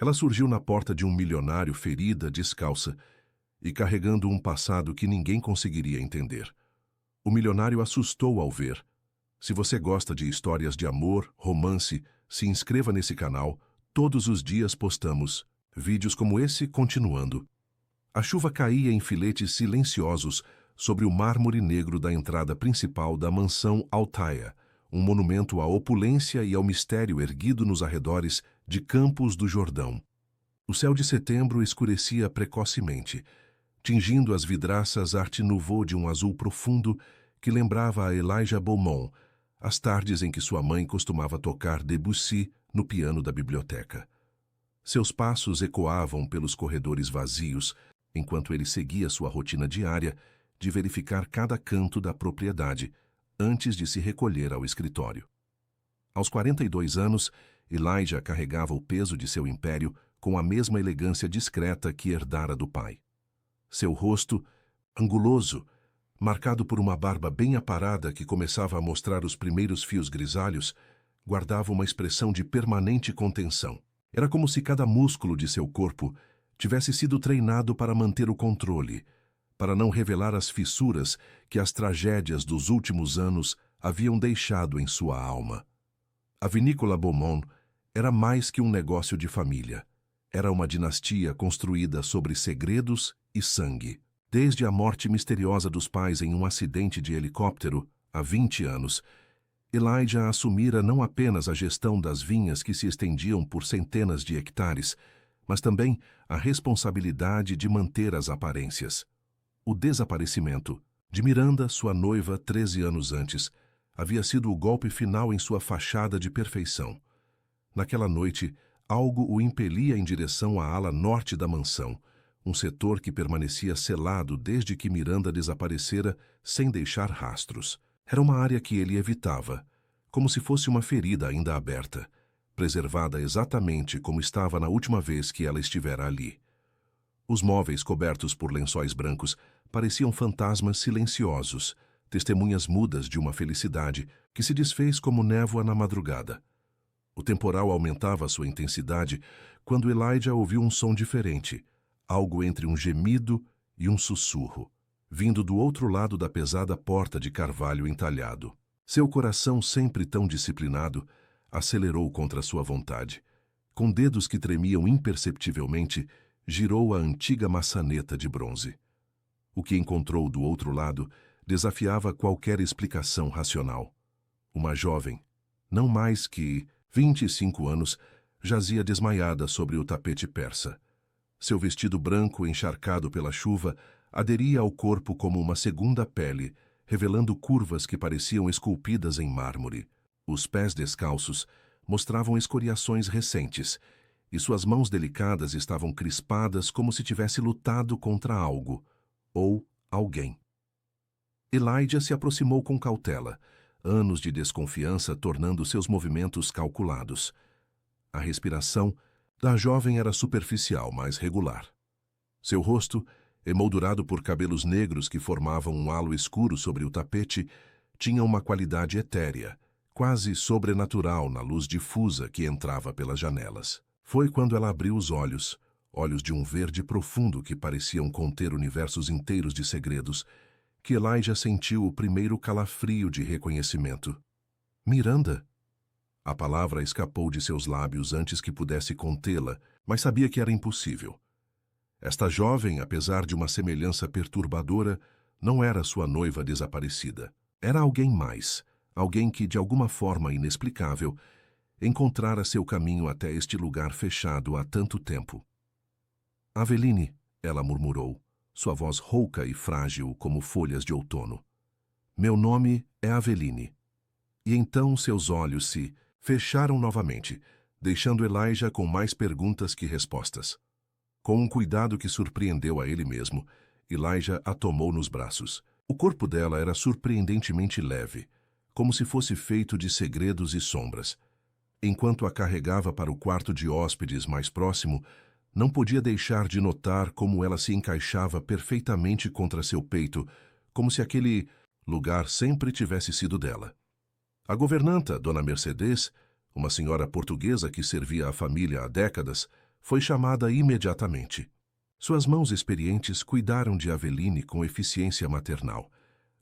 Ela surgiu na porta de um milionário ferida, descalça, e carregando um passado que ninguém conseguiria entender. O milionário assustou ao ver. Se você gosta de histórias de amor, romance, se inscreva nesse canal. Todos os dias postamos vídeos como esse continuando. A chuva caía em filetes silenciosos sobre o mármore negro da entrada principal da mansão Altaia, um monumento à opulência e ao mistério erguido nos arredores de Campos do Jordão. O céu de setembro escurecia precocemente, tingindo as vidraças art nouveau de um azul profundo que lembrava a Elijah Beaumont, as tardes em que sua mãe costumava tocar Debussy no piano da biblioteca. Seus passos ecoavam pelos corredores vazios, enquanto ele seguia sua rotina diária de verificar cada canto da propriedade, antes de se recolher ao escritório. Aos 42 anos, Elijah carregava o peso de seu império com a mesma elegância discreta que herdara do pai. Seu rosto, anguloso, marcado por uma barba bem aparada que começava a mostrar os primeiros fios grisalhos, guardava uma expressão de permanente contenção. Era como se cada músculo de seu corpo tivesse sido treinado para manter o controle, para não revelar as fissuras que as tragédias dos últimos anos haviam deixado em sua alma. A vinícola Beaumont era mais que um negócio de família. Era uma dinastia construída sobre segredos e sangue. Desde a morte misteriosa dos pais em um acidente de helicóptero, há 20 anos, Elijah assumira não apenas a gestão das vinhas que se estendiam por centenas de hectares, mas também a responsabilidade de manter as aparências. O desaparecimento de Miranda, sua noiva 13 anos antes, havia sido o golpe final em sua fachada de perfeição. Naquela noite, algo o impelia em direção à ala norte da mansão, um setor que permanecia selado desde que Miranda desaparecera sem deixar rastros. Era uma área que ele evitava, como se fosse uma ferida ainda aberta, preservada exatamente como estava na última vez que ela estivera ali. Os móveis cobertos por lençóis brancos pareciam fantasmas silenciosos, testemunhas mudas de uma felicidade que se desfez como névoa na madrugada. O temporal aumentava sua intensidade quando Elijah ouviu um som diferente, algo entre um gemido e um sussurro, vindo do outro lado da pesada porta de carvalho entalhado. Seu coração, sempre tão disciplinado, acelerou contra sua vontade. Com dedos que tremiam imperceptivelmente, girou a antiga maçaneta de bronze. O que encontrou do outro lado desafiava qualquer explicação racional. Uma jovem, não mais que 25 anos, jazia desmaiada sobre o tapete persa. Seu vestido branco, encharcado pela chuva, aderia ao corpo como uma segunda pele, revelando curvas que pareciam esculpidas em mármore. Os pés descalços mostravam escoriações recentes, e suas mãos delicadas estavam crispadas como se tivesse lutado contra algo, ou alguém. Elijah se aproximou com cautela, anos de desconfiança tornando seus movimentos calculados. A respiração da jovem era superficial, mas regular. Seu rosto, emoldurado por cabelos negros que formavam um halo escuro sobre o tapete, tinha uma qualidade etérea, quase sobrenatural na luz difusa que entrava pelas janelas. Foi quando ela abriu os olhos, olhos de um verde profundo que pareciam conter universos inteiros de segredos, que Elijah sentiu o primeiro calafrio de reconhecimento. Miranda! A palavra escapou de seus lábios antes que pudesse contê-la, mas sabia que era impossível. Esta jovem, apesar de uma semelhança perturbadora, não era sua noiva desaparecida. Era alguém mais, alguém que, de alguma forma inexplicável, encontrara seu caminho até este lugar fechado há tanto tempo. Aveline, ela murmurou, sua voz rouca e frágil como folhas de outono. Meu nome é Aveline. E então seus olhos se fecharam novamente, deixando Elijah com mais perguntas que respostas. Com um cuidado que surpreendeu a ele mesmo, Elijah a tomou nos braços. O corpo dela era surpreendentemente leve, como se fosse feito de segredos e sombras. Enquanto a carregava para o quarto de hóspedes mais próximo, não podia deixar de notar como ela se encaixava perfeitamente contra seu peito, como se aquele lugar sempre tivesse sido dela. A governanta, Dona Mercedes, uma senhora portuguesa que servia a família há décadas, foi chamada imediatamente. Suas mãos experientes cuidaram de Aveline com eficiência maternal,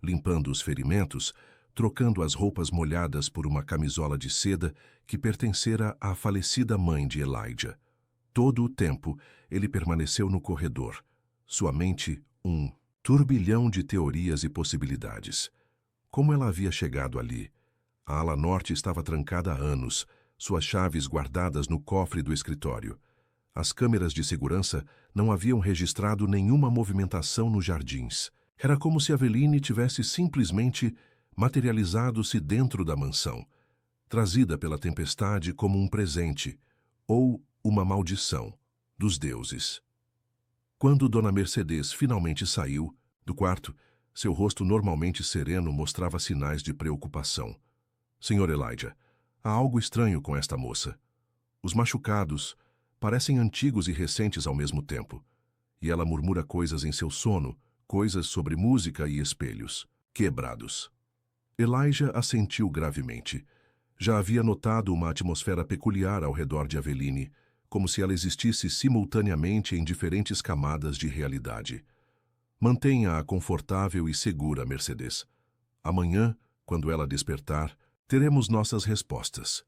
limpando os ferimentos, trocando as roupas molhadas por uma camisola de seda que pertencera à falecida mãe de Elijah. Todo o tempo, ele permaneceu no corredor, sua mente um turbilhão de teorias e possibilidades. Como ela havia chegado ali? A ala norte estava trancada há anos, suas chaves guardadas no cofre do escritório. As câmeras de segurança não haviam registrado nenhuma movimentação nos jardins. Era como se Aveline tivesse simplesmente materializado-se dentro da mansão, trazida pela tempestade como um presente, ou uma maldição, dos deuses. Quando Dona Mercedes finalmente saiu do quarto, seu rosto normalmente sereno mostrava sinais de preocupação. Sr. Elijah, há algo estranho com esta moça. Os machucados parecem antigos e recentes ao mesmo tempo, e ela murmura coisas em seu sono, coisas sobre música e espelhos, quebrados. Elijah assentiu gravemente. Já havia notado uma atmosfera peculiar ao redor de Aveline, como se ela existisse simultaneamente em diferentes camadas de realidade. Mantenha-a confortável e segura, Mercedes. Amanhã, quando ela despertar, teremos nossas respostas.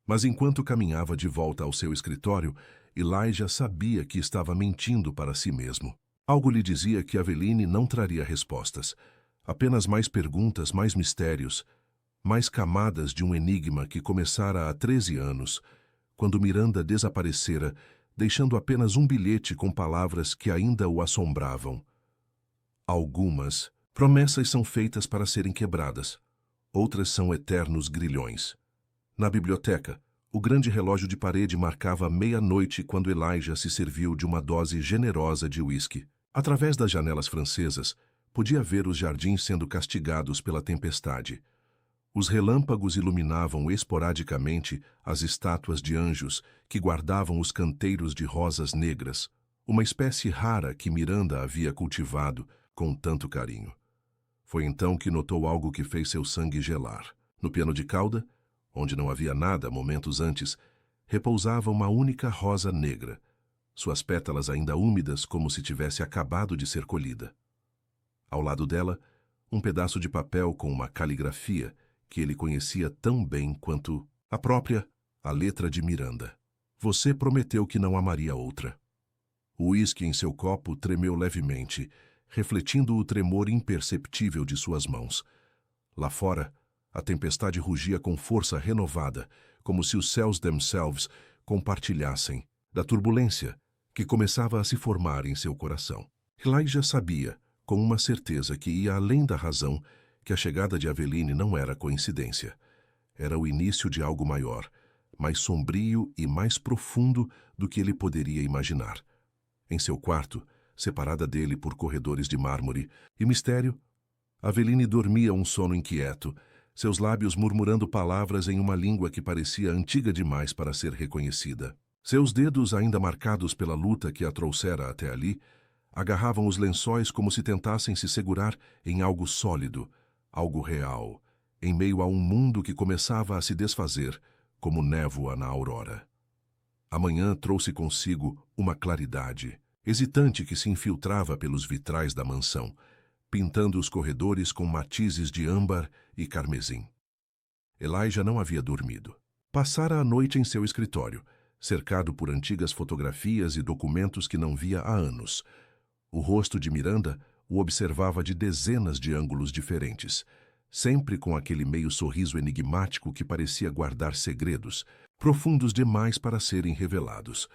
Mas enquanto caminhava de volta ao seu escritório, Elijah sabia que estava mentindo para si mesmo. Algo lhe dizia que Aveline não traria respostas, apenas mais perguntas, mais mistérios, mais camadas de um enigma que começara há 13 anos, quando Miranda desaparecera, deixando apenas um bilhete com palavras que ainda o assombravam. Algumas promessas são feitas para serem quebradas, outras são eternos grilhões. Na biblioteca, o grande relógio de parede marcava meia-noite quando Elijah se serviu de uma dose generosa de uísque. Através das janelas francesas, podia ver os jardins sendo castigados pela tempestade. Os relâmpagos iluminavam esporadicamente as estátuas de anjos que guardavam os canteiros de rosas negras, uma espécie rara que Miranda havia cultivado com tanto carinho. Foi então que notou algo que fez seu sangue gelar. No piano de cauda, onde não havia nada momentos antes, repousava uma única rosa negra, suas pétalas ainda úmidas como se tivesse acabado de ser colhida. Ao lado dela, um pedaço de papel com uma caligrafia que ele conhecia tão bem quanto a letra de Miranda. Você prometeu que não amaria outra. O uísque em seu copo tremeu levemente, refletindo o tremor imperceptível de suas mãos. Lá fora, a tempestade rugia com força renovada, como se os céus themselves compartilhassem da turbulência que começava a se formar em seu coração. Elijah sabia, com uma certeza que ia além da razão, que a chegada de Aveline não era coincidência. Era o início de algo maior, mais sombrio e mais profundo do que ele poderia imaginar. Em seu quarto, separada dele por corredores de mármore e mistério, Aveline dormia um sono inquieto, seus lábios murmurando palavras em uma língua que parecia antiga demais para ser reconhecida. Seus dedos, ainda marcados pela luta que a trouxera até ali, agarravam os lençóis como se tentassem se segurar em algo sólido, algo real, em meio a um mundo que começava a se desfazer, como névoa na aurora. A manhã trouxe consigo uma claridade, hesitante que se infiltrava pelos vitrais da mansão, pintando os corredores com matizes de âmbar e carmesim. Elijah não havia dormido. Passara a noite em seu escritório, cercado por antigas fotografias e documentos que não via há anos. O rosto de Miranda o observava de dezenas de ângulos diferentes, sempre com aquele meio sorriso enigmático que parecia guardar segredos, profundos demais para serem revelados.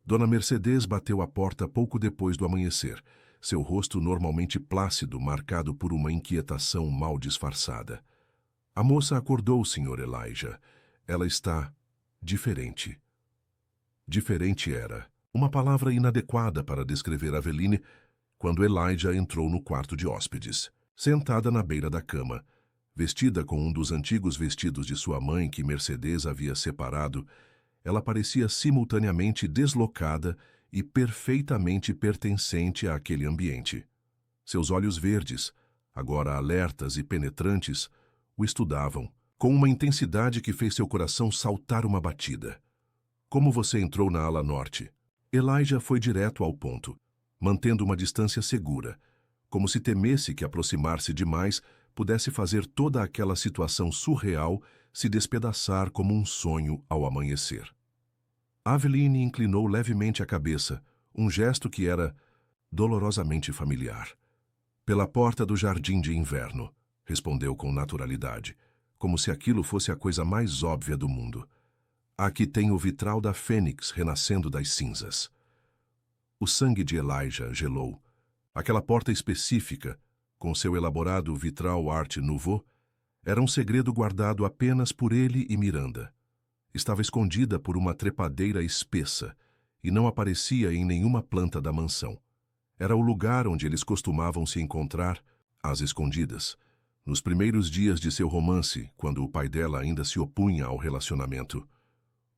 Dona Mercedes bateu à porta pouco depois do amanhecer, seu rosto normalmente plácido, marcado por uma inquietação mal disfarçada. A moça acordou, Sr. Elijah. Ela está diferente. Diferente era uma palavra inadequada para descrever Aveline quando Elijah entrou no quarto de hóspedes. Sentada na beira da cama, vestida com um dos antigos vestidos de sua mãe que Mercedes havia separado, ela parecia simultaneamente deslocada e perfeitamente pertencente àquele ambiente. Seus olhos verdes, agora alertas e penetrantes, o estudavam, com uma intensidade que fez seu coração saltar uma batida. Como você entrou na ala norte? Elijah foi direto ao ponto, mantendo uma distância segura, como se temesse que aproximar-se demais pudesse fazer toda aquela situação surreal se despedaçar como um sonho ao amanhecer. Aveline inclinou levemente a cabeça, um gesto que era dolorosamente familiar. Pela porta do jardim de inverno, respondeu com naturalidade, como se aquilo fosse a coisa mais óbvia do mundo. Aqui tem o vitral da fênix renascendo das cinzas. O sangue de Elijah gelou. Aquela porta específica, com seu elaborado vitral Art Nouveau, era um segredo guardado apenas por ele e Miranda. Estava escondida por uma trepadeira espessa e não aparecia em nenhuma planta da mansão. Era o lugar onde eles costumavam se encontrar, às escondidas, nos primeiros dias de seu romance, quando o pai dela ainda se opunha ao relacionamento.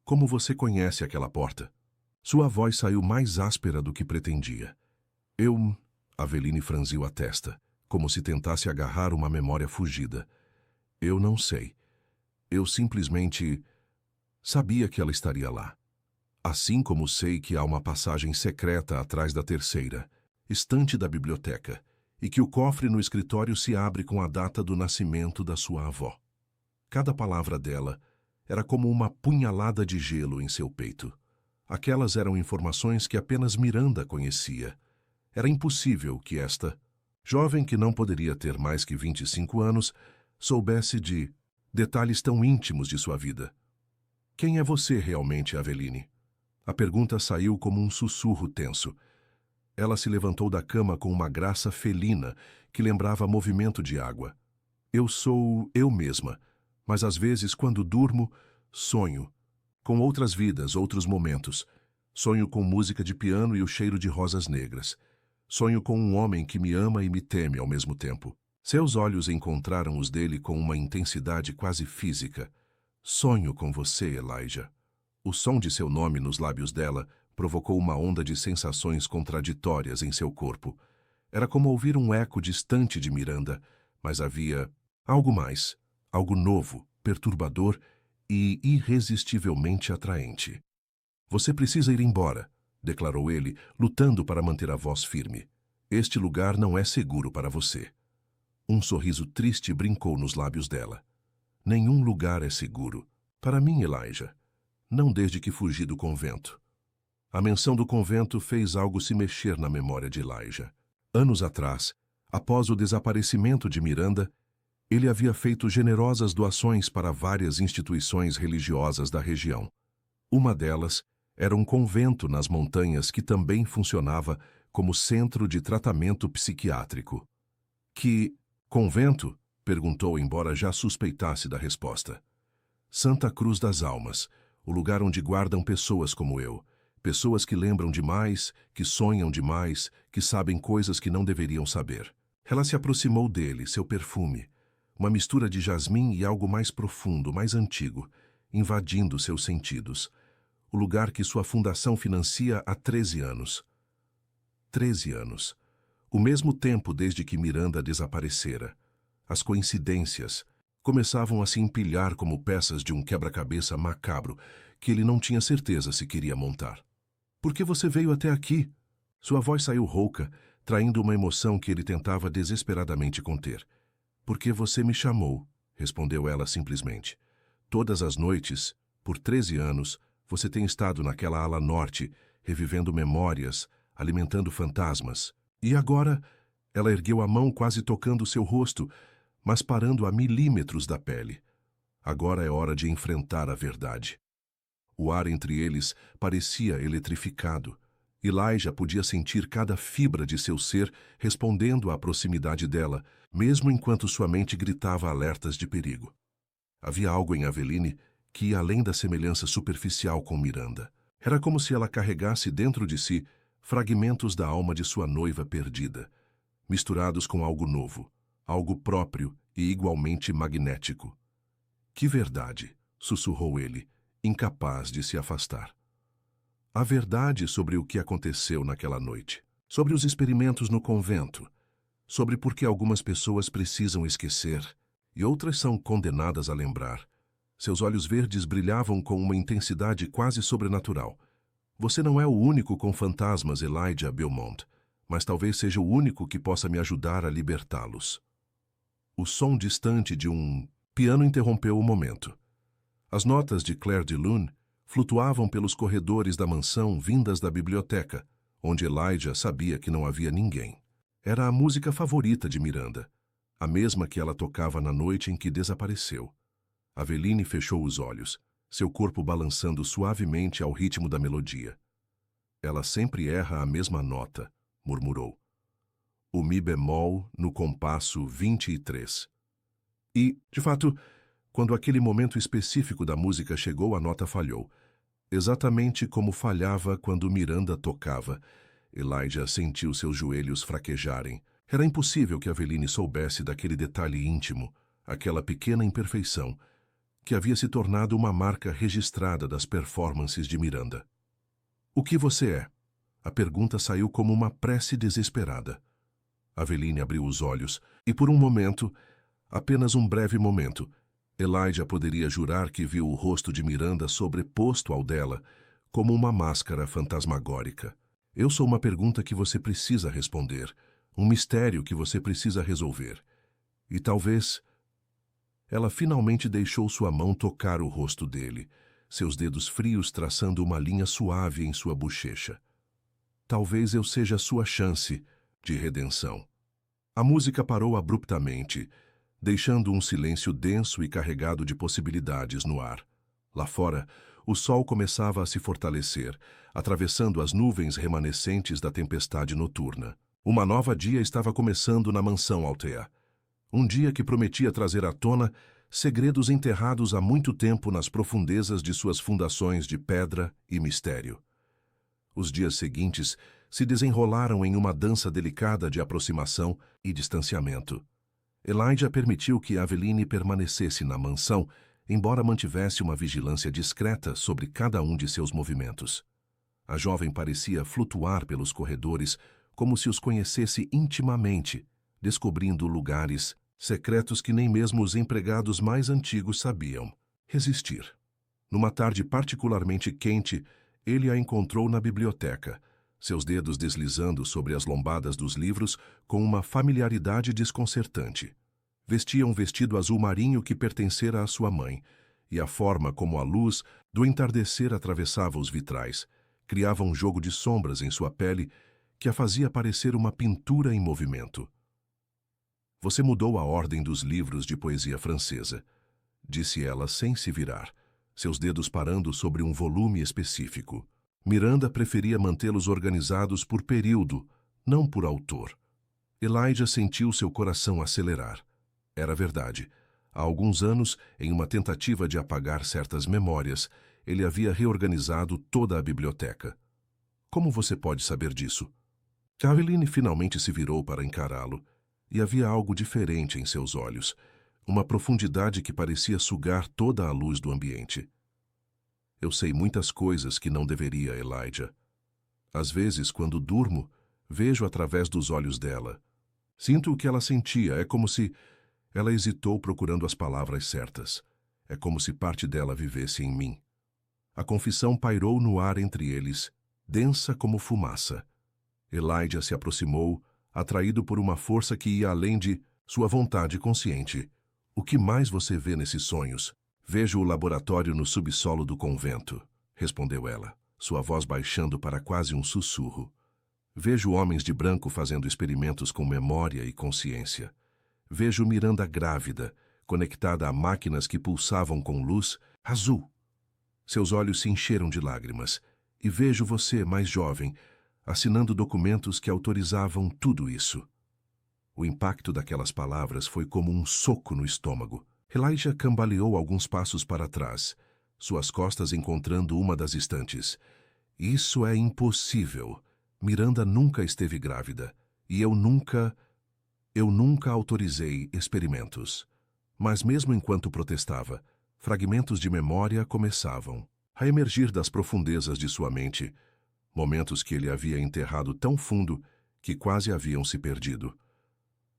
Como você conhece aquela porta? Sua voz saiu mais áspera do que pretendia. Aveline franziu a testa, como se tentasse agarrar uma memória fugida. Eu não sei. Eu simplesmente sabia que ela estaria lá. Assim como sei que há uma passagem secreta atrás da terceira, estante da biblioteca, e que o cofre no escritório se abre com a data do nascimento da sua avó. Cada palavra dela era como uma punhalada de gelo em seu peito. Aquelas eram informações que apenas Miranda conhecia. Era impossível que esta, jovem que não poderia ter mais que 25 anos, soubesse de detalhes tão íntimos de sua vida. Quem é você realmente, Aveline? A pergunta saiu como um sussurro tenso. Ela se levantou da cama com uma graça felina que lembrava movimento de água. Eu sou eu mesma, mas às vezes, quando durmo, sonho. Com outras vidas, outros momentos. Sonho com música de piano e o cheiro de rosas negras. Sonho com um homem que me ama e me teme ao mesmo tempo. Seus olhos encontraram os dele com uma intensidade quase física. Sonho com você, Elijah. O som de seu nome nos lábios dela provocou uma onda de sensações contraditórias em seu corpo. Era como ouvir um eco distante de Miranda, mas havia algo mais, algo novo, perturbador e irresistivelmente atraente. Você precisa ir embora, declarou ele, lutando para manter a voz firme. Este lugar não é seguro para você. Um sorriso triste brincou nos lábios dela. Nenhum lugar é seguro. Para mim, Elijah. Não desde que fugi do convento. A menção do convento fez algo se mexer na memória de Elijah. Anos atrás, após o desaparecimento de Miranda, ele havia feito generosas doações para várias instituições religiosas da região. Uma delas era um convento nas montanhas que também funcionava como centro de tratamento psiquiátrico. Que convento? Perguntou, embora já suspeitasse da resposta. Santa Cruz das Almas, o lugar onde guardam pessoas como eu. Pessoas que lembram demais, que sonham demais, que sabem coisas que não deveriam saber. Ela se aproximou dele, seu perfume, uma mistura de jasmim e algo mais profundo, mais antigo, invadindo seus sentidos. O lugar que sua fundação financia há 13 anos. 13 anos. O mesmo tempo desde que Miranda desaparecera. As coincidências começavam a se empilhar como peças de um quebra-cabeça macabro que ele não tinha certeza se queria montar. Por que você veio até aqui? Sua voz saiu rouca, traindo uma emoção que ele tentava desesperadamente conter. Porque você me chamou, respondeu ela simplesmente. Todas as noites, por 13 anos, você tem estado naquela ala norte, revivendo memórias, alimentando fantasmas. E agora, ela ergueu a mão quase tocando seu rosto, mas parando a milímetros da pele. Agora é hora de enfrentar a verdade. O ar entre eles parecia eletrificado. Elijah podia sentir cada fibra de seu ser respondendo à proximidade dela, mesmo enquanto sua mente gritava alertas de perigo. Havia algo em Aveline que ia além da semelhança superficial com Miranda. Era como se ela carregasse dentro de si fragmentos da alma de sua noiva perdida, misturados com algo novo, algo próprio e igualmente magnético. Que verdade, sussurrou ele, incapaz de se afastar. A verdade sobre o que aconteceu naquela noite, sobre os experimentos no convento, sobre por que algumas pessoas precisam esquecer e outras são condenadas a lembrar. Seus olhos verdes brilhavam com uma intensidade quase sobrenatural. Você não é o único com fantasmas, Elijah Belmont, mas talvez seja o único que possa me ajudar a libertá-los. O som distante de um piano interrompeu o momento. As notas de Claire de Lune flutuavam pelos corredores da mansão vindas da biblioteca, onde Elijah sabia que não havia ninguém. Era a música favorita de Miranda, a mesma que ela tocava na noite em que desapareceu. Aveline fechou os olhos, seu corpo balançando suavemente ao ritmo da melodia. Ela sempre erra a mesma nota, murmurou. O mi bemol no compasso 23. E, de fato, quando aquele momento específico da música chegou, a nota falhou. Exatamente como falhava quando Miranda tocava. Elijah sentiu seus joelhos fraquejarem. Era impossível que Aveline soubesse daquele detalhe íntimo, aquela pequena imperfeição, que havia se tornado uma marca registrada das performances de Miranda. O que você é? A pergunta saiu como uma prece desesperada. Aveline abriu os olhos e, por um momento, apenas um breve momento, Elijah poderia jurar que viu o rosto de Miranda sobreposto ao dela, como uma máscara fantasmagórica. Eu sou uma pergunta que você precisa responder, um mistério que você precisa resolver. E talvez... Ela finalmente deixou sua mão tocar o rosto dele, seus dedos frios traçando uma linha suave em sua bochecha. Talvez eu seja sua chance de redenção. A música parou abruptamente, deixando um silêncio denso e carregado de possibilidades no ar. Lá fora, o sol começava a se fortalecer, atravessando as nuvens remanescentes da tempestade noturna. Uma nova dia estava começando na mansão Althea. Um dia que prometia trazer à tona segredos enterrados há muito tempo nas profundezas de suas fundações de pedra e mistério. Os dias seguintes se desenrolaram em uma dança delicada de aproximação e distanciamento. Elijah permitiu que Aveline permanecesse na mansão, embora mantivesse uma vigilância discreta sobre cada um de seus movimentos. A jovem parecia flutuar pelos corredores como se os conhecesse intimamente, descobrindo lugares secretos que nem mesmo os empregados mais antigos sabiam. Resistir. Numa tarde particularmente quente, ele a encontrou na biblioteca, seus dedos deslizando sobre as lombadas dos livros com uma familiaridade desconcertante. Vestia um vestido azul marinho que pertencera à sua mãe, e a forma como a luz do entardecer atravessava os vitrais criava um jogo de sombras em sua pele que a fazia parecer uma pintura em movimento. Você mudou a ordem dos livros de poesia francesa, disse ela sem se virar, seus dedos parando sobre um volume específico. Miranda preferia mantê-los organizados por período, não por autor. Elijah sentiu seu coração acelerar. Era verdade. Há alguns anos, em uma tentativa de apagar certas memórias, ele havia reorganizado toda a biblioteca. Como você pode saber disso? Aveline finalmente se virou para encará-lo, e havia algo diferente em seus olhos, uma profundidade que parecia sugar toda a luz do ambiente. Eu sei muitas coisas que não deveria, Elijah. Às vezes, quando durmo, vejo através dos olhos dela. Sinto o que ela sentia, é como se... Ela hesitou procurando as palavras certas. É como se parte dela vivesse em mim. A confissão pairou no ar entre eles, densa como fumaça. Elijah se aproximou, atraído por uma força que ia além de sua vontade consciente. O que mais você vê nesses sonhos? Vejo o laboratório no subsolo do convento, respondeu ela, sua voz baixando para quase um sussurro. Vejo homens de branco fazendo experimentos com memória e consciência. Vejo Miranda grávida, conectada a máquinas que pulsavam com luz azul. Seus olhos se encheram de lágrimas. E vejo você, mais jovem, assinando documentos que autorizavam tudo isso. O impacto daquelas palavras foi como um soco no estômago. Elijah cambaleou alguns passos para trás, suas costas encontrando uma das estantes. Isso é impossível. Miranda nunca esteve grávida. E eu nunca autorizei experimentos. Mas mesmo enquanto protestava, fragmentos de memória começavam a emergir das profundezas de sua mente, momentos que ele havia enterrado tão fundo que quase haviam se perdido.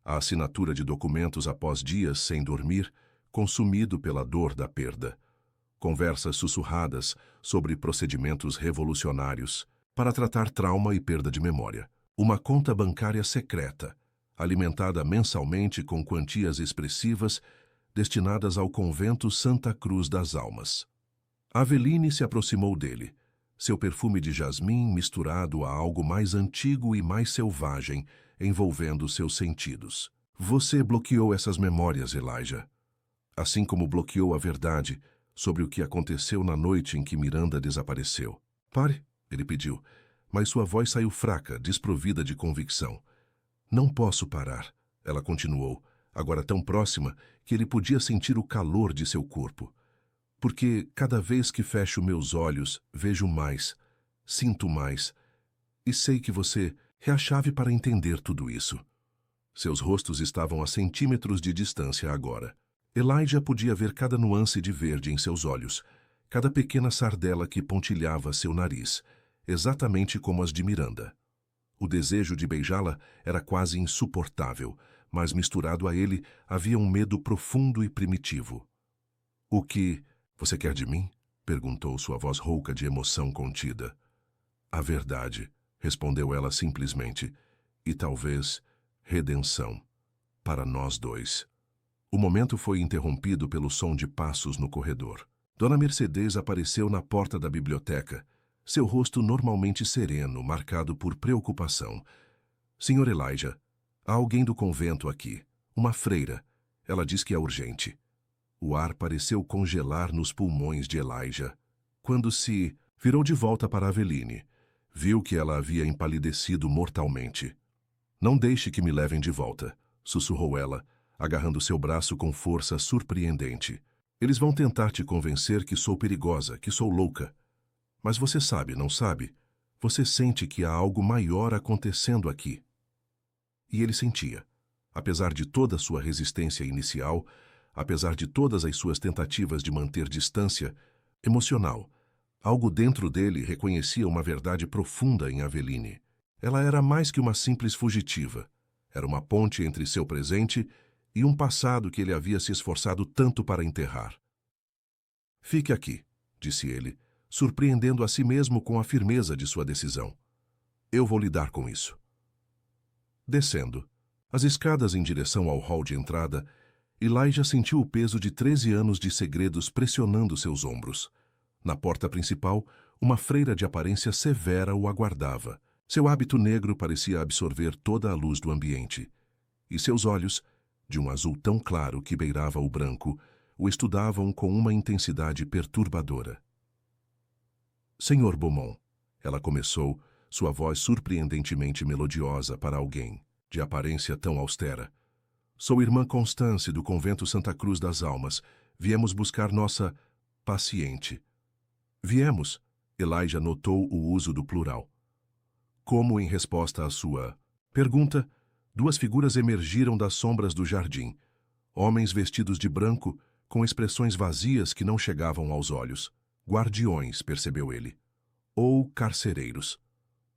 A assinatura de documentos após dias sem dormir, consumido pela dor da perda. conversas sussurradas sobre procedimentos revolucionários para tratar trauma e perda de memória. Uma conta bancária secreta, alimentada mensalmente com quantias expressivas destinadas ao convento Santa Cruz das Almas. Aveline se aproximou dele, seu perfume de jasmim misturado a algo mais antigo e mais selvagem, envolvendo seus sentidos. Você bloqueou essas memórias, Elijah. Assim como bloqueou a verdade sobre o que aconteceu na noite em que Miranda desapareceu. Pare, ele pediu, mas sua voz saiu fraca, desprovida de convicção. Não posso parar, ela continuou, agora tão próxima que ele podia sentir o calor de seu corpo. Porque cada vez que fecho meus olhos, vejo mais, sinto mais, e sei que você é a chave para entender tudo isso. Seus rostos estavam a centímetros de distância agora. Elijah podia ver cada nuance de verde em seus olhos, cada pequena sardela que pontilhava seu nariz, exatamente como as de Miranda. O desejo de beijá-la era quase insuportável, mas misturado a ele havia um medo profundo e primitivo. O que você quer de mim? Perguntou sua voz rouca de emoção contida. A verdade, respondeu ela simplesmente, e talvez redenção, para nós dois. O momento foi interrompido pelo som de passos no corredor. Dona Mercedes apareceu na porta da biblioteca, seu rosto normalmente sereno, marcado por preocupação. Senhor Elijah, há alguém do convento aqui, uma freira. Ela diz que é urgente. O ar pareceu congelar nos pulmões de Elijah. Quando se virou de volta para Aveline, viu que ela havia empalidecido mortalmente. Não deixe que me levem de volta, sussurrou ela, agarrando seu braço com força surpreendente. Eles vão tentar te convencer que sou perigosa, que sou louca. Mas você sabe, não sabe? Você sente que há algo maior acontecendo aqui. E ele sentia. Apesar de toda a sua resistência inicial, apesar de todas as suas tentativas de manter distância emocional, algo dentro dele reconhecia uma verdade profunda em Aveline. Ela era mais que uma simples fugitiva. Era uma ponte entre seu presente e um passado que ele havia se esforçado tanto para enterrar. Fique aqui, disse ele, surpreendendo a si mesmo com a firmeza de sua decisão. Eu vou lidar com isso. Descendo as escadas em direção ao hall de entrada, Elijah sentiu o peso de 13 anos de segredos pressionando seus ombros. Na porta principal, uma freira de aparência severa o aguardava. Seu hábito negro parecia absorver toda a luz do ambiente. E seus olhos, de um azul tão claro que beirava o branco, o estudavam com uma intensidade perturbadora. Senhor Beaumont, ela começou, sua voz surpreendentemente melodiosa para alguém, de aparência tão austera. Sou irmã Constance do convento Santa Cruz das Almas. Viemos buscar nossa paciente. Viemos, Elijah notou o uso do plural. Como em resposta à sua pergunta, duas figuras emergiram das sombras do jardim. Homens vestidos de branco, com expressões vazias que não chegavam aos olhos. Guardiões, percebeu ele. Ou carcereiros.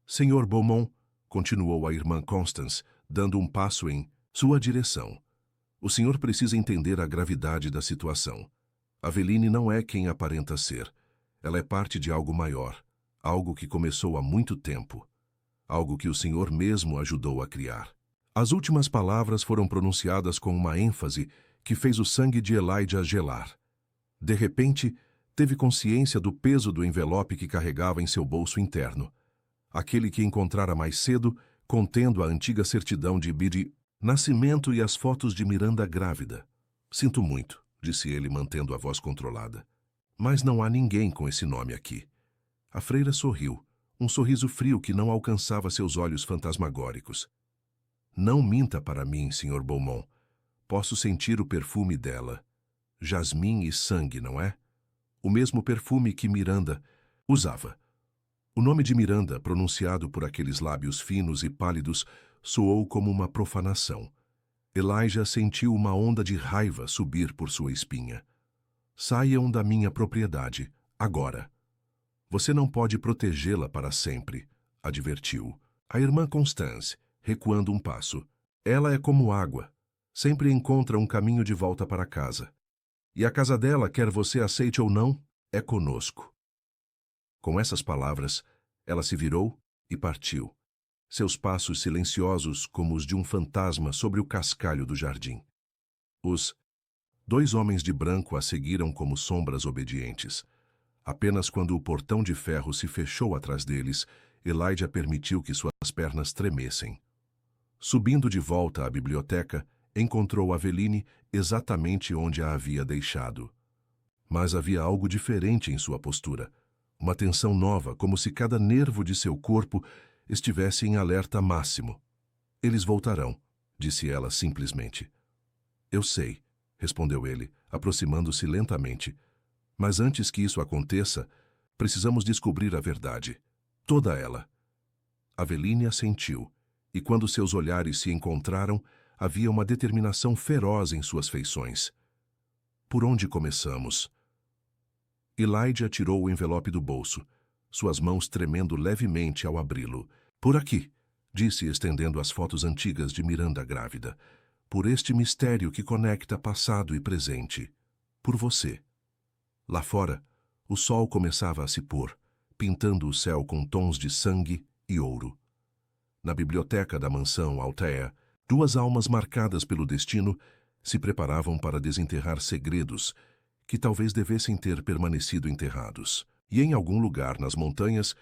Senhor Beaumont, continuou a irmã Constance, dando um passo em sua direção. O senhor precisa entender a gravidade da situação. Aveline não é quem aparenta ser. Ela é parte de algo maior, algo que começou há muito tempo, algo que o senhor mesmo ajudou a criar. As últimas palavras foram pronunciadas com uma ênfase que fez o sangue de Elijah gelar. De repente, teve consciência do peso do envelope que carregava em seu bolso interno. Aquele que encontrara mais cedo, contendo a antiga certidão de nascimento e as fotos de Miranda grávida. Sinto muito, disse ele, mantendo a voz controlada. Mas não há ninguém com esse nome aqui. A freira sorriu, um sorriso frio que não alcançava seus olhos fantasmagóricos. Não minta para mim, Sr. Beaumont. Posso sentir o perfume dela. Jasmim e sangue, não é? O mesmo perfume que Miranda usava. O nome de Miranda, pronunciado por aqueles lábios finos e pálidos, soou como uma profanação. Elijah sentiu uma onda de raiva subir por sua espinha. Saiam da minha propriedade, agora. Você não pode protegê-la para sempre, advertiu. A irmã Constance, recuando um passo. Ela é como água. Sempre encontra um caminho de volta para casa. E a casa dela, quer você aceite ou não, é conosco. Com essas palavras, ela se virou e partiu, seus passos silenciosos como os de um fantasma sobre o cascalho do jardim. Os 2 homens de branco a seguiram como sombras obedientes. Apenas quando o portão de ferro se fechou atrás deles, Elijah permitiu que suas pernas tremessem. Subindo de volta à biblioteca, encontrou Aveline exatamente onde a havia deixado. Mas havia algo diferente em sua postura. Uma tensão nova, como se cada nervo de seu corpo estivesse em alerta máximo. Eles voltarão, disse ela simplesmente. Eu sei, respondeu ele, aproximando-se lentamente. Mas antes que isso aconteça, precisamos descobrir a verdade. Toda ela. Aveline assentiu, e quando seus olhares se encontraram, havia uma determinação feroz em suas feições. Por onde começamos? Elijah tirou o envelope do bolso, suas mãos tremendo levemente ao abri-lo. Por aqui, disse estendendo as fotos antigas de Miranda grávida. Por este mistério que conecta passado e presente. Por você. Lá fora, o sol começava a se pôr, pintando o céu com tons de sangue e ouro. Na biblioteca da mansão Altair, 2 almas marcadas pelo destino se preparavam para desenterrar segredos que talvez devessem ter permanecido enterrados. E em algum lugar nas montanhas,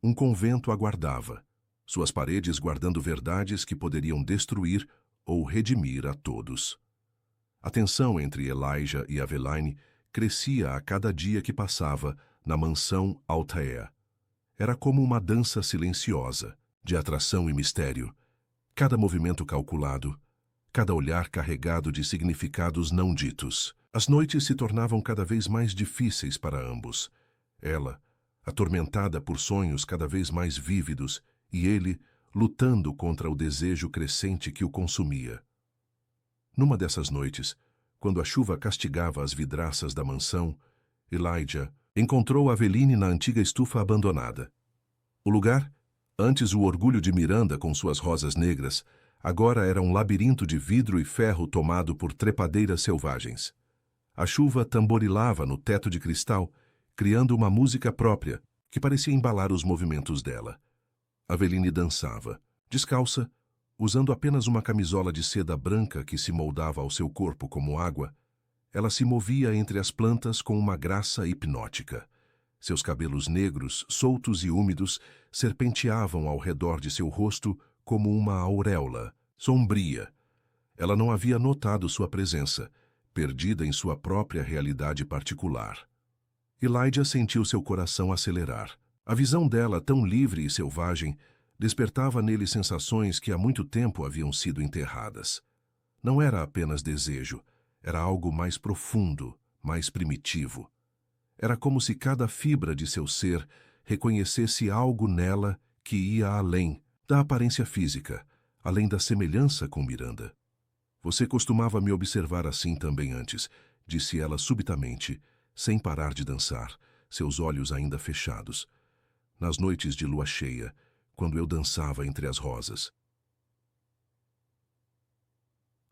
um convento aguardava, suas paredes guardando verdades que poderiam destruir ou redimir a todos. A tensão entre Elijah e Aveline crescia a cada dia que passava na mansão Altair. Era como uma dança silenciosa, de atração e mistério. Cada movimento calculado, cada olhar carregado de significados não ditos. As noites se tornavam cada vez mais difíceis para ambos. Ela, atormentada por sonhos cada vez mais vívidos, e ele, lutando contra o desejo crescente que o consumia. Numa dessas noites, quando a chuva castigava as vidraças da mansão, Elijah encontrou Aveline na antiga estufa abandonada. O lugar, antes o orgulho de Miranda com suas rosas negras, agora era um labirinto de vidro e ferro tomado por trepadeiras selvagens. A chuva tamborilava no teto de cristal, criando uma música própria que parecia embalar os movimentos dela. Aveline dançava, descalça, usando apenas uma camisola de seda branca que se moldava ao seu corpo como água. Ela se movia entre as plantas com uma graça hipnótica. Seus cabelos negros, soltos e úmidos, serpenteavam ao redor de seu rosto como uma auréola, sombria. Ela não havia notado sua presença, perdida em sua própria realidade particular. Elijah sentiu seu coração acelerar. A visão dela, tão livre e selvagem, despertava nele sensações que há muito tempo haviam sido enterradas. Não era apenas desejo, era algo mais profundo, mais primitivo. Era como se cada fibra de seu ser reconhecesse algo nela que ia além da aparência física, além da semelhança com Miranda. Você costumava me observar assim também antes, disse ela subitamente, sem parar de dançar, seus olhos ainda fechados. Nas noites de lua cheia, quando eu dançava entre as rosas.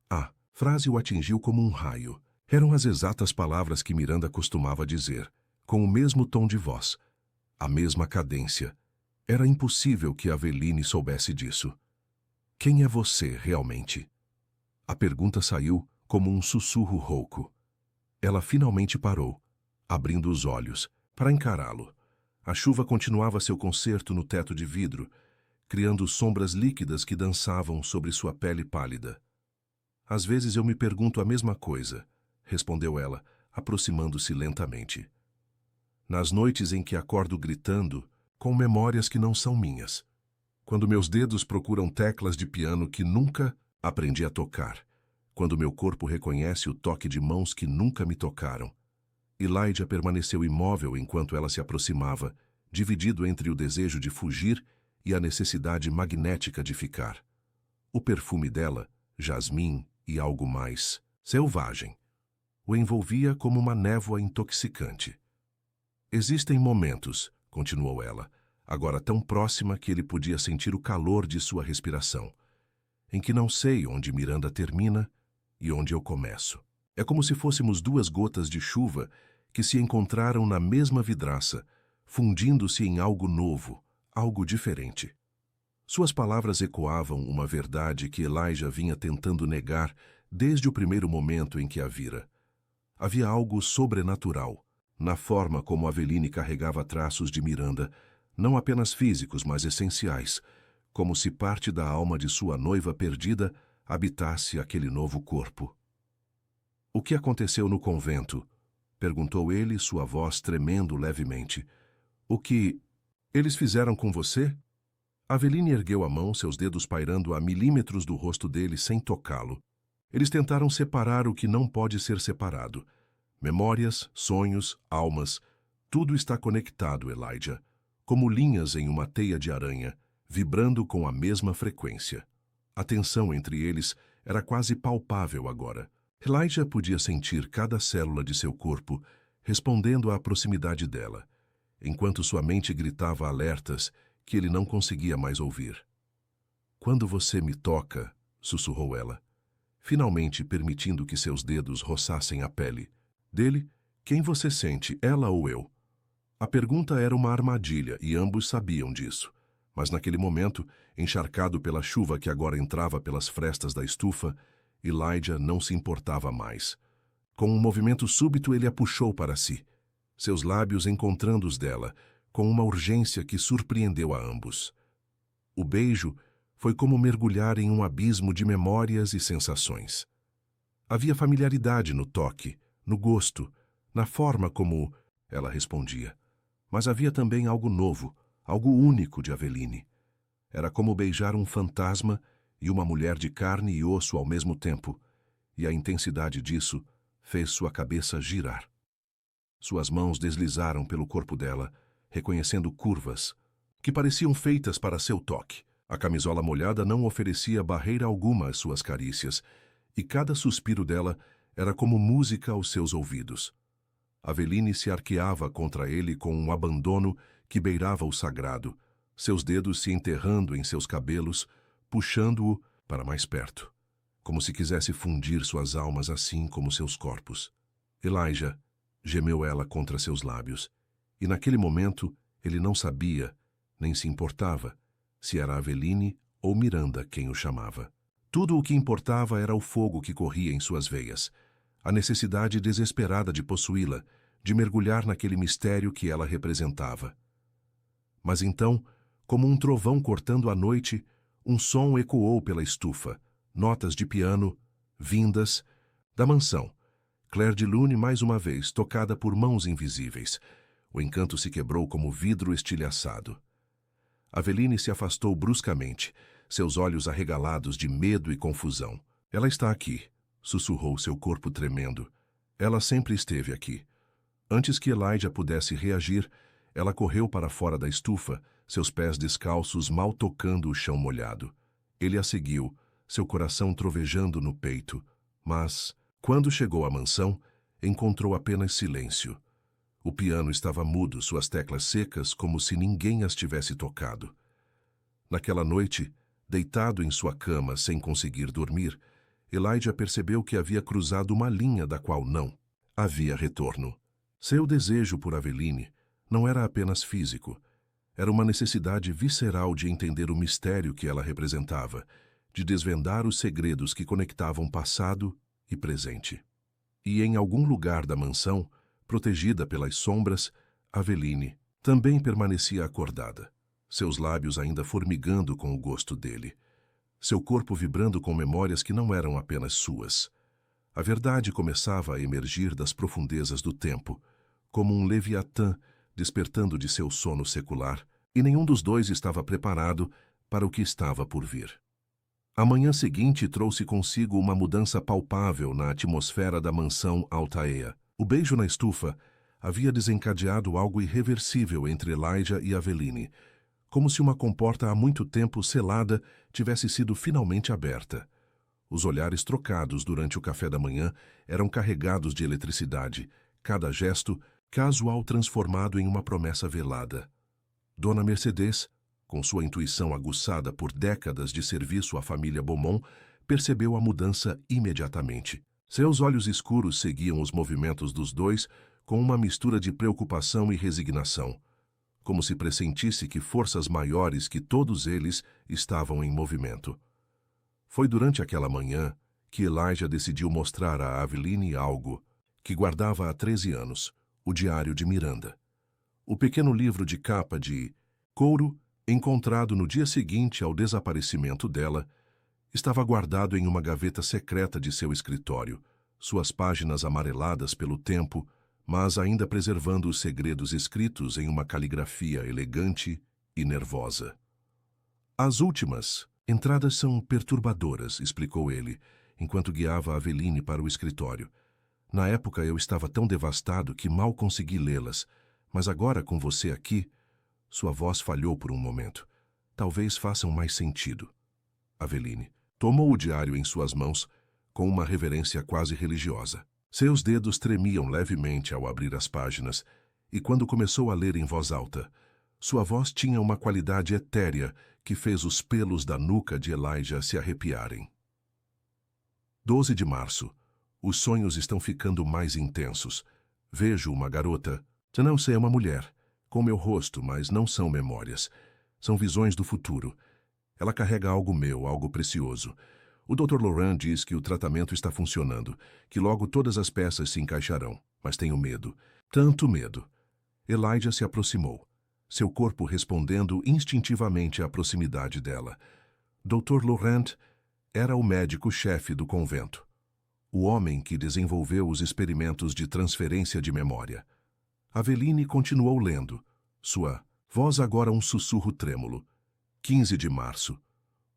A frase o atingiu como um raio. Eram as exatas palavras que Miranda costumava dizer, com o mesmo tom de voz, a mesma cadência. Era impossível que Aveline soubesse disso. Quem é você, realmente? A pergunta saiu como um sussurro rouco. Ela finalmente parou, abrindo os olhos, para encará-lo. A chuva continuava seu concerto no teto de vidro, criando sombras líquidas que dançavam sobre sua pele pálida. Às vezes eu me pergunto a mesma coisa, respondeu ela, aproximando-se lentamente. Nas noites em que acordo gritando, com memórias que não são minhas. Quando meus dedos procuram teclas de piano que nunca aprendi a tocar. Quando meu corpo reconhece o toque de mãos que nunca me tocaram. Elijah permaneceu imóvel enquanto ela se aproximava, dividido entre o desejo de fugir e a necessidade magnética de ficar. O perfume dela, jasmim e algo mais, selvagem, o envolvia como uma névoa intoxicante. Existem momentos, continuou ela, agora tão próxima que ele podia sentir o calor de sua respiração, em que não sei onde Miranda termina e onde eu começo. É como se fôssemos 2 gotas de chuva que se encontraram na mesma vidraça, fundindo-se em algo novo, algo diferente. Suas palavras ecoavam uma verdade que Elijah vinha tentando negar desde o primeiro momento em que a vira. Havia algo sobrenatural na forma como Aveline carregava traços de Miranda, não apenas físicos, mas essenciais, como se parte da alma de sua noiva perdida habitasse aquele novo corpo. "O que aconteceu no convento?" perguntou ele, sua voz tremendo levemente. "O que eles fizeram com você?" Aveline ergueu a mão, seus dedos pairando a milímetros do rosto dele sem tocá-lo. Eles tentaram separar o que não pode ser separado. Memórias, sonhos, almas, tudo está conectado, Elijah, como linhas em uma teia de aranha, vibrando com a mesma frequência. A tensão entre eles era quase palpável agora. Elijah podia sentir cada célula de seu corpo respondendo à proximidade dela, enquanto sua mente gritava alertas que ele não conseguia mais ouvir. "Quando você me toca", sussurrou ela, finalmente permitindo que seus dedos roçassem a pele dele, "quem você sente, ela ou eu?" A pergunta era uma armadilha e ambos sabiam disso. Mas naquele momento, encharcado pela chuva que agora entrava pelas frestas da estufa, Elijah não se importava mais. Com um movimento súbito, ele a puxou para si, seus lábios encontrando os dela, com uma urgência que surpreendeu a ambos. O beijo foi como mergulhar em um abismo de memórias e sensações. Havia familiaridade no toque, no gosto, na forma como ela respondia. Mas havia também algo novo, algo único de Aveline. Era como beijar um fantasma e uma mulher de carne e osso ao mesmo tempo, e a intensidade disso fez sua cabeça girar. Suas mãos deslizaram pelo corpo dela, reconhecendo curvas que pareciam feitas para seu toque. A camisola molhada não oferecia barreira alguma às suas carícias, e cada suspiro dela era como música aos seus ouvidos. Aveline se arqueava contra ele com um abandono que beirava o sagrado, seus dedos se enterrando em seus cabelos, puxando-o para mais perto, como se quisesse fundir suas almas assim como seus corpos. "Elijah", gemeu ela contra seus lábios, e naquele momento ele não sabia, nem se importava, se era Aveline ou Miranda quem o chamava. Tudo o que importava era o fogo que corria em suas veias, a necessidade desesperada de possuí-la, de mergulhar naquele mistério que ela representava. Mas então, como um trovão cortando a noite, um som ecoou pela estufa, notas de piano, vindas da mansão. Claire de Lune mais uma vez, tocada por mãos invisíveis. O encanto se quebrou como vidro estilhaçado. Aveline se afastou bruscamente, seus olhos arregalados de medo e confusão. "Ela está aqui", sussurrou seu corpo tremendo. "Ela sempre esteve aqui." Antes que Elijah pudesse reagir, ela correu para fora da estufa, seus pés descalços mal tocando o chão molhado. Ele a seguiu, seu coração trovejando no peito. Mas, quando chegou à mansão, encontrou apenas silêncio. O piano estava mudo, suas teclas secas, como se ninguém as tivesse tocado. Naquela noite, deitado em sua cama sem conseguir dormir, Elijah percebeu que havia cruzado uma linha da qual não havia retorno. Seu desejo por Aveline não era apenas físico. Era uma necessidade visceral de entender o mistério que ela representava, de desvendar os segredos que conectavam passado e presente. E em algum lugar da mansão, protegida pelas sombras, Aveline também permanecia acordada, seus lábios ainda formigando com o gosto dele, seu corpo vibrando com memórias que não eram apenas suas. A verdade começava a emergir das profundezas do tempo, como um leviatã despertando de seu sono secular, e nenhum dos dois estava preparado para o que estava por vir. A manhã seguinte trouxe consigo uma mudança palpável na atmosfera da mansão Altaea. O beijo na estufa havia desencadeado algo irreversível entre Elijah e Aveline, como se uma comporta há muito tempo selada tivesse sido finalmente aberta. Os olhares trocados durante o café da manhã eram carregados de eletricidade, cada gesto casual transformado em uma promessa velada. Dona Mercedes, com sua intuição aguçada por décadas de serviço à família Beaumont, percebeu a mudança imediatamente. Seus olhos escuros seguiam os movimentos dos dois com uma mistura de preocupação e resignação, como se pressentisse que forças maiores que todos eles estavam em movimento. Foi durante aquela manhã que Elijah decidiu mostrar a Aveline algo que guardava há 13 anos, o diário de Miranda. O pequeno livro de capa de couro, encontrado no dia seguinte ao desaparecimento dela, estava guardado em uma gaveta secreta de seu escritório, suas páginas amareladas pelo tempo, mas ainda preservando os segredos escritos em uma caligrafia elegante e nervosa. As últimas entradas são perturbadoras, explicou ele, enquanto guiava Aveline para o escritório. Na época eu estava tão devastado que mal consegui lê-las, mas agora com você aqui, sua voz falhou por um momento. Talvez façam mais sentido. Aveline tomou o diário em suas mãos com uma reverência quase religiosa. Seus dedos tremiam levemente ao abrir as páginas, e quando começou a ler em voz alta, sua voz tinha uma qualidade etérea que fez os pelos da nuca de Elijah se arrepiarem. 12 de março. Os sonhos estão ficando mais intensos. Vejo uma garota. Não sei, é uma mulher, com meu rosto, mas não são memórias. São visões do futuro. Ela carrega algo meu, algo precioso. O Dr. Laurent diz que o tratamento está funcionando, que logo todas as peças se encaixarão, mas tenho medo. Tanto medo. Elijah se aproximou, seu corpo respondendo instintivamente à proximidade dela. Dr. Laurent era o médico-chefe do convento, o homem que desenvolveu os experimentos de transferência de memória. Aveline continuou lendo, sua voz agora um sussurro trêmulo. 15 de março.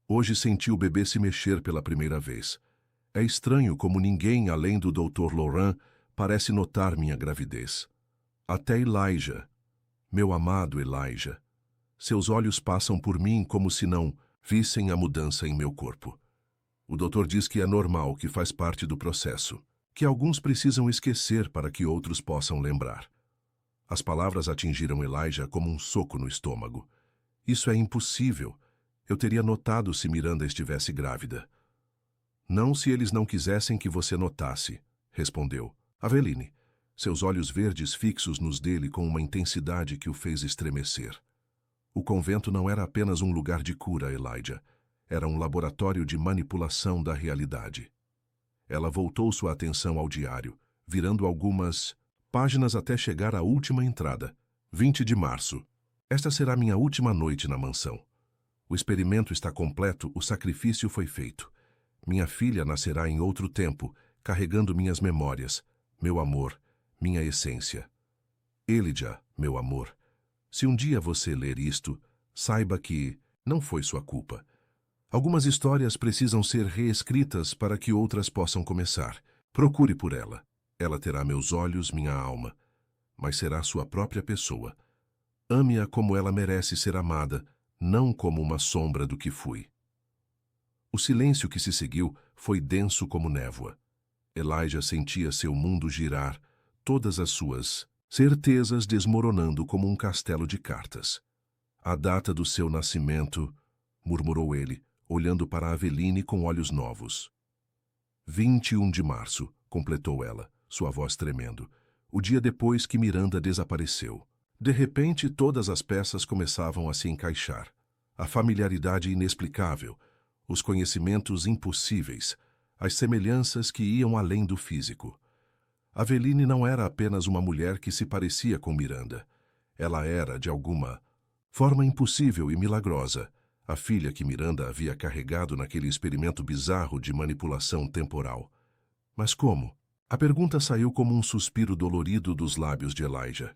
Hoje senti o bebê se mexer pela primeira vez. É estranho como ninguém, além do Dr. Laurent, parece notar minha gravidez. Até Elijah. Meu amado Elijah. Seus olhos passam por mim como se não vissem a mudança em meu corpo. O doutor diz que é normal, que faz parte do processo, que alguns precisam esquecer para que outros possam lembrar. As palavras atingiram Elijah como um soco no estômago. Isso é impossível. Eu teria notado se Miranda estivesse grávida. Não se eles não quisessem que você notasse, respondeu Aveline, seus olhos verdes fixos nos dele com uma intensidade que o fez estremecer. O convento não era apenas um lugar de cura, Elijah. Era um laboratório de manipulação da realidade. Ela voltou sua atenção ao diário, virando algumas páginas até chegar à última entrada. 20 de março. Esta será minha última noite na mansão. O experimento está completo, o sacrifício foi feito. Minha filha nascerá em outro tempo, carregando minhas memórias, meu amor, minha essência. Elijah, meu amor, se um dia você ler isto, saiba que não foi sua culpa. Algumas histórias precisam ser reescritas para que outras possam começar. Procure por ela. Ela terá meus olhos, minha alma, mas será sua própria pessoa. Ame-a como ela merece ser amada, não como uma sombra do que fui. O silêncio que se seguiu foi denso como névoa. Elijah sentia seu mundo girar, todas as suas certezas desmoronando como um castelo de cartas. A data do seu nascimento, murmurou ele, olhando para Aveline com olhos novos. 21 de março, completou ela, sua voz tremendo, o dia depois que Miranda desapareceu. De repente, todas as peças começavam a se encaixar. A familiaridade inexplicável, os conhecimentos impossíveis, as semelhanças que iam além do físico. Aveline não era apenas uma mulher que se parecia com Miranda. Ela era, de alguma forma impossível e milagrosa, a filha que Miranda havia carregado naquele experimento bizarro de manipulação temporal. Mas como? A pergunta saiu como um suspiro dolorido dos lábios de Elijah.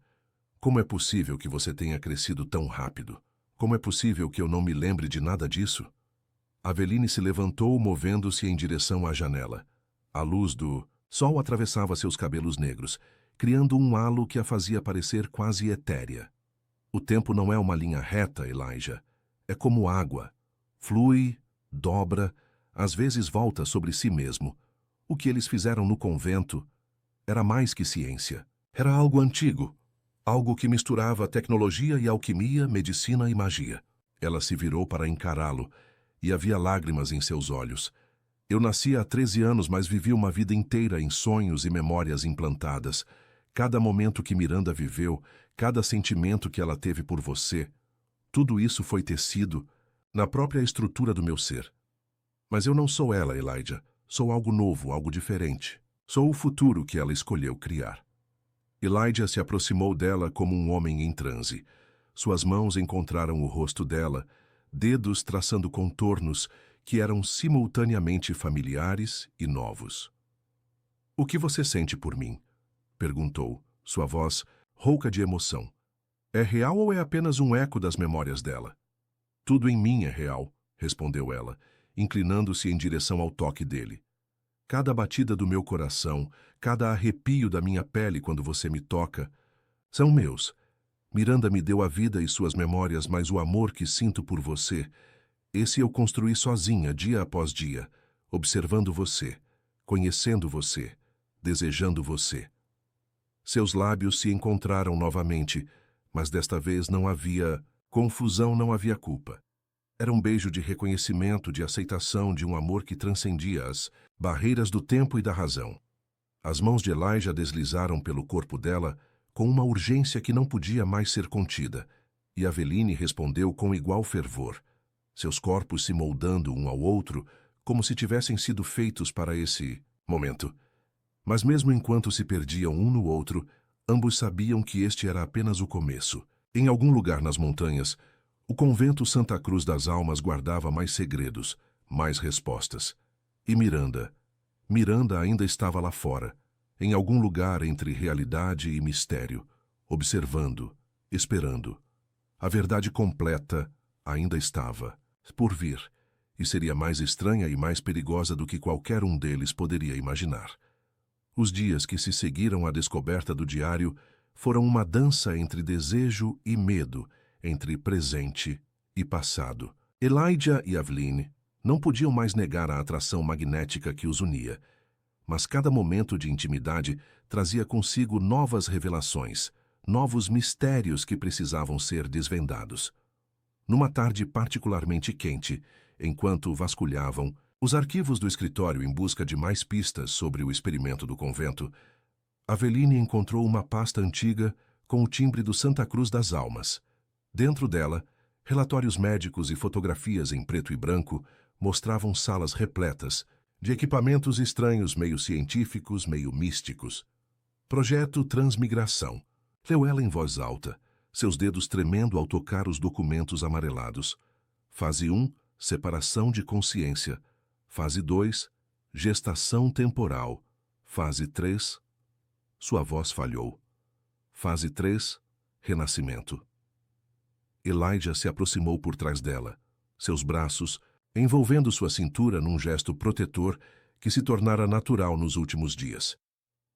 Como é possível que você tenha crescido tão rápido? Como é possível que eu não me lembre de nada disso? Aveline se levantou, movendo-se em direção à janela. A luz do sol atravessava seus cabelos negros, criando um halo que a fazia parecer quase etérea. O tempo não é uma linha reta, Elijah. É como água. Flui, dobra, às vezes volta sobre si mesmo. O que eles fizeram no convento era mais que ciência. Era algo antigo. Algo que misturava tecnologia e alquimia, medicina e magia. Ela se virou para encará-lo, e havia lágrimas em seus olhos. Eu nasci há 13 anos, mas vivi uma vida inteira em sonhos e memórias implantadas. Cada momento que Miranda viveu, cada sentimento que ela teve por você, tudo isso foi tecido na própria estrutura do meu ser. Mas eu não sou ela, Elijah. Sou algo novo, algo diferente. Sou o futuro que ela escolheu criar. Elijah se aproximou dela como um homem em transe. Suas mãos encontraram o rosto dela, dedos traçando contornos que eram simultaneamente familiares e novos. "O que você sente por mim?" perguntou, sua voz rouca de emoção. "É real ou é apenas um eco das memórias dela?" "Tudo em mim é real", respondeu ela, inclinando-se em direção ao toque dele. "Cada batida do meu coração, cada arrepio da minha pele quando você me toca, são meus. Miranda me deu a vida e suas memórias, mas o amor que sinto por você, esse eu construí sozinha, dia após dia, observando você, conhecendo você, desejando você." Seus lábios se encontraram novamente, mas desta vez não havia confusão, não havia culpa. Era um beijo de reconhecimento, de aceitação, de um amor que transcendia as barreiras do tempo e da razão. As mãos de Elijah deslizaram pelo corpo dela com uma urgência que não podia mais ser contida, e Aveline respondeu com igual fervor, seus corpos se moldando um ao outro como se tivessem sido feitos para esse momento. Mas mesmo enquanto se perdiam um no outro, ambos sabiam que este era apenas o começo. Em algum lugar nas montanhas, o convento Santa Cruz das Almas guardava mais segredos, mais respostas. E Miranda ainda estava lá fora, em algum lugar entre realidade e mistério, observando, esperando. A verdade completa ainda estava por vir, e seria mais estranha e mais perigosa do que qualquer um deles poderia imaginar. Os dias que se seguiram à descoberta do diário foram uma dança entre desejo e medo, entre presente e passado. Elijah e Aveline não podiam mais negar a atração magnética que os unia, mas cada momento de intimidade trazia consigo novas revelações, novos mistérios que precisavam ser desvendados. Numa tarde particularmente quente, enquanto vasculhavam os arquivos do escritório em busca de mais pistas sobre o experimento do convento, Aveline encontrou uma pasta antiga com o timbre do Santa Cruz das Almas. Dentro dela, relatórios médicos e fotografias em preto e branco mostravam salas repletas de equipamentos estranhos, meio científicos, meio místicos. Projeto Transmigração. Leu ela em voz alta, seus dedos tremendo ao tocar os documentos amarelados. Fase 1, separação de consciência. Fase 2, gestação temporal. Fase 3, sua voz falhou. Fase 3, renascimento. Elijah se aproximou por trás dela, seus braços envolvendo sua cintura num gesto protetor que se tornara natural nos últimos dias.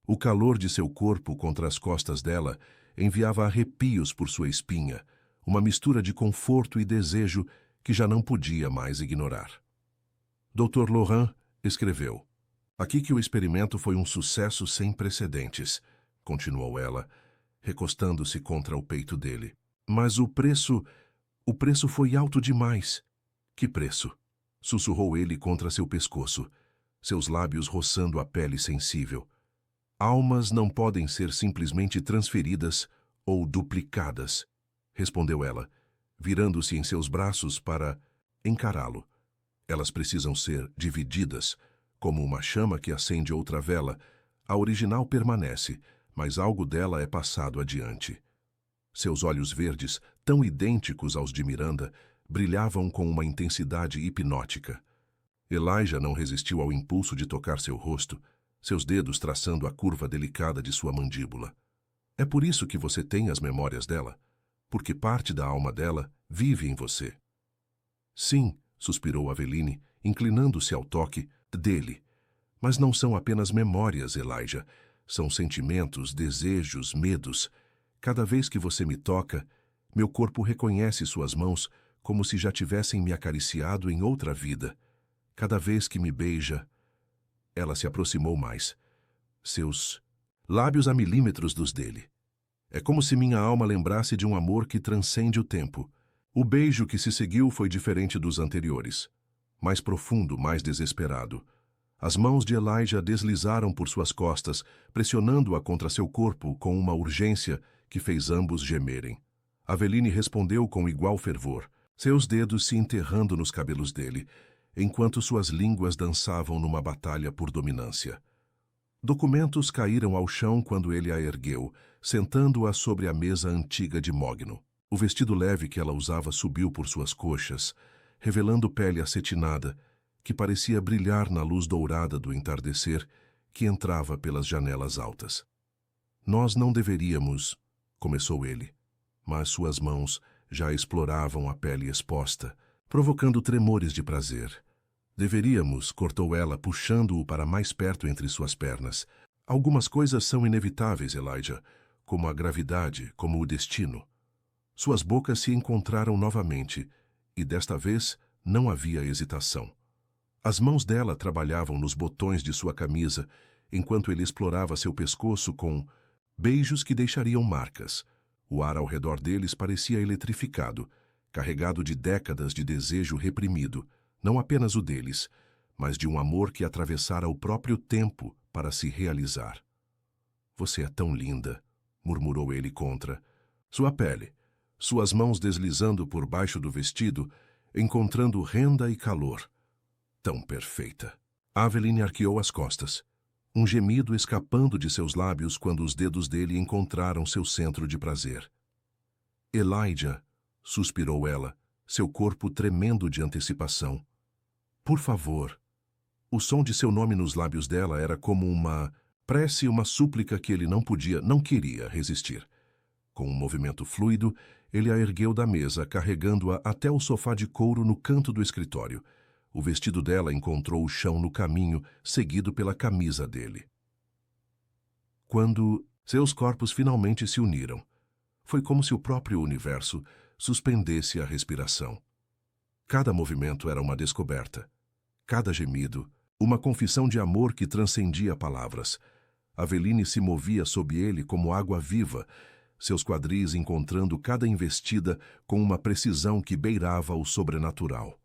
O calor de seu corpo contra as costas dela enviava arrepios por sua espinha, uma mistura de conforto e desejo que já não podia mais ignorar. Dr. Laurent escreveu: "Aqui que o experimento foi um sucesso sem precedentes", continuou ela, recostando-se contra o peito dele. "Mas o preço foi alto demais." "Que preço?" sussurrou ele contra seu pescoço, seus lábios roçando a pele sensível. "Almas não podem ser simplesmente transferidas ou duplicadas", respondeu ela, virando-se em seus braços para encará-lo. "Elas precisam ser divididas, como uma chama que acende outra vela. A original permanece, mas algo dela é passado adiante." Seus olhos verdes, tão idênticos aos de Miranda, brilhavam com uma intensidade hipnótica. Elijah não resistiu ao impulso de tocar seu rosto, seus dedos traçando a curva delicada de sua mandíbula. "É por isso que você tem as memórias dela? Porque parte da alma dela vive em você." "Sim", suspirou Aveline, inclinando-se ao toque dele. "Mas não são apenas memórias, Elijah. São sentimentos, desejos, medos. Cada vez que você me toca, meu corpo reconhece suas mãos como se já tivessem me acariciado em outra vida. Cada vez que me beija..." Ela se aproximou mais, seus lábios a milímetros dos dele. "É como se minha alma lembrasse de um amor que transcende o tempo." O beijo que se seguiu foi diferente dos anteriores. Mais profundo, mais desesperado. As mãos de Elijah deslizaram por suas costas, pressionando-a contra seu corpo com uma urgência que fez ambos gemerem. Aveline respondeu com igual fervor, seus dedos se enterrando nos cabelos dele, enquanto suas línguas dançavam numa batalha por dominância. Documentos caíram ao chão quando ele a ergueu, sentando-a sobre a mesa antiga de mogno. O vestido leve que ela usava subiu por suas coxas, revelando pele acetinada, que parecia brilhar na luz dourada do entardecer que entrava pelas janelas altas. Nós não deveríamos, começou ele, mas suas mãos já exploravam a pele exposta, provocando tremores de prazer. Deveríamos, cortou ela, puxando-o para mais perto entre suas pernas. Algumas coisas são inevitáveis, Elijah, como a gravidade, como o destino. Suas bocas se encontraram novamente, e desta vez não havia hesitação. As mãos dela trabalhavam nos botões de sua camisa, enquanto ele explorava seu pescoço com beijos que deixariam marcas. O ar ao redor deles parecia eletrificado, carregado de décadas de desejo reprimido, não apenas o deles, mas de um amor que atravessara o próprio tempo para se realizar. Você é tão linda, murmurou ele contra sua pele, suas mãos deslizando por baixo do vestido, encontrando renda e calor. Tão perfeita. Aveline arqueou as costas, um gemido escapando de seus lábios quando os dedos dele encontraram seu centro de prazer. Elijah, suspirou ela, seu corpo tremendo de antecipação. Por favor. O som de seu nome nos lábios dela era como uma prece, uma súplica que ele não queria resistir. Com um movimento fluido, ele a ergueu da mesa, carregando-a até o sofá de couro no canto do escritório. O vestido dela encontrou o chão no caminho, seguido pela camisa dele. Quando seus corpos finalmente se uniram, foi como se o próprio universo suspendesse a respiração. Cada movimento era uma descoberta. Cada gemido, uma confissão de amor que transcendia palavras. Aveline se movia sob ele como água viva, seus quadris encontrando cada investida com uma precisão que beirava o sobrenatural.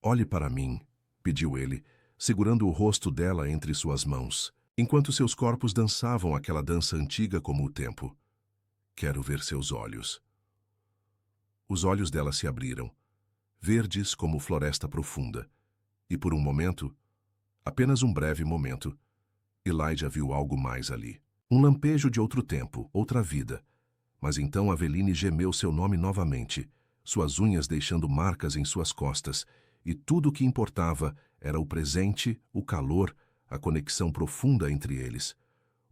Olhe para mim, pediu ele, segurando o rosto dela entre suas mãos, enquanto seus corpos dançavam aquela dança antiga como o tempo. Quero ver seus olhos. Os olhos dela se abriram, verdes como floresta profunda, e por um momento, apenas um breve momento, Elijah viu algo mais ali. Um lampejo de outro tempo, outra vida. Mas então Aveline gemeu seu nome novamente, suas unhas deixando marcas em suas costas, e tudo o que importava era o presente, o calor, a conexão profunda entre eles.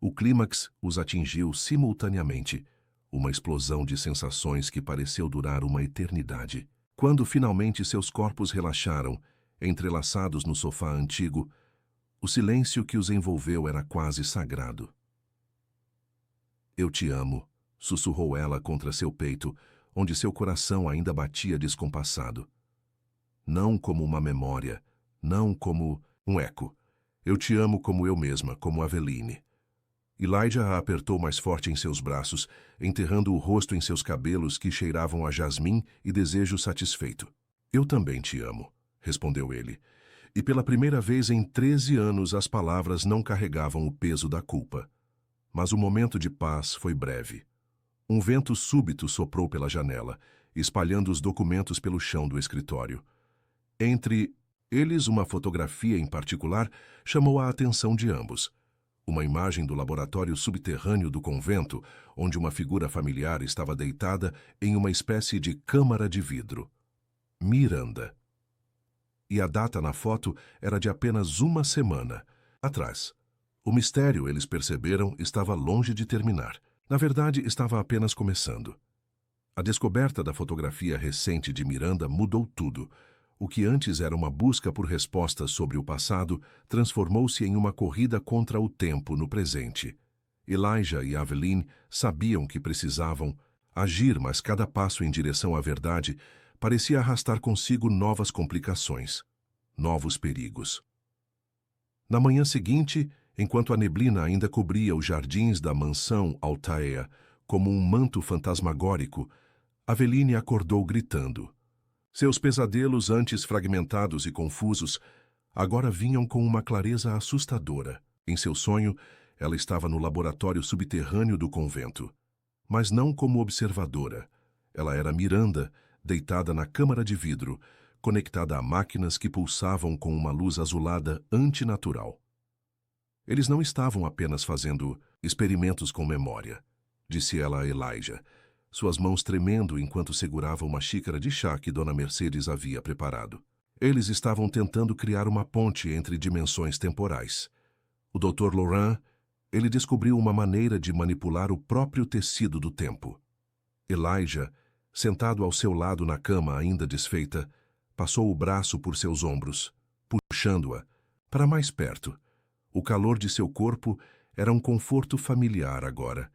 O clímax os atingiu simultaneamente, uma explosão de sensações que pareceu durar uma eternidade. Quando finalmente seus corpos relaxaram, entrelaçados no sofá antigo, o silêncio que os envolveu era quase sagrado. Eu te amo, sussurrou ela contra seu peito, onde seu coração ainda batia descompassado. Não como uma memória, não como um eco. Eu te amo como eu mesma, como Aveline. Elijah a apertou mais forte em seus braços, enterrando o rosto em seus cabelos que cheiravam a jasmim e desejo satisfeito. Eu também te amo, respondeu ele. E pela primeira vez em 13 anos as palavras não carregavam o peso da culpa. Mas o momento de paz foi breve. Um vento súbito soprou pela janela, espalhando os documentos pelo chão do escritório. Entre eles, uma fotografia em particular chamou a atenção de ambos. Uma imagem do laboratório subterrâneo do convento, onde uma figura familiar estava deitada em uma espécie de câmara de vidro. Miranda. E a data na foto era de apenas uma semana atrás. O mistério, eles perceberam, estava longe de terminar. Na verdade, estava apenas começando. A descoberta da fotografia recente de Miranda mudou tudo. O que antes era uma busca por respostas sobre o passado transformou-se em uma corrida contra o tempo no presente. Elijah e Aveline sabiam que precisavam agir, mas cada passo em direção à verdade parecia arrastar consigo novas complicações, novos perigos. Na manhã seguinte, enquanto a neblina ainda cobria os jardins da mansão Altaea como um manto fantasmagórico, Aveline acordou gritando. Seus pesadelos, antes fragmentados e confusos, agora vinham com uma clareza assustadora. Em seu sonho, ela estava no laboratório subterrâneo do convento. Mas não como observadora. Ela era Miranda, deitada na câmara de vidro, conectada a máquinas que pulsavam com uma luz azulada antinatural. Eles não estavam apenas fazendo experimentos com memória, disse ela a Elijah, suas mãos tremendo enquanto segurava uma xícara de chá que Dona Mercedes havia preparado. Eles estavam tentando criar uma ponte entre dimensões temporais. O Dr. Laurent, ele descobriu uma maneira de manipular o próprio tecido do tempo. Elijah, sentado ao seu lado na cama ainda desfeita, passou o braço por seus ombros, puxando-a para mais perto. O calor de seu corpo era um conforto familiar agora,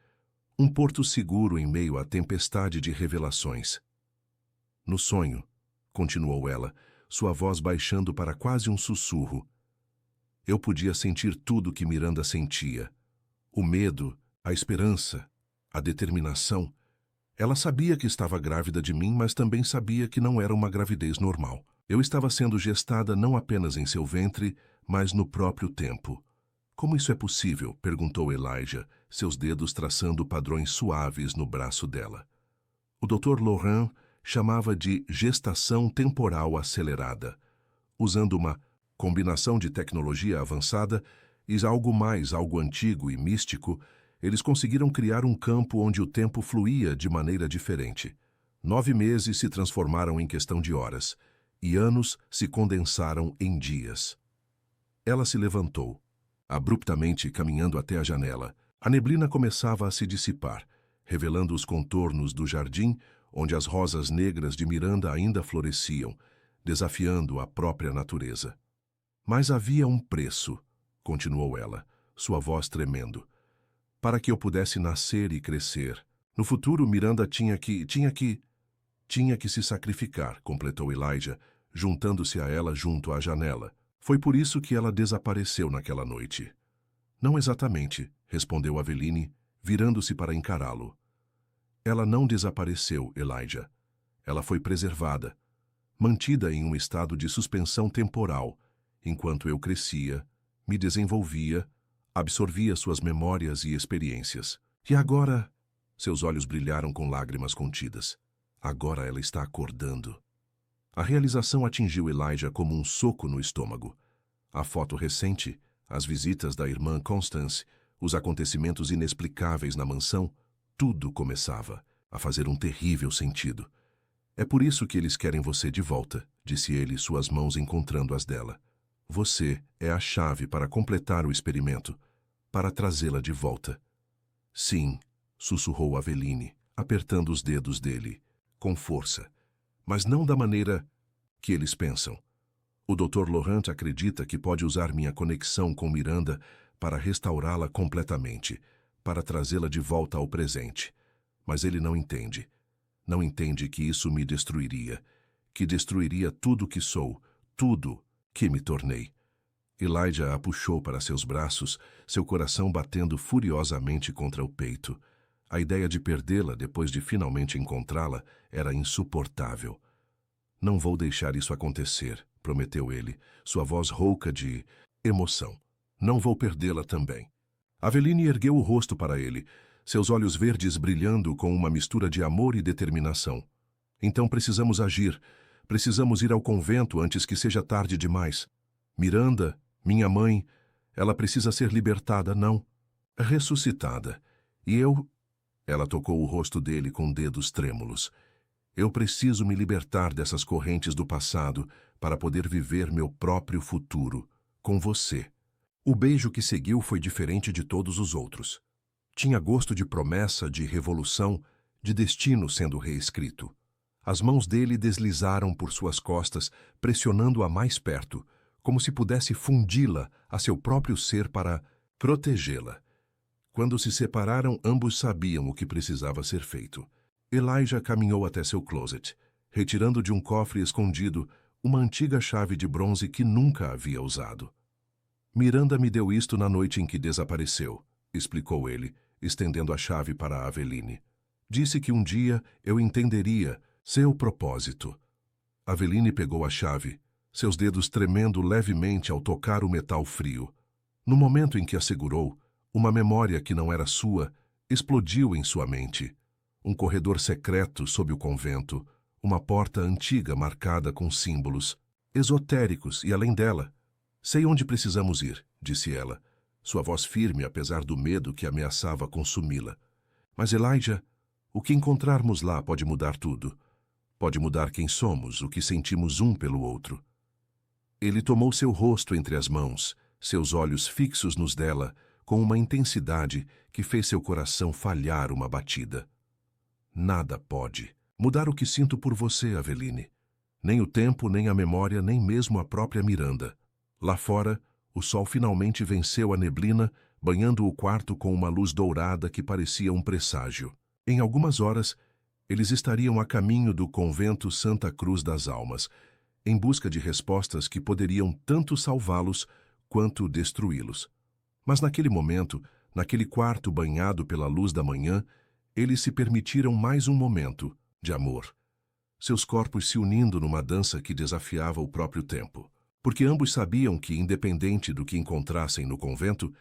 um porto seguro em meio à tempestade de revelações. No sonho, continuou ela, sua voz baixando para quase um sussurro, eu podia sentir tudo que Miranda sentia. O medo, a esperança, a determinação. Ela sabia que estava grávida de mim, mas também sabia que não era uma gravidez normal. Eu estava sendo gestada não apenas em seu ventre, mas no próprio tempo. Como isso é possível? Perguntou Elijah, seus dedos traçando padrões suaves no braço dela. O Dr. Laurent chamava de gestação temporal acelerada, usando uma combinação de tecnologia avançada e algo antigo e místico. Eles conseguiram criar um campo onde o tempo fluía de maneira diferente. 9 meses se transformaram em questão de horas, e anos se condensaram em dias. Ela se levantou, abruptamente caminhando até a janela. A neblina começava a se dissipar, revelando os contornos do jardim onde as rosas negras de Miranda ainda floresciam, desafiando a própria natureza. Mas havia um preço, continuou ela, sua voz tremendo. Para que eu pudesse nascer e crescer. No futuro, Miranda tinha que se sacrificar, completou Elijah, juntando-se a ela junto à janela. Foi por isso que ela desapareceu naquela noite. Não exatamente, respondeu Aveline, virando-se para encará-lo. Ela não desapareceu, Elijah. Ela foi preservada, mantida em um estado de suspensão temporal, enquanto eu crescia, me desenvolvia, absorvia suas memórias e experiências. E agora... Seus olhos brilharam com lágrimas contidas. Agora ela está acordando. A realização atingiu Elijah como um soco no estômago. A foto recente, as visitas da irmã Constance, os acontecimentos inexplicáveis na mansão, tudo começava a fazer um terrível sentido. É por isso que eles querem você de volta, disse ele, suas mãos encontrando as dela. Você é a chave para completar o experimento, para trazê-la de volta. Sim, sussurrou Aveline, apertando os dedos dele, com força, mas não da maneira que eles pensam. O Dr. Laurent acredita que pode usar minha conexão com Miranda para restaurá-la completamente, para trazê-la de volta ao presente. Mas ele não entende. Não entende que isso me destruiria, que destruiria tudo que sou, tudo que me tornei. Elijah a puxou para seus braços, seu coração batendo furiosamente contra o peito. A ideia de perdê-la depois de finalmente encontrá-la era insuportável. Não vou deixar isso acontecer, prometeu ele, sua voz rouca de emoção. Não vou perdê-la também. Aveline ergueu o rosto para ele, seus olhos verdes brilhando com uma mistura de amor e determinação. Então precisamos agir. Precisamos ir ao convento antes que seja tarde demais. Miranda, minha mãe, ela precisa ser libertada, não? Ressuscitada. E eu... Ela tocou o rosto dele com dedos trêmulos. Eu preciso me libertar dessas correntes do passado para poder viver meu próprio futuro, com você. O beijo que seguiu foi diferente de todos os outros. Tinha gosto de promessa, de revolução, de destino sendo reescrito. As mãos dele deslizaram por suas costas, pressionando-a mais perto, como se pudesse fundi-la a seu próprio ser para protegê-la. Quando se separaram, ambos sabiam o que precisava ser feito. Elijah caminhou até seu closet, retirando de um cofre escondido uma antiga chave de bronze que nunca havia usado. Miranda me deu isto na noite em que desapareceu, explicou ele, estendendo a chave para a Aveline. Disse que um dia eu entenderia seu propósito. Aveline pegou a chave, seus dedos tremendo levemente ao tocar o metal frio. No momento em que a segurou, uma memória que não era sua explodiu em sua mente. Um corredor secreto sob o convento, uma porta antiga marcada com símbolos esotéricos e além dela. Sei onde precisamos ir, disse ela, sua voz firme apesar do medo que ameaçava consumi-la. Mas Elijah, o que encontrarmos lá pode mudar tudo. Pode mudar quem somos, o que sentimos um pelo outro. Ele tomou seu rosto entre as mãos, seus olhos fixos nos dela, com uma intensidade que fez seu coração falhar uma batida. Nada pode mudar o que sinto por você, Aveline. Nem o tempo, nem a memória, nem mesmo a própria Miranda. Lá fora, o sol finalmente venceu a neblina, banhando o quarto com uma luz dourada que parecia um presságio. Em algumas horas, eles estariam a caminho do convento Santa Cruz das Almas, em busca de respostas que poderiam tanto salvá-los quanto destruí-los. Mas naquele momento, naquele quarto banhado pela luz da manhã, eles se permitiram mais um momento de amor. Seus corpos se unindo numa dança que desafiava o próprio tempo. Porque ambos sabiam que, independente do que encontrassem no convento,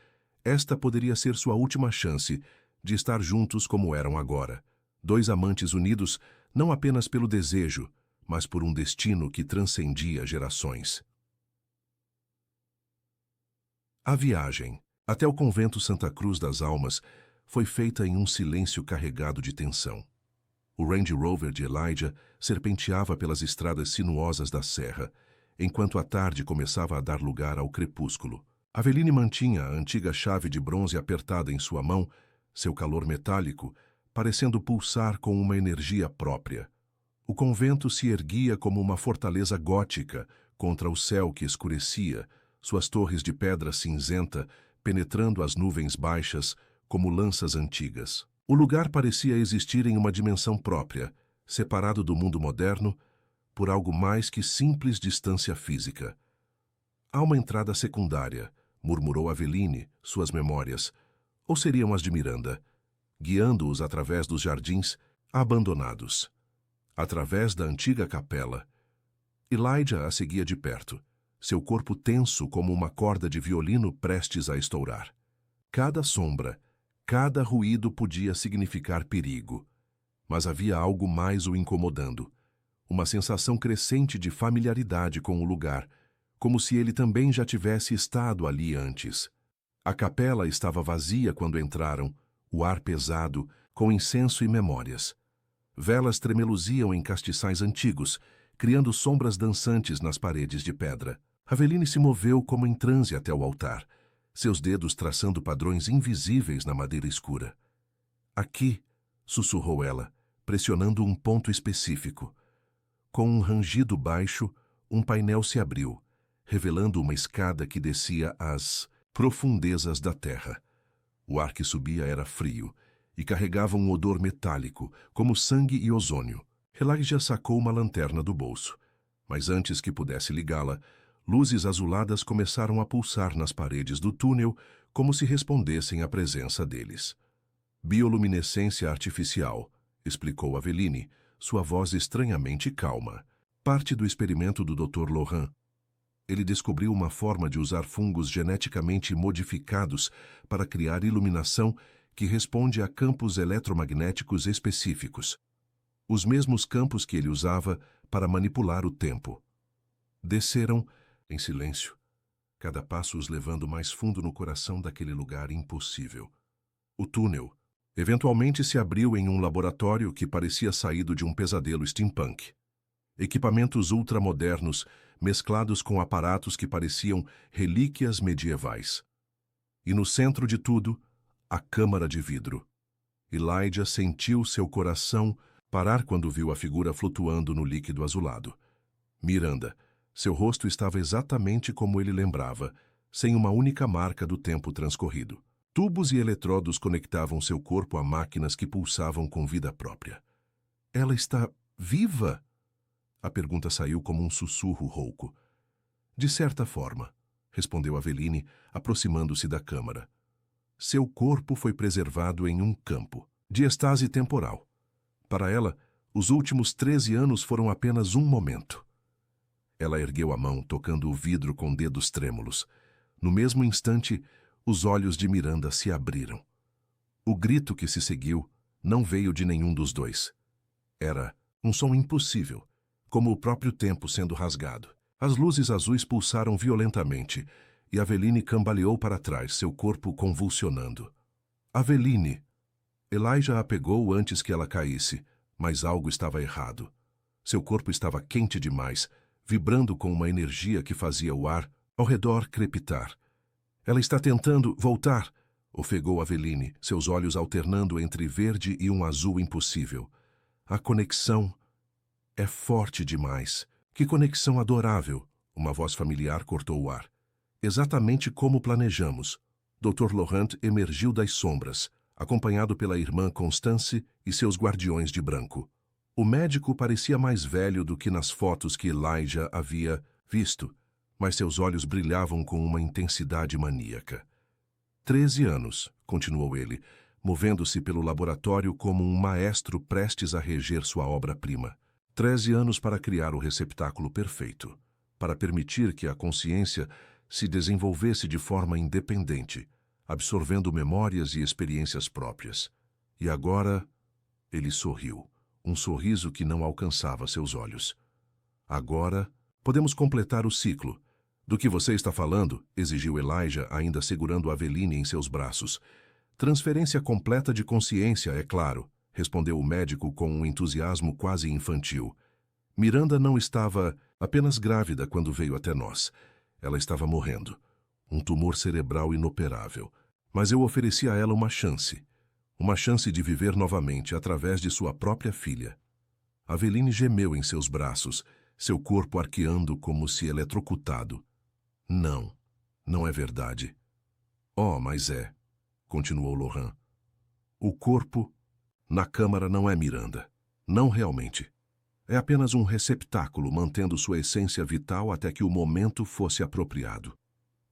esta poderia ser sua última chance de estar juntos como eram agora. Dois amantes unidos não apenas pelo desejo, mas por um destino que transcendia gerações. A viagem até o convento Santa Cruz das Almas foi feita em um silêncio carregado de tensão. O Range Rover de Elijah serpenteava pelas estradas sinuosas da serra, enquanto a tarde começava a dar lugar ao crepúsculo. Aveline mantinha a antiga chave de bronze apertada em sua mão, seu calor metálico parecendo pulsar com uma energia própria. O convento se erguia como uma fortaleza gótica contra o céu que escurecia, suas torres de pedra cinzenta penetrando as nuvens baixas como lanças antigas. O lugar parecia existir em uma dimensão própria, separado do mundo moderno por algo mais que simples distância física. Há uma entrada secundária, murmurou Aveline, suas memórias, ou seriam as de Miranda, guiando-os através dos jardins abandonados. Através da antiga capela. Elijah a seguia de perto, seu corpo tenso como uma corda de violino prestes a estourar. Cada sombra, cada ruído podia significar perigo, mas havia algo mais o incomodando. Uma sensação crescente de familiaridade com o lugar, como se ele também já tivesse estado ali antes. A capela estava vazia quando entraram, o ar pesado, com incenso e memórias. Velas tremeluziam em castiçais antigos, criando sombras dançantes nas paredes de pedra. Aveline se moveu como em transe até o altar, seus dedos traçando padrões invisíveis na madeira escura. Aqui, sussurrou ela, pressionando um ponto específico. Com um rangido baixo, um painel se abriu, revelando uma escada que descia às profundezas da terra. O ar que subia era frio e carregava um odor metálico, como sangue e ozônio. Elijah sacou uma lanterna do bolso, mas antes que pudesse ligá-la, luzes azuladas começaram a pulsar nas paredes do túnel como se respondessem à presença deles. Bioluminescência artificial, explicou Aveline, sua voz estranhamente calma. Parte do experimento do Dr. Lohan. Ele descobriu uma forma de usar fungos geneticamente modificados para criar iluminação que responde a campos eletromagnéticos específicos. Os mesmos campos que ele usava para manipular o tempo. Desceram, em silêncio, cada passo os levando mais fundo no coração daquele lugar impossível. O túnel eventualmente se abriu em um laboratório que parecia saído de um pesadelo steampunk. Equipamentos ultramodernos mesclados com aparatos que pareciam relíquias medievais. E no centro de tudo, a câmara de vidro. Elijah sentiu seu coração parar quando viu a figura flutuando no líquido azulado. Miranda. Seu rosto estava exatamente como ele lembrava, sem uma única marca do tempo transcorrido. Tubos e eletrodos conectavam seu corpo a máquinas que pulsavam com vida própria. Ela está viva? A pergunta saiu como um sussurro rouco. De certa forma, respondeu Aveline, aproximando-se da câmara. Seu corpo foi preservado em um campo de estase temporal. Para ela, os últimos 13 anos foram apenas um momento. Ela ergueu a mão, tocando o vidro com dedos trêmulos. No mesmo instante, os olhos de Miranda se abriram. O grito que se seguiu não veio de nenhum dos dois. Era um som impossível, como o próprio tempo sendo rasgado. As luzes azuis pulsaram violentamente e Aveline cambaleou para trás, seu corpo convulsionando. Aveline! Elijah a pegou antes que ela caísse, mas algo estava errado. Seu corpo estava quente demais, vibrando com uma energia que fazia o ar ao redor crepitar. Ela está tentando voltar, ofegou Aveline, seus olhos alternando entre verde e um azul impossível. A conexão é forte demais. Que conexão adorável! Uma voz familiar cortou o ar. Exatamente como planejamos. Dr. Laurent emergiu das sombras, acompanhado pela irmã Constance e seus guardiões de branco. O médico parecia mais velho do que nas fotos que Elijah havia visto, mas seus olhos brilhavam com uma intensidade maníaca. 13 anos, continuou ele, movendo-se pelo laboratório como um maestro prestes a reger sua obra-prima. 13 anos para criar o receptáculo perfeito, para permitir que a consciência se desenvolvesse de forma independente, absorvendo memórias e experiências próprias. E agora, ele sorriu, um sorriso que não alcançava seus olhos. Agora, podemos completar o ciclo. Do que você está falando? Exigiu Elijah, ainda segurando Aveline em seus braços. Transferência completa de consciência, é claro, respondeu o médico com um entusiasmo quase infantil. Miranda não estava apenas grávida quando veio até nós. Ela estava morrendo. Um tumor cerebral inoperável. Mas eu ofereci a ela uma chance de viver novamente através de sua própria filha. Aveline gemeu em seus braços, seu corpo arqueando como se eletrocutado. Não, não é verdade. Oh, mas é, continuou Laurent. O corpo na câmara não é Miranda. Não realmente. É apenas um receptáculo mantendo sua essência vital até que o momento fosse apropriado.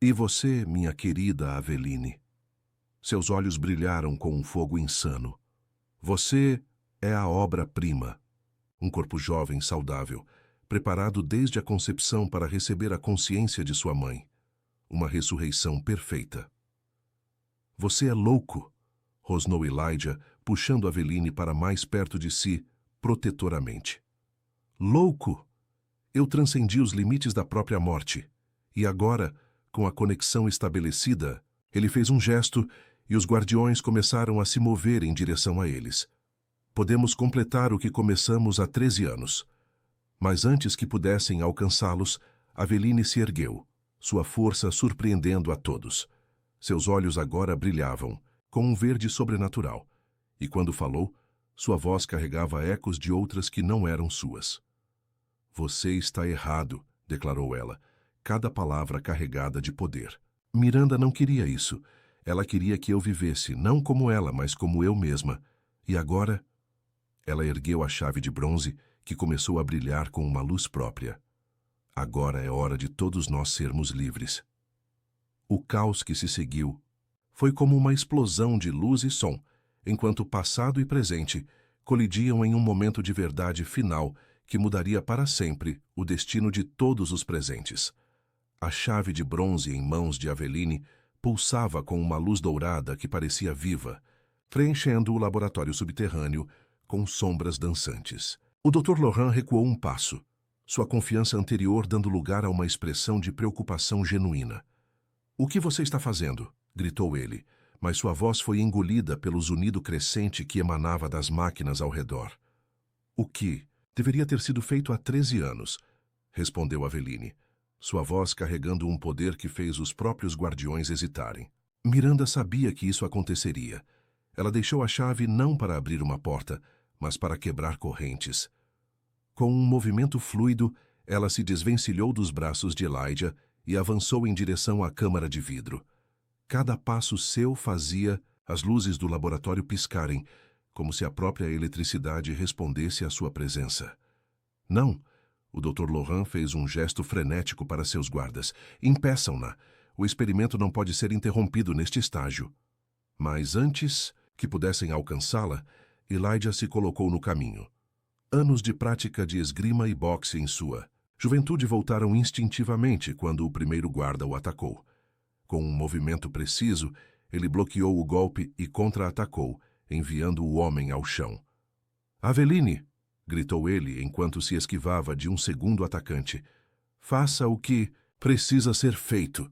E você, minha querida Aveline? Seus olhos brilharam com um fogo insano. Você é a obra-prima. Um corpo jovem, saudável, preparado desde a concepção para receber a consciência de sua mãe. Uma ressurreição perfeita. Você é louco, rosnou Elijah, puxando Aveline para mais perto de si, protetoramente. Louco! Eu transcendi os limites da própria morte. E agora, com a conexão estabelecida, ele fez um gesto e os guardiões começaram a se mover em direção a eles. Podemos completar o que começamos há 13 anos. Mas antes que pudessem alcançá-los, Aveline se ergueu, sua força surpreendendo a todos. Seus olhos agora brilhavam, com um verde sobrenatural, e quando falou, sua voz carregava ecos de outras que não eram suas. Você está errado, declarou ela, cada palavra carregada de poder. Miranda não queria isso. Ela queria que eu vivesse, não como ela, mas como eu mesma. E agora? Ela ergueu a chave de bronze, que começou a brilhar com uma luz própria. Agora é hora de todos nós sermos livres. O caos que se seguiu foi como uma explosão de luz e som, enquanto o passado e presente colidiam em um momento de verdade final que mudaria para sempre o destino de todos os presentes. A chave de bronze em mãos de Aveline pulsava com uma luz dourada que parecia viva, preenchendo o laboratório subterrâneo com sombras dançantes. O Dr. Laurent recuou um passo, sua confiança anterior dando lugar a uma expressão de preocupação genuína. "O que você está fazendo?" gritou ele, mas sua voz foi engolida pelo zunido crescente que emanava das máquinas ao redor. "O que deveria ter sido feito há 13 anos", respondeu Aveline, sua voz carregando um poder que fez os próprios guardiões hesitarem. Miranda sabia que isso aconteceria. Ela deixou a chave não para abrir uma porta, mas para quebrar correntes. Com um movimento fluido, ela se desvencilhou dos braços de Elijah e avançou em direção à câmara de vidro. Cada passo seu fazia as luzes do laboratório piscarem, como se a própria eletricidade respondesse à sua presença. "Não!" O Dr. Laurent fez um gesto frenético para seus guardas. "Impeçam-na! O experimento não pode ser interrompido neste estágio." Mas antes que pudessem alcançá-la, Elijah se colocou no caminho. Anos de prática de esgrima e boxe em sua Juventude voltaram instintivamente quando o primeiro guarda o atacou. Com um movimento preciso, ele bloqueou o golpe e contra-atacou, enviando o homem ao chão. Aveline! Gritou ele enquanto se esquivava de um segundo atacante. Faça o que precisa ser feito.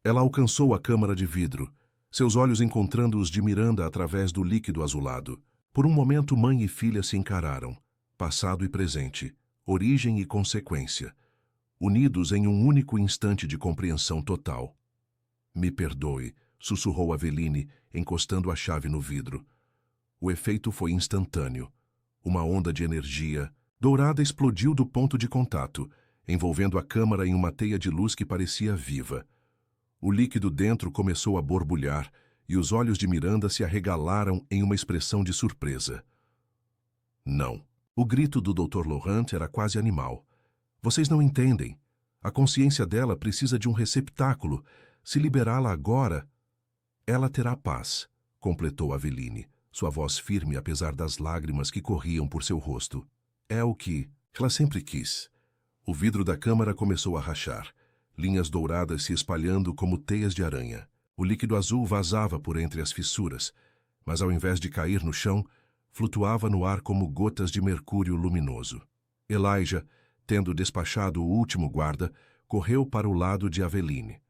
Ela alcançou a câmara de vidro, seus olhos encontrando os de Miranda através do líquido azulado. Por um momento, mãe e filha se encararam, passado e presente, origem e consequência, unidos em um único instante de compreensão total. Me perdoe, sussurrou Aveline, encostando a chave no vidro. O efeito foi instantâneo. Uma onda de energia dourada explodiu do ponto de contato, envolvendo a câmara em uma teia de luz que parecia viva. O líquido dentro começou a borbulhar e os olhos de Miranda se arregalaram em uma expressão de surpresa. Não. O grito do Dr. Laurent era quase animal. Vocês não entendem. A consciência dela precisa de um receptáculo. Se liberá-la agora, ela terá paz, completou Aveline, sua voz firme apesar das lágrimas que corriam por seu rosto. É o que ela sempre quis. O vidro da câmara começou a rachar, linhas douradas se espalhando como teias de aranha. O líquido azul vazava por entre as fissuras, mas ao invés de cair no chão, flutuava no ar como gotas de mercúrio luminoso. Elijah, tendo despachado o último guarda, correu para o lado de Aveline.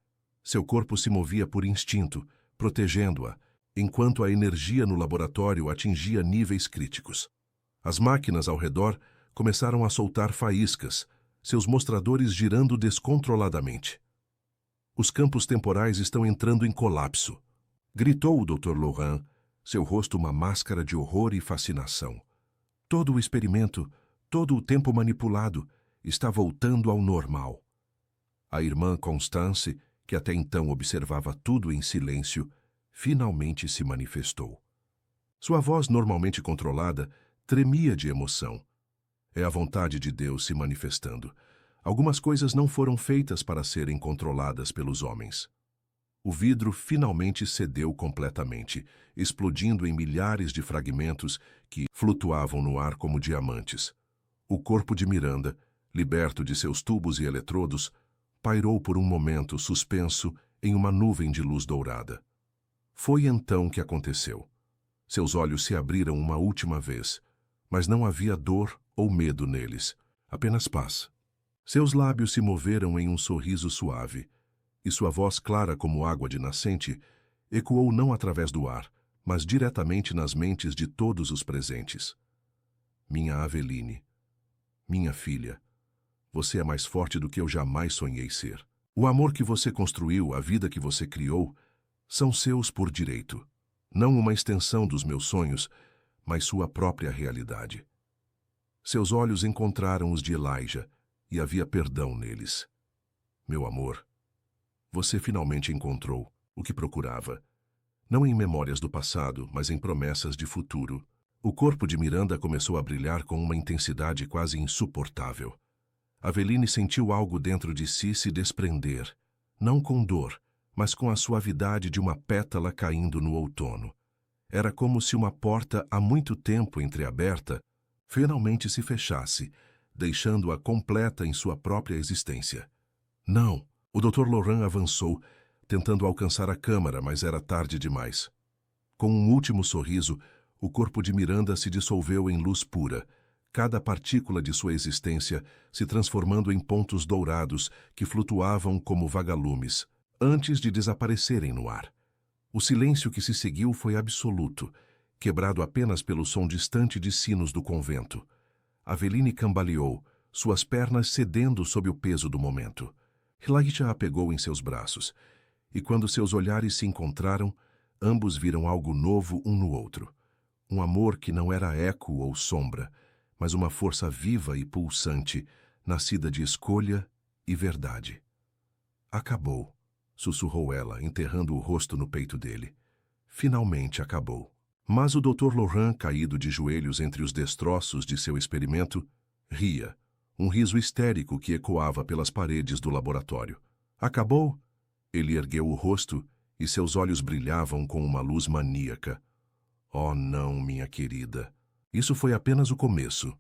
Seu corpo se movia por instinto, protegendo-a, enquanto a energia no laboratório atingia níveis críticos. As máquinas ao redor começaram a soltar faíscas, seus mostradores girando descontroladamente. Os campos temporais estão entrando em colapso, gritou o Dr. Laurent, seu rosto uma máscara de horror e fascinação. Todo o experimento, todo o tempo manipulado, está voltando ao normal. A irmã Constance, que até então observava tudo em silêncio, finalmente se manifestou. Sua voz, normalmente controlada, tremia de emoção. É a vontade de Deus se manifestando. Algumas coisas não foram feitas para serem controladas pelos homens. O vidro finalmente cedeu completamente, explodindo em milhares de fragmentos que flutuavam no ar como diamantes. O corpo de Miranda, liberto de seus tubos e eletrodos, pairou por um momento suspenso em uma nuvem de luz dourada. Foi então que aconteceu. Seus olhos se abriram uma última vez, mas não havia dor ou medo neles, apenas paz. Seus lábios se moveram em um sorriso suave, e sua voz clara como água de nascente ecoou não através do ar, mas diretamente nas mentes de todos os presentes. Minha Aveline, minha filha, você é mais forte do que eu jamais sonhei ser. O amor que você construiu, a vida que você criou, são seus por direito. Não uma extensão dos meus sonhos, mas sua própria realidade. Seus olhos encontraram os de Elijah, e havia perdão neles. Meu amor, você finalmente encontrou o que procurava. Não em memórias do passado, mas em promessas de futuro. O corpo de Miranda começou a brilhar com uma intensidade quase insuportável. Aveline sentiu algo dentro de si se desprender, não com dor, mas com a suavidade de uma pétala caindo no outono. Era como se uma porta há muito tempo entreaberta finalmente se fechasse, deixando-a completa em sua própria existência. Não! O Dr. Laurent avançou, tentando alcançar a câmara, mas era tarde demais. Com um último sorriso, o corpo de Miranda se dissolveu em luz pura, cada partícula de sua existência se transformando em pontos dourados que flutuavam como vagalumes, antes de desaparecerem no ar. O silêncio que se seguiu foi absoluto, quebrado apenas pelo som distante de sinos do convento. Aveline cambaleou, suas pernas cedendo sob o peso do momento. Elijah a pegou em seus braços, e quando seus olhares se encontraram, ambos viram algo novo um no outro. Um amor que não era eco ou sombra, mas uma força viva e pulsante, nascida de escolha e verdade. Acabou, sussurrou ela, enterrando o rosto no peito dele. Finalmente acabou. Mas o Dr. Laurent, caído de joelhos entre os destroços de seu experimento, ria, um riso histérico que ecoava pelas paredes do laboratório. Acabou? Ele ergueu o rosto e seus olhos brilhavam com uma luz maníaca. Oh, não, minha querida. Isso foi apenas o começo.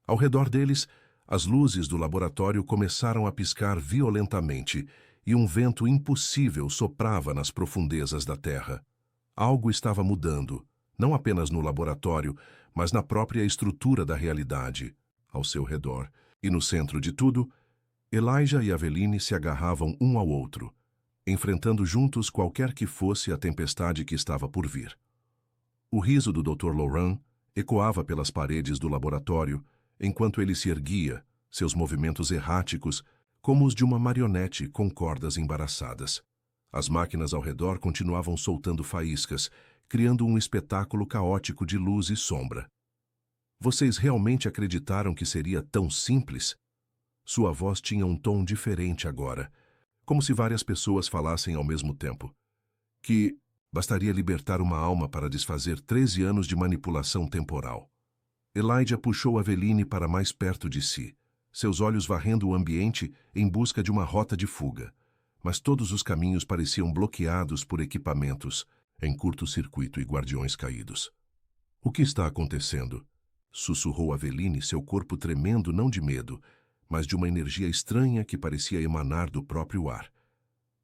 Ao redor deles, As luzes do laboratório começaram a piscar violentamente e um vento impossível soprava nas profundezas da Terra. Algo estava mudando, não apenas no laboratório, mas na própria estrutura da realidade, ao seu redor. E no centro de tudo, Elijah e Aveline se agarravam um ao outro, enfrentando juntos qualquer que fosse a tempestade que estava por vir. O riso do Dr. Laurent ecoava pelas paredes do laboratório, enquanto ele se erguia, seus movimentos erráticos, como os de uma marionete com cordas embaraçadas. As máquinas ao redor continuavam soltando faíscas, criando um espetáculo caótico de luz e sombra. Vocês realmente acreditaram que seria tão simples? Sua voz tinha um tom diferente agora, como se várias pessoas falassem ao mesmo tempo. Que bastaria libertar uma alma para desfazer 13 anos de manipulação temporal. Elijah puxou Aveline para mais perto de si, seus olhos varrendo o ambiente em busca de uma rota de fuga. Mas todos os caminhos pareciam bloqueados por equipamentos, em curto-circuito e guardiões caídos. O que está acontecendo? Sussurrou Aveline, seu corpo tremendo não de medo, mas de uma energia estranha que parecia emanar do próprio ar.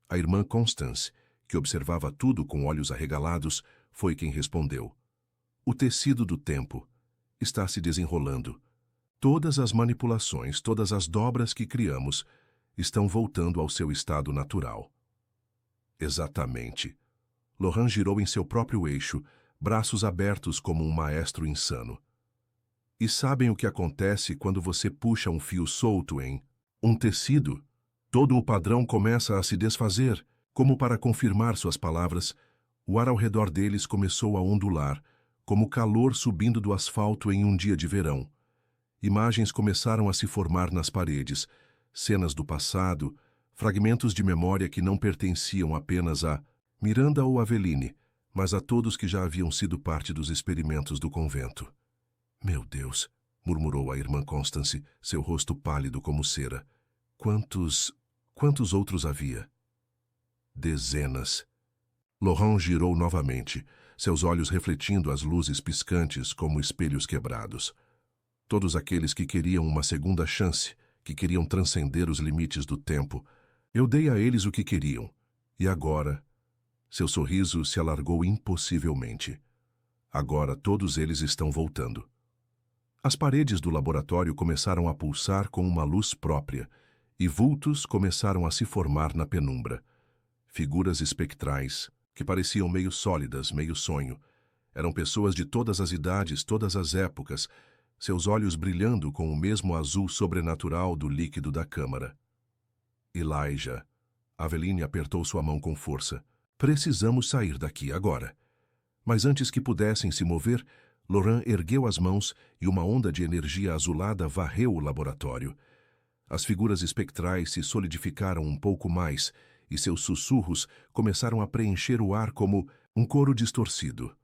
A irmã Constance, que observava tudo com olhos arregalados, foi quem respondeu. O tecido do tempo está se desenrolando. Todas as manipulações, todas as dobras que criamos, estão voltando ao seu estado natural. Exatamente. Laurent girou em seu próprio eixo, braços abertos como um maestro insano. E sabem o que acontece quando você puxa um fio solto em um tecido? Todo o padrão começa a se desfazer. Como para confirmar suas palavras, o ar ao redor deles começou a ondular, como calor subindo do asfalto em um dia de verão. Imagens começaram a se formar nas paredes, cenas do passado, fragmentos de memória que não pertenciam apenas a Miranda ou Aveline, mas a todos que já haviam sido parte dos experimentos do convento. Meu Deus, murmurou a irmã Constance, seu rosto pálido como cera. Quantos outros havia? Dezenas. Laurent girou novamente, seus olhos refletindo as luzes piscantes como espelhos quebrados. Todos aqueles que queriam uma segunda chance, que queriam transcender os limites do tempo. Eu dei a eles o que queriam. E agora? Seu sorriso se alargou impossivelmente. Agora todos eles estão voltando. As paredes do laboratório começaram a pulsar com uma luz própria, e vultos começaram a se formar na penumbra. Figuras espectrais, que pareciam meio sólidas, meio sonho. Eram pessoas de todas as idades, todas as épocas, seus olhos brilhando com o mesmo azul sobrenatural do líquido da câmara. Elijah. Aveline apertou sua mão com força. Precisamos sair daqui agora. Mas antes que pudessem se mover, Laurent ergueu as mãos e uma onda de energia azulada varreu o laboratório. As figuras espectrais se solidificaram um pouco mais, e seus sussurros começaram a preencher o ar como um coro distorcido.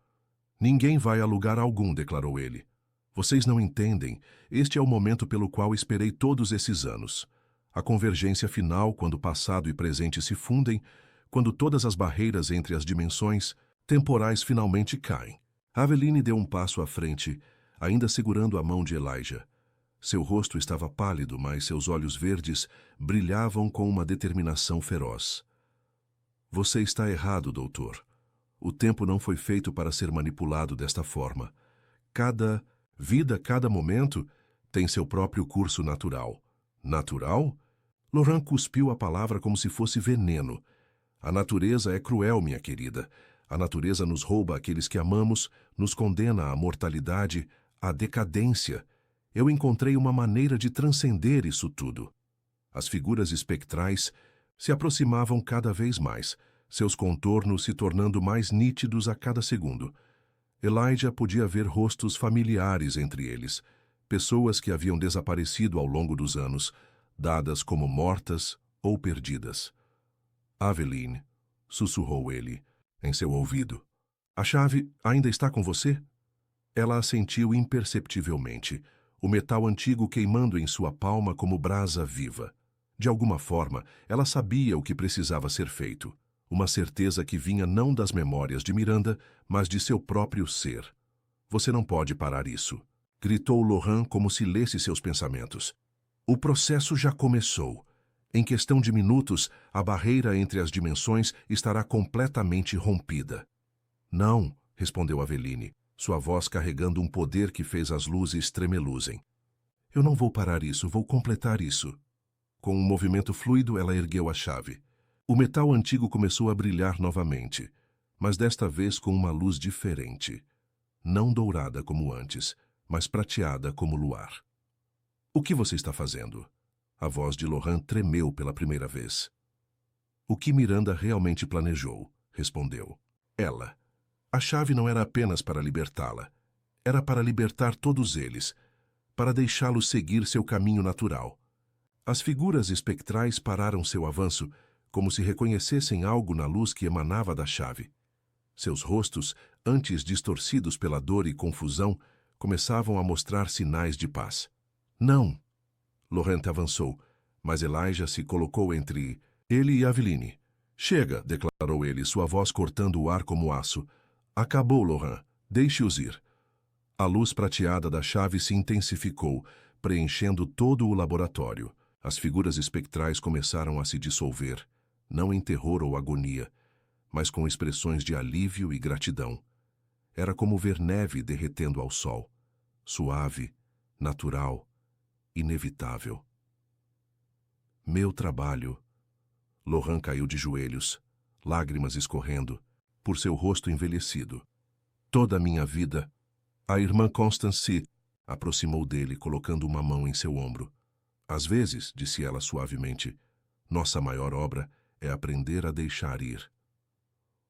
Ninguém vai a lugar algum, declarou ele. Vocês não entendem, este é o momento pelo qual esperei todos esses anos. A convergência final, quando passado e presente se fundem, quando todas as barreiras entre as dimensões temporais finalmente caem. Aveline deu um passo à frente, ainda segurando a mão de Elijah. Seu rosto estava pálido, mas seus olhos verdes brilhavam com uma determinação feroz. Você está errado, doutor. O tempo não foi feito para ser manipulado desta forma. Cada vida, cada momento, tem seu próprio curso natural. Natural? Laurent cuspiu a palavra como se fosse veneno. A natureza é cruel, minha querida. A natureza nos rouba aqueles que amamos, nos condena à mortalidade, à decadência. Eu encontrei uma maneira de transcender isso tudo. As figuras espectrais se aproximavam cada vez mais, seus contornos se tornando mais nítidos a cada segundo. Elijah podia ver rostos familiares entre eles, pessoas que haviam desaparecido ao longo dos anos, dadas como mortas ou perdidas. Aveline, sussurrou ele, em seu ouvido. A chave ainda está com você? Ela assentiu imperceptivelmente, o metal antigo queimando em sua palma como brasa viva. De alguma forma, ela sabia o que precisava ser feito. Uma certeza que vinha não das memórias de Miranda, mas de seu próprio ser. Você não pode parar isso, gritou Laurent como se lesse seus pensamentos. O processo já começou. Em questão de minutos, a barreira entre as dimensões estará completamente rompida. Não, respondeu Aveline, sua voz carregando um poder que fez as luzes tremeluzem. Eu não vou parar isso, vou completar isso. Com um movimento fluido, ela ergueu a chave. O metal antigo começou a brilhar novamente, mas desta vez com uma luz diferente. Não dourada como antes, mas prateada como luar. O que você está fazendo? A voz de Lohan tremeu pela primeira vez. O que Miranda realmente planejou, respondeu. Ela. A chave não era apenas para libertá-la. Era para libertar todos eles, para deixá-los seguir seu caminho natural. As figuras espectrais pararam seu avanço, como se reconhecessem algo na luz que emanava da chave. Seus rostos, antes distorcidos pela dor e confusão, começavam a mostrar sinais de paz. Não! Laurent avançou, mas Elijah se colocou entre ele e Aveline. Chega, declarou ele, sua voz cortando o ar como aço. Acabou, Laurent. Deixe-os ir. A luz prateada da chave se intensificou, preenchendo todo o laboratório. As figuras espectrais começaram a se dissolver, não em terror ou agonia, mas com expressões de alívio e gratidão. Era como ver neve derretendo ao sol, suave, natural, inevitável. Meu trabalho. Laurent caiu de joelhos, lágrimas escorrendo, por seu rosto envelhecido. Toda a minha vida. A irmã Constance se aproximou dele, colocando uma mão em seu ombro. Às vezes, disse ela suavemente, nossa maior obra é aprender a deixar ir.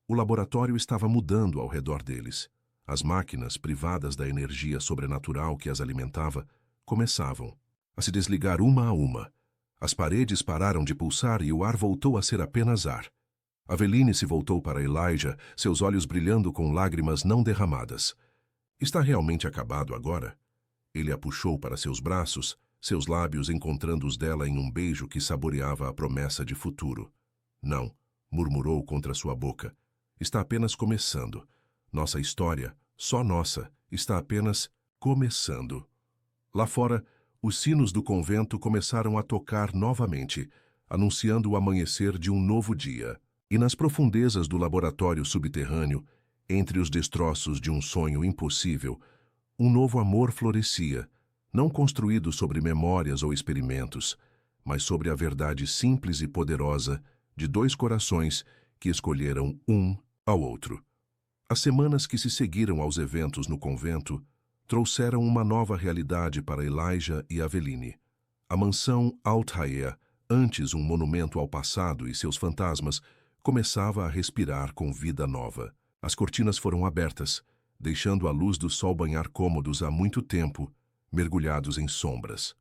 O laboratório estava mudando ao redor deles. As máquinas, privadas da energia sobrenatural que as alimentava, começavam a se desligar uma a uma. As paredes pararam de pulsar e o ar voltou a ser apenas ar. Aveline se voltou para Elijah, seus olhos brilhando com lágrimas não derramadas. Está realmente acabado agora? Ele a puxou para seus braços, seus lábios encontrando os dela em um beijo que saboreava a promessa de futuro. Não, murmurou contra sua boca. Está apenas começando. Nossa história, só nossa, está apenas começando. Lá fora, os sinos do convento começaram a tocar novamente, anunciando o amanhecer de um novo dia. E nas profundezas do laboratório subterrâneo, entre os destroços de um sonho impossível, um novo amor florescia, não construído sobre memórias ou experimentos, mas sobre a verdade simples e poderosa de dois corações que escolheram um ao outro. As semanas que se seguiram aos eventos no convento trouxeram uma nova realidade para Elijah e Aveline. A mansão Altair, antes um monumento ao passado e seus fantasmas, começava a respirar com vida nova. As cortinas foram abertas, deixando a luz do sol banhar cômodos há muito tempo, mergulhados em sombras.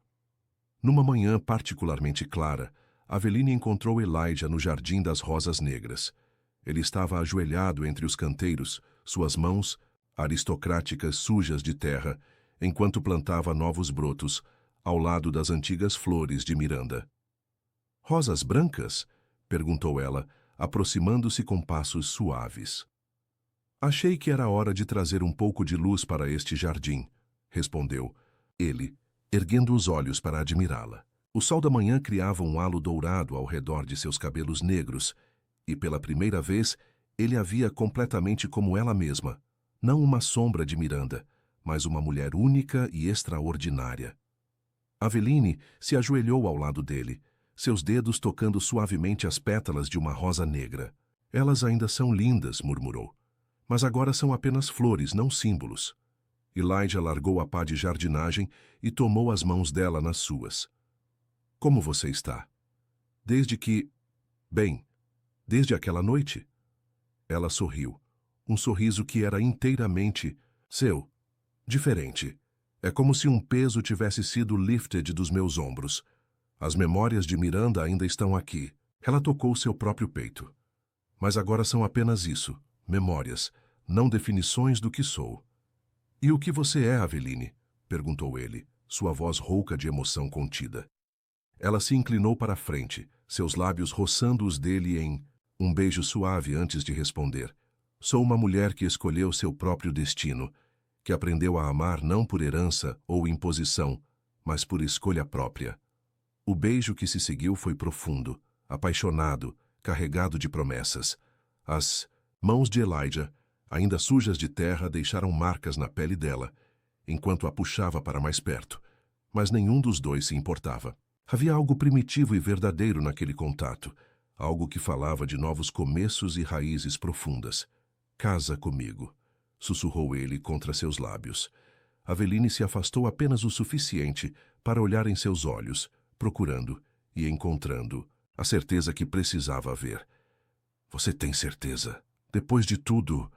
Numa manhã particularmente clara, Aveline encontrou Elijah no Jardim das Rosas Negras. Ele estava ajoelhado entre os canteiros, suas mãos, aristocráticas sujas de terra, enquanto plantava novos brotos, ao lado das antigas flores de Miranda. Rosas brancas? Perguntou ela, aproximando-se com passos suaves. Achei que era hora de trazer um pouco de luz para este jardim, respondeu ele, erguendo os olhos para admirá-la. O sol da manhã criava um halo dourado ao redor de seus cabelos negros, e pela primeira vez ele a via completamente como ela mesma, não uma sombra de Miranda, mas uma mulher única e extraordinária. Aveline se ajoelhou ao lado dele, seus dedos tocando suavemente as pétalas de uma rosa negra. Elas ainda são lindas, murmurou, mas agora são apenas flores, não símbolos. Elijah largou a pá de jardinagem e tomou as mãos dela nas suas. Como você está? Desde que... Bem, desde aquela noite? Ela sorriu, um sorriso que era inteiramente seu, diferente. É como se um peso tivesse sido lifted dos meus ombros. As memórias de Miranda ainda estão aqui. Ela tocou seu próprio peito. Mas agora são apenas isso, memórias, não definições do que sou. E o que você é, Aveline? Perguntou ele, sua voz rouca de emoção contida. Ela se inclinou para a frente, seus lábios roçando os dele em um beijo suave antes de responder. Sou uma mulher que escolheu seu próprio destino, que aprendeu a amar não por herança ou imposição, mas por escolha própria. O beijo que se seguiu foi profundo, apaixonado, carregado de promessas. As mãos de Elijah, ainda sujas de terra, deixaram marcas na pele dela, enquanto a puxava para mais perto. Mas nenhum dos dois se importava. Havia algo primitivo e verdadeiro naquele contato, algo que falava de novos começos e raízes profundas. "Casa comigo", sussurrou ele contra seus lábios. Aveline se afastou apenas o suficiente para olhar em seus olhos, procurando e encontrando a certeza que precisava ver. "Você tem certeza? Depois de tudo..."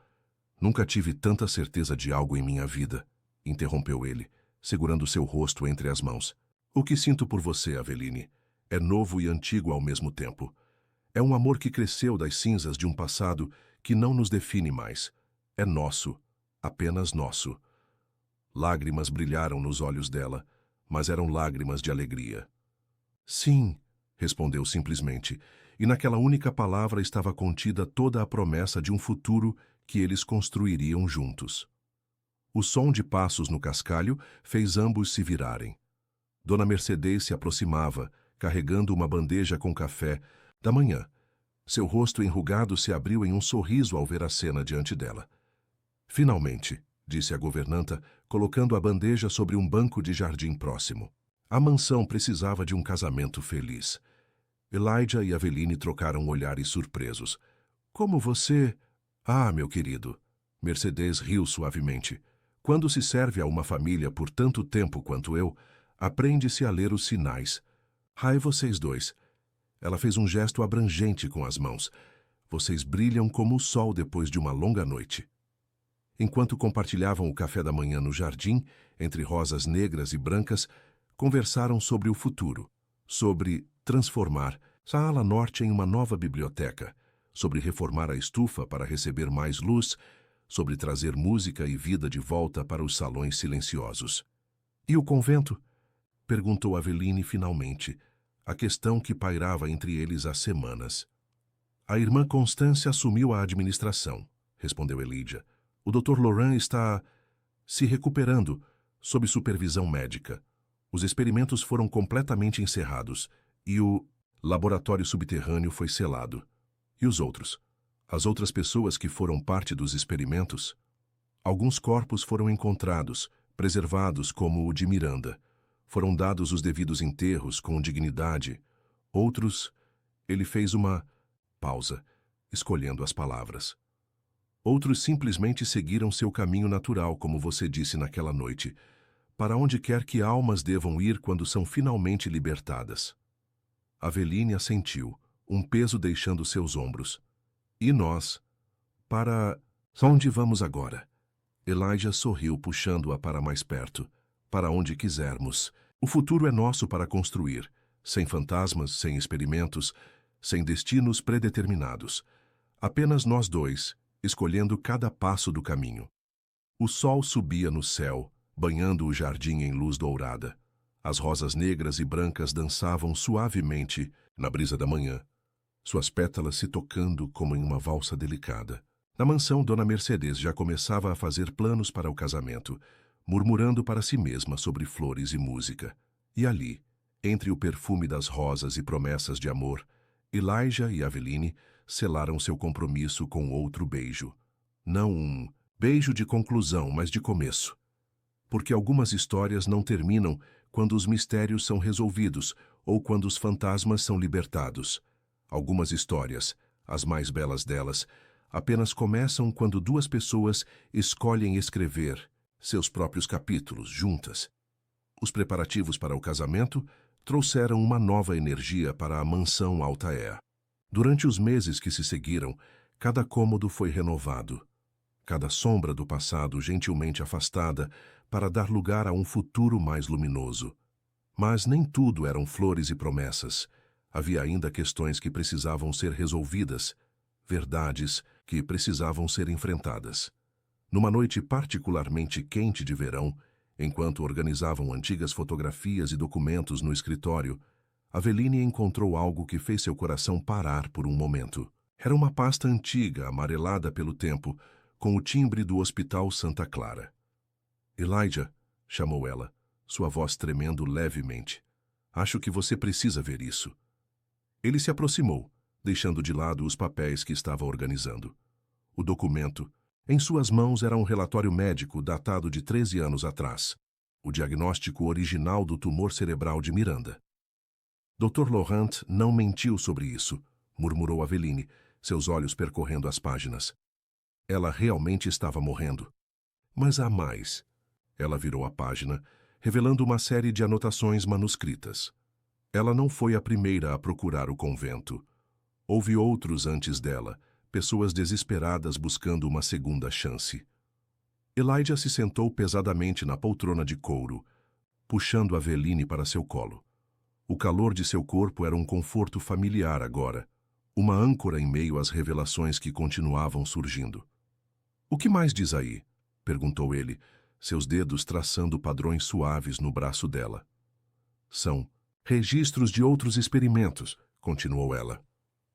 "Nunca tive tanta certeza de algo em minha vida", interrompeu ele, segurando seu rosto entre as mãos. "O que sinto por você, Aveline, é novo e antigo ao mesmo tempo. É um amor que cresceu das cinzas de um passado que não nos define mais. É nosso, apenas nosso." Lágrimas brilharam nos olhos dela, mas eram lágrimas de alegria. "Sim", respondeu simplesmente, e naquela única palavra estava contida toda a promessa de um futuro que eles construiriam juntos. O som de passos no cascalho fez ambos se virarem. Dona Mercedes se aproximava, carregando uma bandeja com café da manhã. Seu rosto enrugado se abriu em um sorriso ao ver a cena diante dela. "Finalmente", disse a governanta, colocando a bandeja sobre um banco de jardim próximo. A mansão precisava de um casamento feliz. Elijah e Aveline trocaram olhares surpresos. "Como você..." "Ah, meu querido." Mercedes riu suavemente. "Quando se serve a uma família por tanto tempo quanto eu, aprende-se a ler os sinais. Ai, vocês dois." Ela fez um gesto abrangente com as mãos. "Vocês brilham como o sol depois de uma longa noite." Enquanto compartilhavam o café da manhã no jardim, entre rosas negras e brancas, conversaram sobre o futuro, sobre transformar a ala norte em uma nova biblioteca, sobre reformar a estufa para receber mais luz, sobre trazer música e vida de volta para os salões silenciosos. "E o convento?" perguntou Aveline finalmente, a questão que pairava entre eles há semanas. "A irmã Constância assumiu a administração", respondeu Elijah. "O Dr. Laurent está se recuperando, sob supervisão médica. Os experimentos foram completamente encerrados e o laboratório subterrâneo foi selado." "E os outros? As outras pessoas que foram parte dos experimentos?" "Alguns corpos foram encontrados, preservados como o de Miranda. Foram dados os devidos enterros com dignidade. Outros..." Ele fez uma pausa, escolhendo as palavras. "Outros simplesmente seguiram seu caminho natural, como você disse naquela noite, para onde quer que almas devam ir quando são finalmente libertadas." Aveline assentiu, um peso deixando seus ombros. "E nós? Para onde vamos agora?" Elijah sorriu, puxando-a para mais perto. "Para onde quisermos. O futuro é nosso para construir, sem fantasmas, sem experimentos, sem destinos predeterminados. Apenas nós dois, escolhendo cada passo do caminho." O sol subia no céu, banhando o jardim em luz dourada. As rosas negras e brancas dançavam suavemente na brisa da manhã, suas pétalas se tocando como em uma valsa delicada. Na mansão, Dona Mercedes já começava a fazer planos para o casamento, murmurando para si mesma sobre flores e música. E ali, entre o perfume das rosas e promessas de amor, Elijah e Aveline selaram seu compromisso com outro beijo. Não um beijo de conclusão, mas de começo. Porque algumas histórias não terminam quando os mistérios são resolvidos ou quando os fantasmas são libertados. Algumas histórias, as mais belas delas, apenas começam quando duas pessoas escolhem escrever seus próprios capítulos juntas. Os preparativos para o casamento trouxeram uma nova energia para a mansão Altair. Durante os meses que se seguiram, cada cômodo foi renovado, cada sombra do passado gentilmente afastada para dar lugar a um futuro mais luminoso. Mas nem tudo eram flores e promessas. Havia ainda questões que precisavam ser resolvidas, verdades que precisavam ser enfrentadas. Numa noite particularmente quente de verão, enquanto organizavam antigas fotografias e documentos no escritório, Aveline encontrou algo que fez seu coração parar por um momento. Era uma pasta antiga, amarelada pelo tempo, com o timbre do Hospital Santa Clara. "Elijah", chamou ela, sua voz tremendo levemente. Acho que você precisa ver isso. Ele se aproximou, deixando de lado os papéis que estava organizando. O documento, em suas mãos, era um relatório médico datado de 13 anos atrás. O diagnóstico original do tumor cerebral de Miranda. Dr. Laurent não mentiu sobre isso, murmurou Aveline, seus olhos percorrendo as páginas. Ela realmente estava morrendo. Mas há mais. Ela virou a página, revelando uma série de anotações manuscritas. Ela não foi a primeira a procurar o convento. Houve outros antes dela, pessoas desesperadas buscando uma segunda chance. Elijah se sentou pesadamente na poltrona de couro, puxando Aveline para seu colo. O calor de seu corpo era um conforto familiar agora, uma âncora em meio às revelações que continuavam surgindo. "O que mais diz aí?" perguntou ele, seus dedos traçando padrões suaves no braço dela. "São registros de outros experimentos", continuou ela,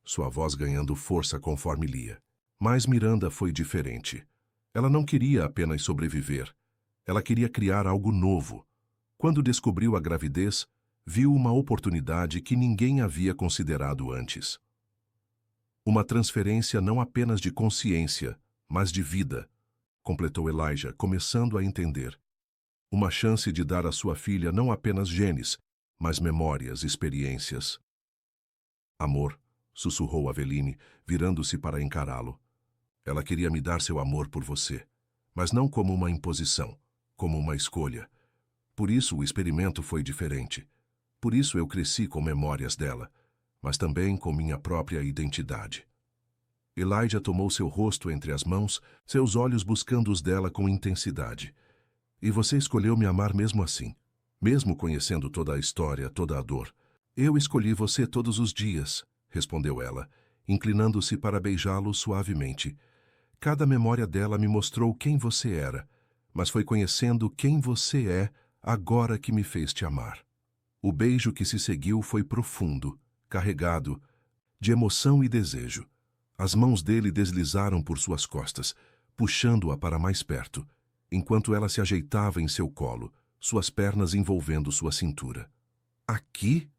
sua voz ganhando força conforme lia. Mas Miranda foi diferente. Ela não queria apenas sobreviver. Ela queria criar algo novo. Quando descobriu a gravidez, viu uma oportunidade que ninguém havia considerado antes. Uma transferência não apenas de consciência, mas de vida, completou Elijah, começando a entender. Uma chance de dar à sua filha não apenas genes, mas memórias, experiências. "Amor", sussurrou Aveline, virando-se para encará-lo. "Ela queria me dar seu amor por você, mas não como uma imposição, como uma escolha. Por isso o experimento foi diferente. Por isso eu cresci com memórias dela, mas também com minha própria identidade." Elijah tomou seu rosto entre as mãos, seus olhos buscando os dela com intensidade. "E você escolheu me amar mesmo assim, mesmo conhecendo toda a história, toda a dor." "Eu escolhi você todos os dias", respondeu ela, inclinando-se para beijá-lo suavemente. "Cada memória dela me mostrou quem você era, mas foi conhecendo quem você é agora que me fez te amar." O beijo que se seguiu foi profundo, carregado de emoção e desejo. As mãos dele deslizaram por suas costas, puxando-a para mais perto, enquanto ela se ajeitava em seu colo, suas pernas envolvendo sua cintura. "Aqui?",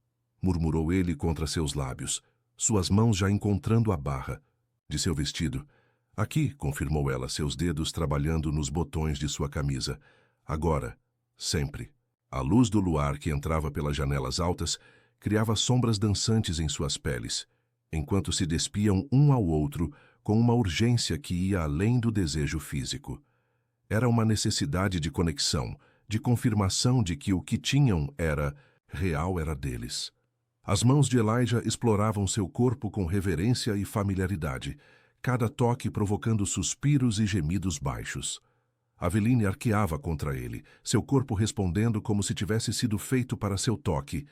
murmurou ele contra seus lábios, suas mãos já encontrando a barra de seu vestido. "Aqui", confirmou ela, seus dedos trabalhando nos botões de sua camisa. "Agora, sempre." A luz do luar que entrava pelas janelas altas criava sombras dançantes em suas peles, enquanto se despiam um ao outro com uma urgência que ia além do desejo físico. Era uma necessidade de conexão, de confirmação de que o que tinham era real, era deles. As mãos de Elijah exploravam seu corpo com reverência e familiaridade, cada toque provocando suspiros e gemidos baixos. Aveline arqueava contra ele, seu corpo respondendo como se tivesse sido feito para seu toque,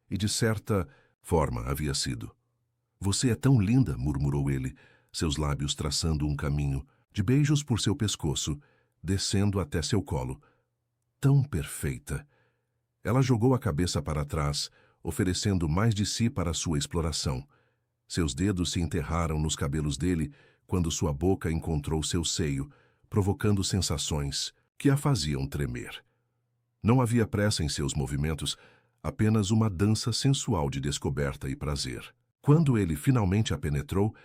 e de certa forma havia sido. "Você é tão linda", murmurou ele, seus lábios traçando um caminho, de beijos por seu pescoço, descendo até seu colo. "Tão perfeita." Ela jogou a cabeça para trás, oferecendo mais de si para sua exploração. Seus dedos se enterraram nos cabelos dele quando sua boca encontrou seu seio, provocando sensações que a faziam tremer. Não havia pressa em seus movimentos, apenas uma dança sensual de descoberta e prazer. Quando ele finalmente a penetrou,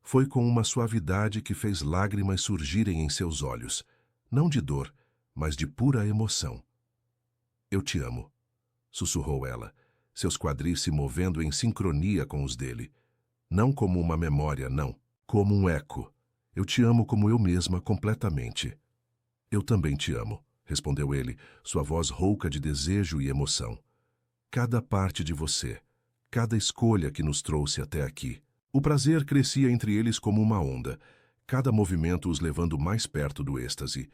foi com uma suavidade que fez lágrimas surgirem em seus olhos, não de dor, mas de pura emoção. "Eu te amo", sussurrou ela, seus quadris se movendo em sincronia com os dele. "Não como uma memória, não, como um eco. Eu te amo como eu mesma, completamente." "Eu também te amo", respondeu ele, sua voz rouca de desejo e emoção. "Cada parte de você, cada escolha que nos trouxe até aqui." O prazer crescia entre eles como uma onda, cada movimento os levando mais perto do êxtase.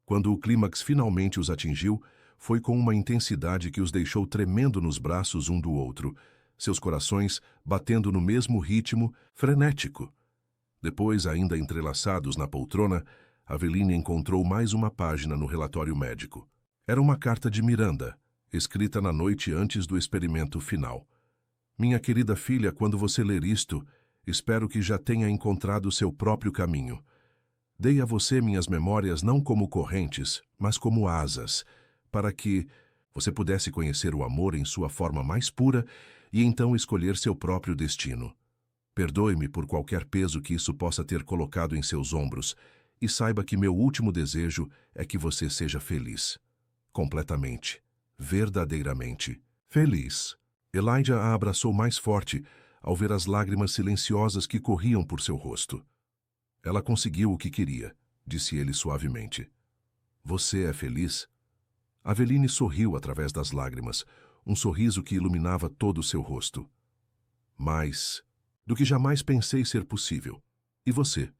Quando o clímax finalmente os atingiu, foi com uma intensidade que os deixou tremendo nos braços um do outro, seus corações batendo no mesmo ritmo frenético. Depois, ainda entrelaçados na poltrona, Aveline encontrou mais uma página no relatório médico. Era uma carta de Miranda, escrita na noite antes do experimento final. "Minha querida filha, quando você ler isto, espero que já tenha encontrado seu próprio caminho. Dei a você minhas memórias não como correntes, mas como asas, para que, você pudesse conhecer o amor em sua forma mais pura e então escolher seu próprio destino. Perdoe-me por qualquer peso que isso possa ter colocado em seus ombros e saiba que meu último desejo é que você seja feliz. Completamente, verdadeiramente feliz. Elijah a abraçou mais forte ao ver as lágrimas silenciosas que corriam por seu rosto. Ela conseguiu o que queria, disse ele suavemente. Você é feliz? Aveline sorriu através das lágrimas, um sorriso que iluminava todo o seu rosto. Mais do que jamais pensei ser possível. E você?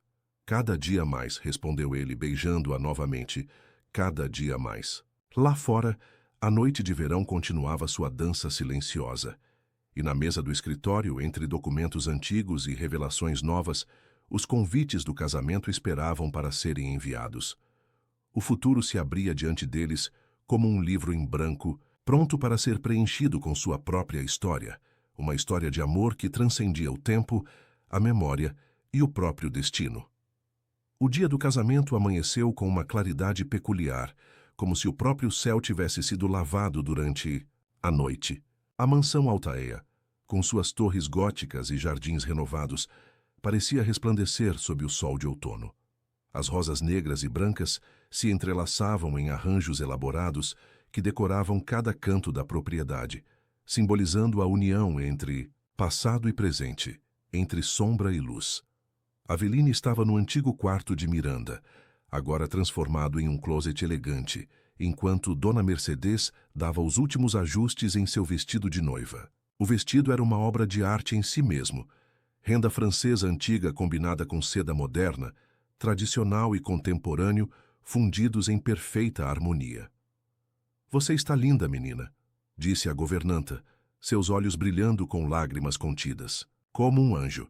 Cada dia mais, respondeu ele, beijando-a novamente. Cada dia mais. Lá fora, a noite de verão continuava sua dança silenciosa. E na mesa do escritório, entre documentos antigos e revelações novas, os convites do casamento esperavam para serem enviados. O futuro se abria diante deles como um livro em branco, pronto para ser preenchido com sua própria história, uma história de amor que transcendia o tempo, a memória e o próprio destino. O dia do casamento amanheceu com uma claridade peculiar, como se o próprio céu tivesse sido lavado durante a noite. A mansão Altaea, com suas torres góticas e jardins renovados, parecia resplandecer sob o sol de outono. As rosas negras e brancas se entrelaçavam em arranjos elaborados que decoravam cada canto da propriedade, simbolizando a união entre passado e presente, entre sombra e luz. Aveline estava no antigo quarto de Miranda, agora transformado em um closet elegante, enquanto Dona Mercedes dava os últimos ajustes em seu vestido de noiva. O vestido era uma obra de arte em si mesmo, renda francesa antiga combinada com seda moderna, tradicional e contemporâneo, fundidos em perfeita harmonia. Você está linda, menina, disse a governanta, seus olhos brilhando com lágrimas contidas, como um anjo.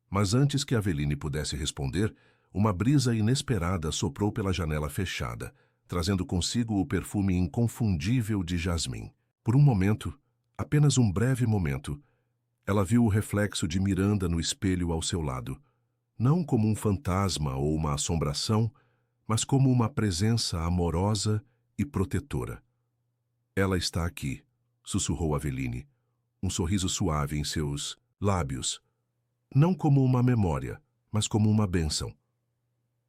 Mas antes que Aveline pudesse responder, uma brisa inesperada soprou pela janela fechada, trazendo consigo o perfume inconfundível de jasmim. Por um momento, apenas um breve momento, ela viu o reflexo de Miranda no espelho ao seu lado, não como um fantasma ou uma assombração, mas como uma presença amorosa e protetora. Ela está aqui, sussurrou Aveline, um sorriso suave em seus lábios, não como uma memória, mas como uma bênção.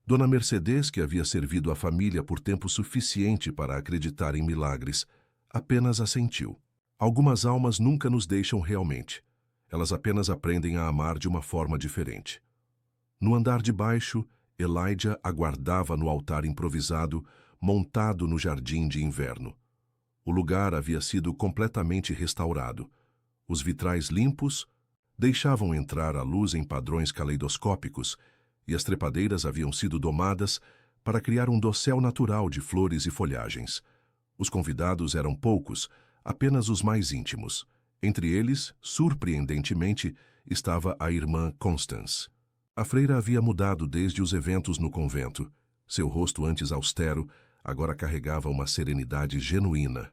Dona Mercedes, que havia servido a família por tempo suficiente para acreditar em milagres, apenas assentiu. Algumas almas nunca nos deixam realmente. Elas apenas aprendem a amar de uma forma diferente. No andar de baixo, Elijah aguardava no altar improvisado, montado no jardim de inverno. O lugar havia sido completamente restaurado. Os vitrais limpos deixavam entrar a luz em padrões caleidoscópicos e as trepadeiras haviam sido domadas para criar um dossel natural de flores e folhagens. Os convidados eram poucos, apenas os mais íntimos. Entre eles, surpreendentemente, estava a irmã Constance. A freira havia mudado desde os eventos no convento. Seu rosto antes austero agora carregava uma serenidade genuína.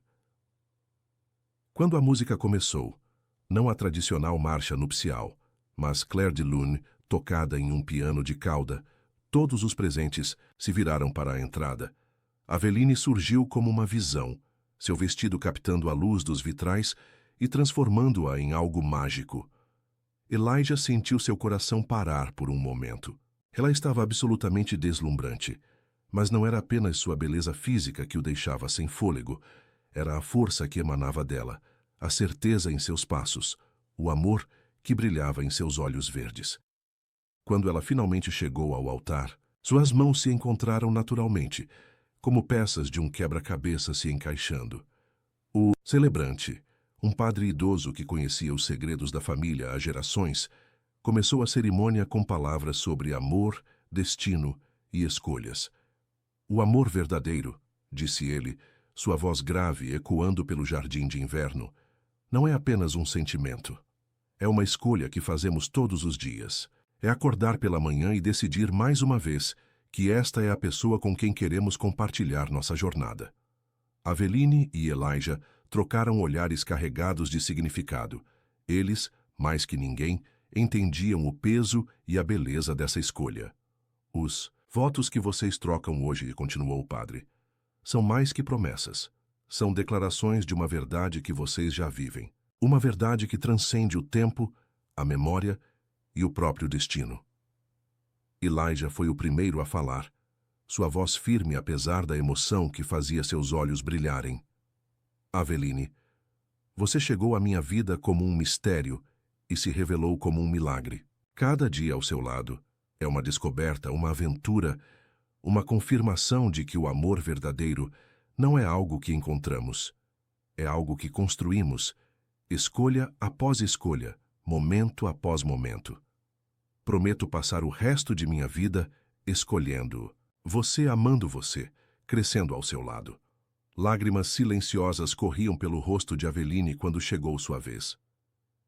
Quando a música começou, não a tradicional marcha nupcial, mas Clair de Lune, tocada em um piano de cauda, todos os presentes se viraram para a entrada. Aveline surgiu como uma visão, seu vestido captando a luz dos vitrais e transformando-a em algo mágico. Elijah sentiu seu coração parar por um momento. Ela estava absolutamente deslumbrante, mas não era apenas sua beleza física que o deixava sem fôlego, era a força que emanava dela, a certeza em seus passos, o amor que brilhava em seus olhos verdes. Quando ela finalmente chegou ao altar, suas mãos se encontraram naturalmente, como peças de um quebra-cabeça se encaixando. O celebrante, um padre idoso que conhecia os segredos da família há gerações, começou a cerimônia com palavras sobre amor, destino e escolhas. O amor verdadeiro, disse ele, sua voz grave ecoando pelo jardim de inverno, não é apenas um sentimento. É uma escolha que fazemos todos os dias. É acordar pela manhã e decidir mais uma vez que esta é a pessoa com quem queremos compartilhar nossa jornada. Aveline e Elijah trocaram olhares carregados de significado. Eles, mais que ninguém, entendiam o peso e a beleza dessa escolha. Os votos que vocês trocam hoje, continuou o padre, são mais que promessas. São declarações de uma verdade que vocês já vivem. Uma verdade que transcende o tempo, a memória e o próprio destino. Elijah foi o primeiro a falar, sua voz firme apesar da emoção que fazia seus olhos brilharem. Aveline, você chegou à minha vida como um mistério e se revelou como um milagre. Cada dia ao seu lado é uma descoberta, uma aventura, uma confirmação de que o amor verdadeiro não é algo que encontramos, é algo que construímos, escolha após escolha, momento após momento. Prometo passar o resto de minha vida escolhendo-o, você amando você, crescendo ao seu lado. Lágrimas silenciosas corriam pelo rosto de Aveline quando chegou sua vez.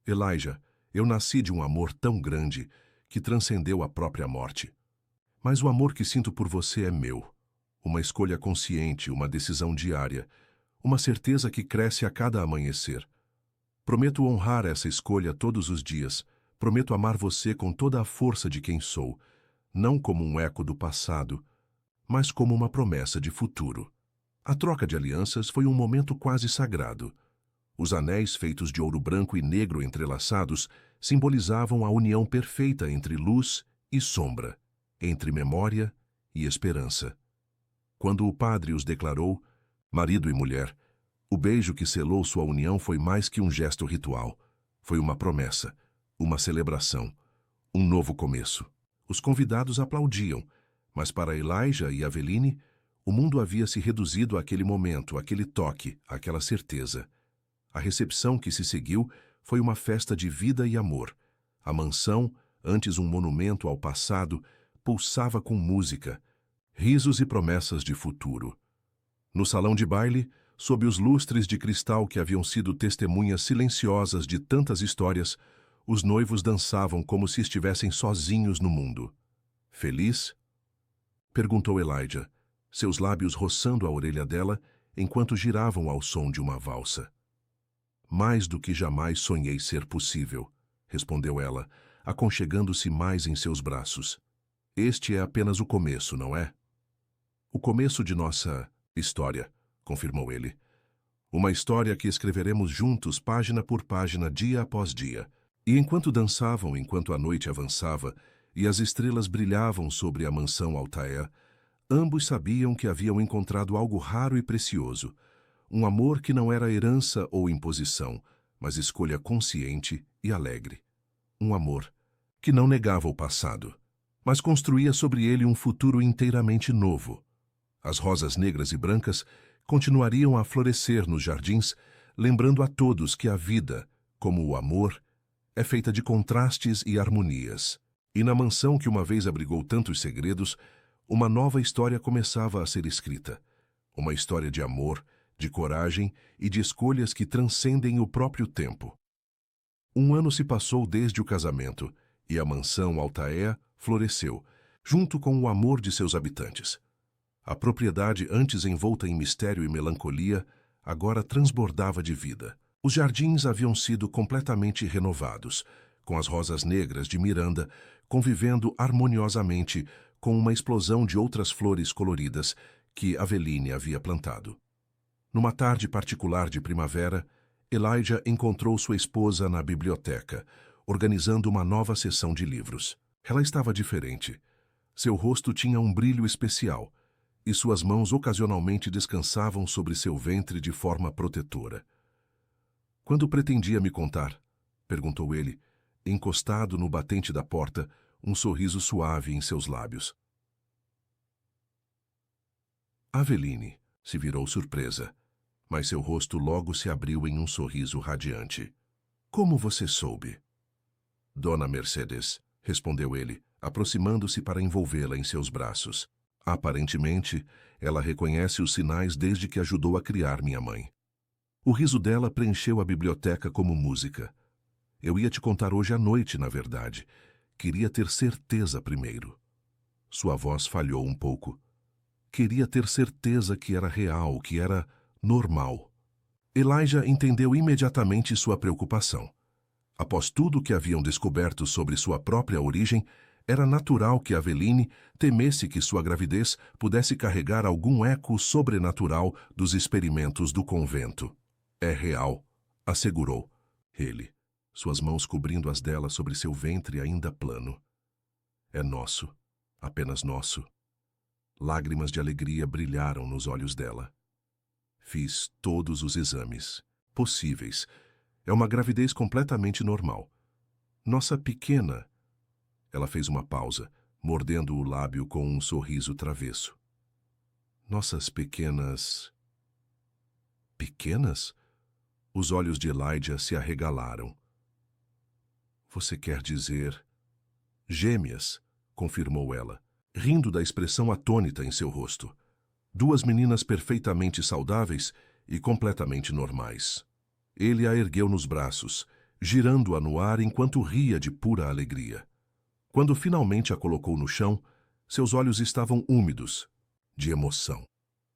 Elijah, eu nasci de um amor tão grande que transcendeu a própria morte. Mas o amor que sinto por você é meu. Uma escolha consciente, uma decisão diária, uma certeza que cresce a cada amanhecer. Prometo honrar essa escolha todos os dias. Prometo amar você com toda a força de quem sou, não como um eco do passado, mas como uma promessa de futuro. A troca de alianças foi um momento quase sagrado. Os anéis feitos de ouro branco e negro entrelaçados simbolizavam a união perfeita entre luz e sombra, entre memória e esperança. Quando o padre os declarou, marido e mulher, o beijo que selou sua união foi mais que um gesto ritual. Foi uma promessa, uma celebração, um novo começo. Os convidados aplaudiam, mas para Elijah e Aveline, o mundo havia se reduzido àquele momento, àquele toque, àquela certeza. A recepção que se seguiu foi uma festa de vida e amor. A mansão, antes um monumento ao passado, pulsava com música, risos e promessas de futuro. No salão de baile, sob os lustres de cristal que haviam sido testemunhas silenciosas de tantas histórias, os noivos dançavam como se estivessem sozinhos no mundo. Feliz? Perguntou Elijah, seus lábios roçando a orelha dela enquanto giravam ao som de uma valsa. Mais do que jamais sonhei ser possível, respondeu ela, aconchegando-se mais em seus braços. Este é apenas o começo, não é? O começo de nossa história, confirmou ele. Uma história que escreveremos juntos, página por página, dia após dia. E enquanto dançavam, enquanto a noite avançava e as estrelas brilhavam sobre a mansão Altair, ambos sabiam que haviam encontrado algo raro e precioso, um amor que não era herança ou imposição, mas escolha consciente e alegre. Um amor que não negava o passado, mas construía sobre ele um futuro inteiramente novo. As rosas negras e brancas continuariam a florescer nos jardins, lembrando a todos que a vida, como o amor, é feita de contrastes e harmonias. E na mansão que uma vez abrigou tantos segredos, uma nova história começava a ser escrita. Uma história de amor, de coragem e de escolhas que transcendem o próprio tempo. Um ano se passou desde o casamento, e a mansão Altair floresceu, junto com o amor de seus habitantes. A propriedade, antes envolta em mistério e melancolia, agora transbordava de vida. Os jardins haviam sido completamente renovados, com as rosas negras de Miranda convivendo harmoniosamente com uma explosão de outras flores coloridas que Aveline havia plantado. Numa tarde particular de primavera, Elijah encontrou sua esposa na biblioteca, organizando uma nova sessão de livros. Ela estava diferente. Seu rosto tinha um brilho especial, e suas mãos ocasionalmente descansavam sobre seu ventre de forma protetora. "Quando pretendia me contar?" perguntou ele, encostado no batente da porta, um sorriso suave em seus lábios. Aveline se virou surpresa, mas seu rosto logo se abriu em um sorriso radiante. "Como você soube?" "Dona Mercedes", respondeu ele, aproximando-se para envolvê-la em seus braços. "Aparentemente, ela reconhece os sinais desde que ajudou a criar minha mãe." O riso dela preencheu a biblioteca como música. "Eu ia te contar hoje à noite, na verdade. Queria ter certeza primeiro." Sua voz falhou um pouco. Queria ter certeza que era real, que era normal. Elijah entendeu imediatamente sua preocupação. Após tudo o que haviam descoberto sobre sua própria origem, Era natural que Aveline temesse que sua gravidez pudesse carregar algum eco sobrenatural dos experimentos do convento. É real, assegurou ele, suas mãos cobrindo as dela sobre seu ventre ainda plano. É nosso, apenas nosso. Lágrimas de alegria brilharam nos olhos dela. Fiz todos os exames possíveis. É uma gravidez completamente normal. Nossa pequena... Ela fez uma pausa, mordendo o lábio com um sorriso travesso. Nossas pequenas... Pequenas? Os olhos de Elijah se arregalaram. Você quer dizer... Gêmeas, confirmou ela, rindo da expressão atônita em seu rosto. Duas meninas perfeitamente saudáveis e completamente normais. Ele a ergueu nos braços, girando-a no ar enquanto ria de pura alegria. Quando finalmente a colocou no chão, seus olhos estavam úmidos, de emoção.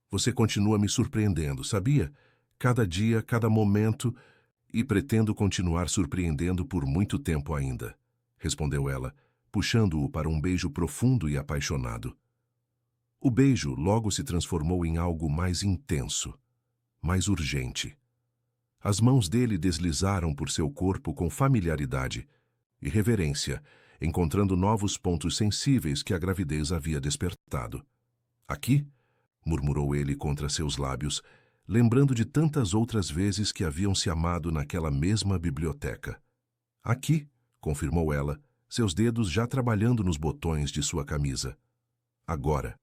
Você continua me surpreendendo, sabia? Cada dia, cada momento, e pretendo continuar surpreendendo por muito tempo ainda, respondeu ela, puxando-o para um beijo profundo e apaixonado. O beijo logo se transformou em algo mais intenso, mais urgente. As mãos dele deslizaram por seu corpo com familiaridade e reverência, encontrando novos pontos sensíveis que a gravidez havia despertado. Aqui, murmurou ele contra seus lábios, lembrando de tantas outras vezes que haviam se amado naquela mesma biblioteca. Aqui, confirmou ela, seus dedos já trabalhando nos botões de sua camisa. Agora.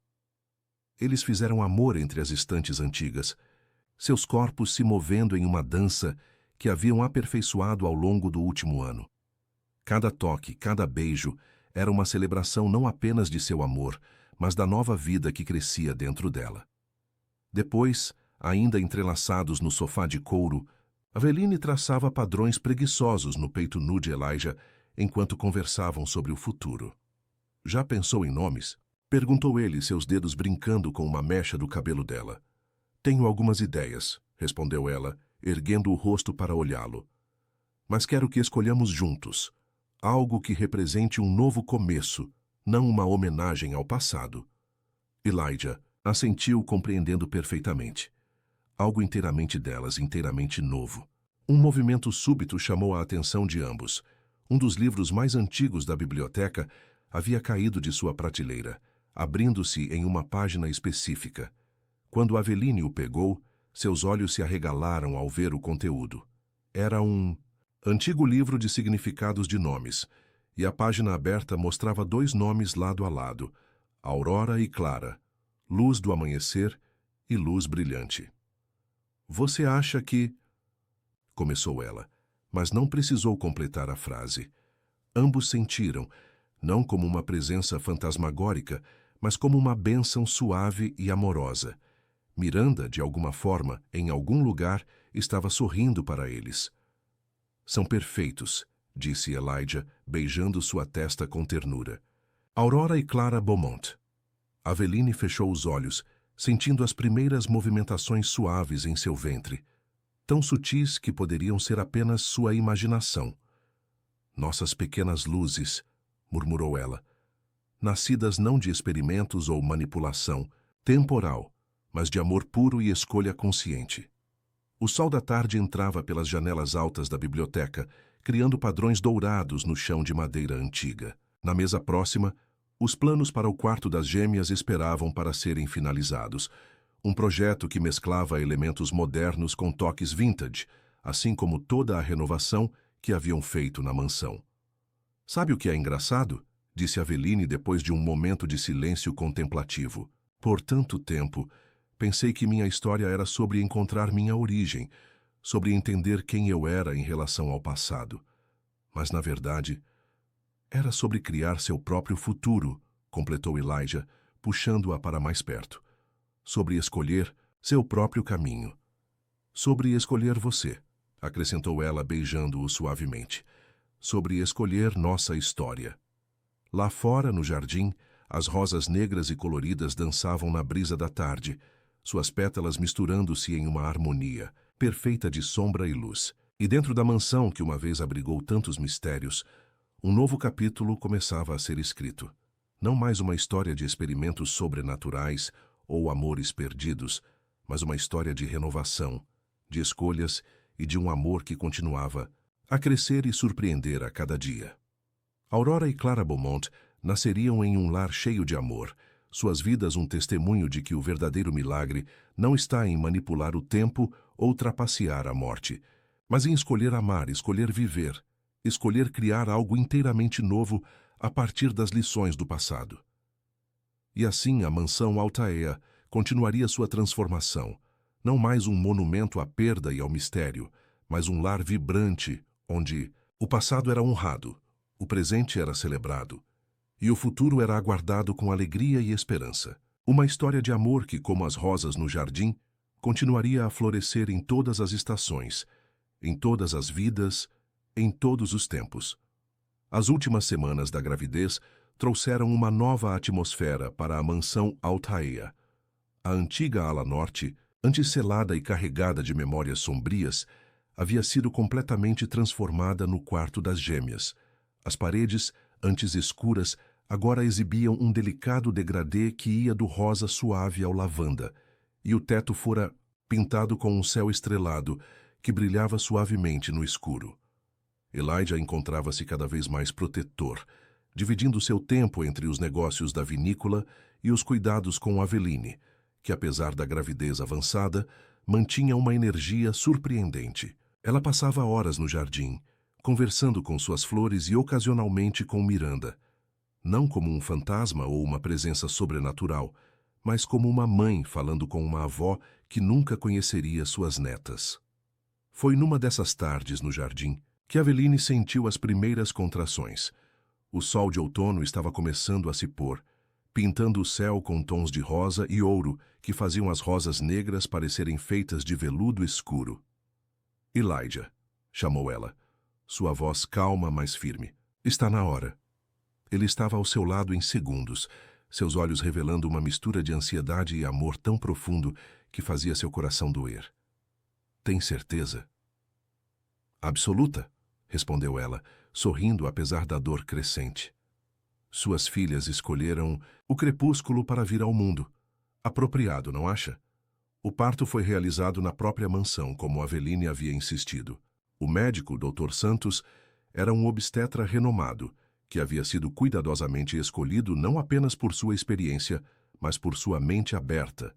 Eles fizeram amor entre as estantes antigas, seus corpos se movendo em uma dança que haviam aperfeiçoado ao longo do último ano. Cada toque, cada beijo, era uma celebração não apenas de seu amor, mas da nova vida que crescia dentro dela. Depois, ainda entrelaçados no sofá de couro, Aveline traçava padrões preguiçosos no peito nu de Elijah enquanto conversavam sobre o futuro. Já pensou em nomes? Perguntou ele, seus dedos brincando com uma mecha do cabelo dela. Tenho algumas ideias, respondeu ela, erguendo o rosto para olhá-lo. Mas quero que escolhamos juntos. Algo que represente um novo começo, não uma homenagem ao passado. Elijah assentiu, compreendendo perfeitamente. Algo inteiramente delas, inteiramente novo. Um movimento súbito chamou a atenção de ambos. Um dos livros mais antigos da biblioteca havia caído de sua prateleira, abrindo-se em uma página específica. Quando Aveline o pegou, seus olhos se arregalaram ao ver o conteúdo. Era um antigo livro de significados de nomes, e a página aberta mostrava dois nomes lado a lado, Aurora e Clara, luz do amanhecer e luz brilhante. Você acha que... Começou ela, mas não precisou completar a frase. Ambos sentiram, não como uma presença fantasmagórica, mas como uma bênção suave e amorosa. Miranda, de alguma forma, em algum lugar, estava sorrindo para eles. São perfeitos, disse Elijah, beijando sua testa com ternura. Aurora e Clara Beaumont. Aveline fechou os olhos, sentindo as primeiras movimentações suaves em seu ventre, tão sutis que poderiam ser apenas sua imaginação. Nossas pequenas luzes, murmurou ela, nascidas não de experimentos ou manipulação, temporal, mas de amor puro e escolha consciente. O sol da tarde entrava pelas janelas altas da biblioteca, criando padrões dourados no chão de madeira antiga. Na mesa próxima, os planos para o quarto das gêmeas esperavam para serem finalizados. Um projeto que mesclava elementos modernos com toques vintage, assim como toda a renovação que haviam feito na mansão. Sabe o que é engraçado? Disse Aveline depois de um momento de silêncio contemplativo. Por tanto tempo, pensei que minha história era sobre encontrar minha origem, sobre entender quem eu era em relação ao passado. Mas, na verdade, era sobre criar seu próprio futuro, completou Elijah, puxando-a para mais perto. Sobre escolher seu próprio caminho. Sobre escolher você, acrescentou ela, beijando-o suavemente. Sobre escolher nossa história. Lá fora, no jardim, as rosas negras e coloridas dançavam na brisa da tarde, suas pétalas misturando-se em uma harmonia, perfeita de sombra e luz. E dentro da mansão que uma vez abrigou tantos mistérios, Um novo capítulo começava a ser escrito. Não mais uma história de experimentos sobrenaturais ou amores perdidos, mas uma história de renovação, de escolhas e de um amor que continuava a crescer e surpreender a cada dia. Aurora e Clara Beaumont nasceriam em um lar cheio de amor, suas vidas um testemunho de que o verdadeiro milagre não está em manipular o tempo ou trapacear a morte, mas em escolher amar, escolher viver, escolher criar algo inteiramente novo a partir das lições do passado. E assim a mansão Altaea continuaria sua transformação, não mais um monumento à perda e ao mistério, mas um lar vibrante, onde o passado era honrado, o presente era celebrado, e o futuro era aguardado com alegria e esperança. Uma história de amor que, como as rosas no jardim, continuaria a florescer em todas as estações, em todas as vidas, em todos os tempos. As últimas semanas da gravidez trouxeram uma nova atmosfera para a mansão Altaea. A antiga ala norte, antes selada e carregada de memórias sombrias, havia sido completamente transformada no quarto das gêmeas. As paredes, antes escuras, agora exibiam um delicado degradê que ia do rosa suave ao lavanda, e o teto fora pintado com um céu estrelado que brilhava suavemente no escuro. Elijah encontrava-se cada vez mais protetor, dividindo seu tempo entre os negócios da vinícola e os cuidados com Aveline, que, apesar da gravidez avançada, mantinha uma energia surpreendente. Ela passava horas no jardim, conversando com suas flores e ocasionalmente com Miranda, não como um fantasma ou uma presença sobrenatural, mas como uma mãe falando com uma avó que nunca conheceria suas netas. Foi numa dessas tardes no jardim que Aveline sentiu as primeiras contrações. O sol de outono estava começando a se pôr, pintando o céu com tons de rosa e ouro que faziam as rosas negras parecerem feitas de veludo escuro. Elijah, chamou ela, sua voz calma, mas firme. Está na hora. Ele estava ao seu lado em segundos, seus olhos revelando uma mistura de ansiedade e amor tão profundo que fazia seu coração doer. Tem certeza? Absoluta, respondeu ela, sorrindo apesar da dor crescente. Suas filhas escolheram o crepúsculo para vir ao mundo. Apropriado, não acha? O parto foi realizado na própria mansão, como Aveline havia insistido. O médico, Dr. Santos, era um obstetra renomado, que havia sido cuidadosamente escolhido não apenas por sua experiência, mas por sua mente aberta.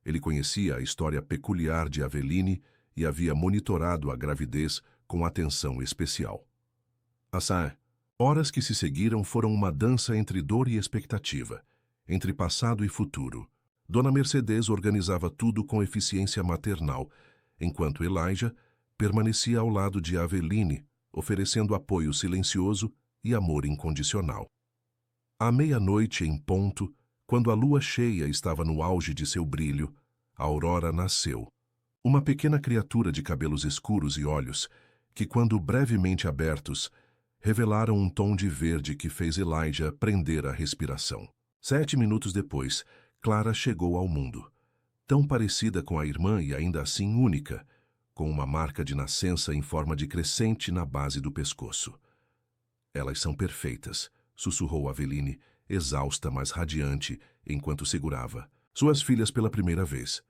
Ele conhecia a história peculiar de Aveline e havia monitorado a gravidez com atenção especial. As horas que se seguiram foram uma dança entre dor e expectativa, entre passado e futuro. Dona Mercedes organizava tudo com eficiência maternal, enquanto Elijah permanecia ao lado de Aveline, oferecendo apoio silencioso e amor incondicional. À meia-noite em ponto, quando a lua cheia estava no auge de seu brilho, a Aurora nasceu. Uma pequena criatura de cabelos escuros e olhos, que, quando brevemente abertos, revelaram um tom de verde que fez Elijah prender a respiração. 7 minutos depois, Clara chegou ao mundo. Tão parecida com a irmã e ainda assim única, com uma marca de nascença em forma de crescente na base do pescoço. Elas são perfeitas, sussurrou Aveline, exausta, mas radiante, enquanto segurava suas filhas pela primeira vez.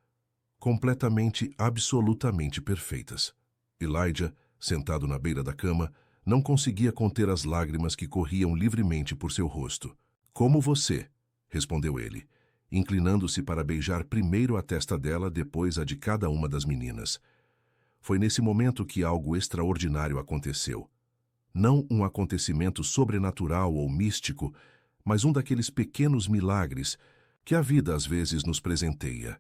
Completamente, absolutamente perfeitas. Elijah, sentado na beira da cama, não conseguia conter as lágrimas que corriam livremente por seu rosto. Como você, respondeu ele, inclinando-se para beijar primeiro a testa dela, depois a de cada uma das meninas. Foi nesse momento que algo extraordinário aconteceu. Não um acontecimento sobrenatural ou místico, mas um daqueles pequenos milagres que a vida às vezes nos presenteia.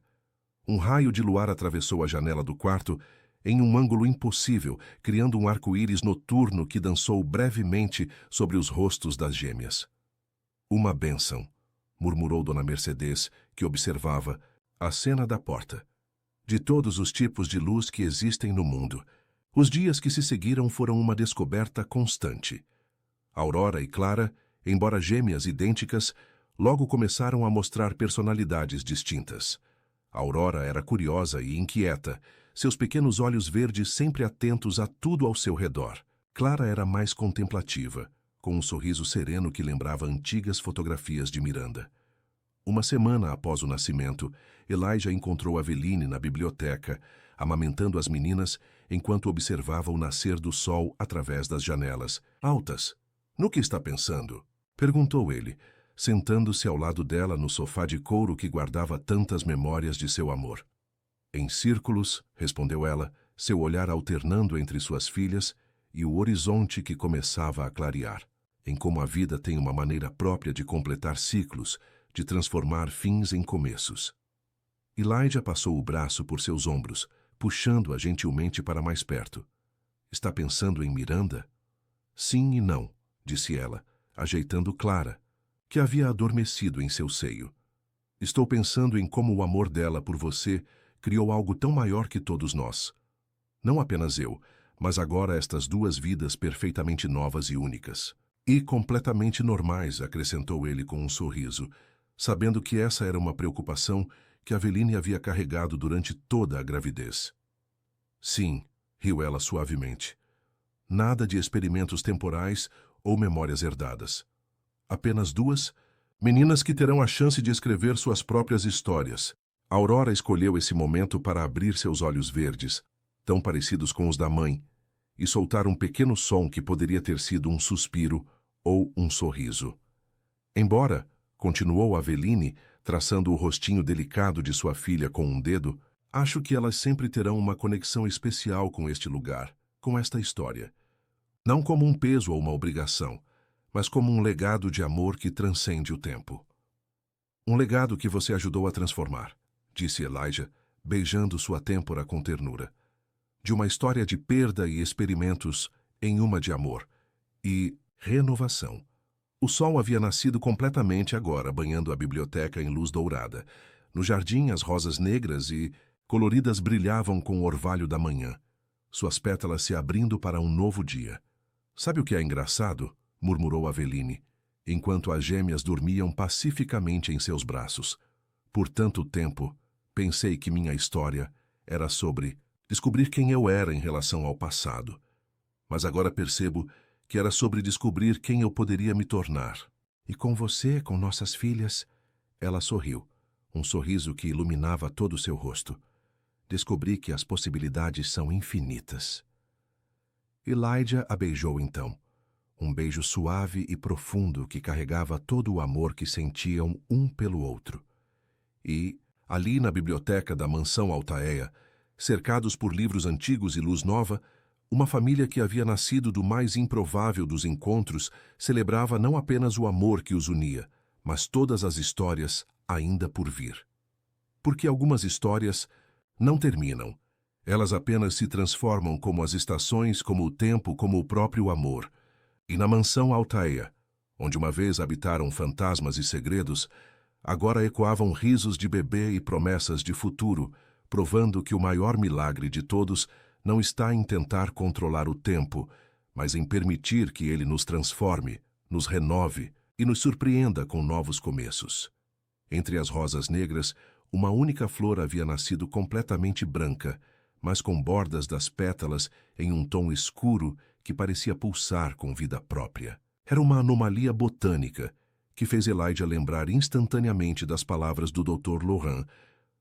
Um raio de luar atravessou a janela do quarto em um ângulo impossível, criando um arco-íris noturno que dançou brevemente sobre os rostos das gêmeas. Uma bênção, murmurou Dona Mercedes, que observava a cena da porta. De todos os tipos de luz que existem no mundo, os dias que se seguiram foram uma descoberta constante. Aurora e Clara, embora gêmeas idênticas, logo começaram a mostrar personalidades distintas. Aurora era curiosa e inquieta, seus pequenos olhos verdes sempre atentos a tudo ao seu redor. Clara era mais contemplativa, com um sorriso sereno que lembrava antigas fotografias de Miranda. Uma semana após o nascimento, Elijah encontrou Aveline na biblioteca, amamentando as meninas enquanto observava o nascer do sol através das janelas. Altas. No que está pensando? Perguntou ele, sentando-se ao lado dela no sofá de couro que guardava tantas memórias de seu amor. Em círculos, respondeu ela, seu olhar alternando entre suas filhas e o horizonte que começava a clarear, em como a vida tem uma maneira própria de completar ciclos, de transformar fins em começos. Elijah passou o braço por seus ombros, puxando-a gentilmente para mais perto. Está pensando em Miranda? Sim e não, disse ela, ajeitando Clara, que havia adormecido em seu seio. Estou pensando em como o amor dela por você criou algo tão maior que todos nós. Não apenas eu, mas agora estas duas vidas perfeitamente novas e únicas. E completamente normais, acrescentou ele com um sorriso, sabendo que essa era uma preocupação que Aveline havia carregado durante toda a gravidez. Sim, riu ela suavemente. Nada de experimentos temporais ou memórias herdadas. Apenas duas meninas que terão a chance de escrever suas próprias histórias. Aurora escolheu esse momento para abrir seus olhos verdes, tão parecidos com os da mãe, e soltar um pequeno som que poderia ter sido um suspiro ou um sorriso. Embora, continuou Aveline, traçando o rostinho delicado de sua filha com um dedo, acho que elas sempre terão uma conexão especial com este lugar, com esta história. Não como um peso ou uma obrigação, mas como um legado de amor que transcende o tempo. Um legado que você ajudou a transformar, disse Elijah, beijando sua têmpora com ternura. De uma história de perda e experimentos em uma de amor e renovação. O sol havia nascido completamente agora, banhando a biblioteca em luz dourada. No jardim, as rosas negras e coloridas brilhavam com o orvalho da manhã, suas pétalas se abrindo para um novo dia. Sabe o que é engraçado? Murmurou Aveline, enquanto as gêmeas dormiam pacificamente em seus braços. Por tanto tempo, pensei que minha história era sobre descobrir quem eu era em relação ao passado. Mas agora percebo que era sobre descobrir quem eu poderia me tornar. E com você, com nossas filhas, ela sorriu, um sorriso que iluminava todo o seu rosto. Descobri que as possibilidades são infinitas. Elijah a beijou então, um beijo suave e profundo que carregava todo o amor que sentiam um pelo outro. E, ali na biblioteca da mansão Altaea, cercados por livros antigos e luz nova, uma família que havia nascido do mais improvável dos encontros celebrava não apenas o amor que os unia, mas todas as histórias ainda por vir. Porque algumas histórias não terminam. Elas apenas se transformam como as estações, como o tempo, como o próprio amor. E na mansão Altaea, onde uma vez habitaram fantasmas e segredos, agora ecoavam risos de bebê e promessas de futuro, provando que o maior milagre de todos não está em tentar controlar o tempo, mas em permitir que ele nos transforme, nos renove e nos surpreenda com novos começos. Entre as rosas negras, uma única flor havia nascido completamente branca, mas com bordas das pétalas em um tom escuro que parecia pulsar com vida própria. Era uma anomalia botânica que fez Elijah lembrar instantaneamente das palavras do Dr. Laurent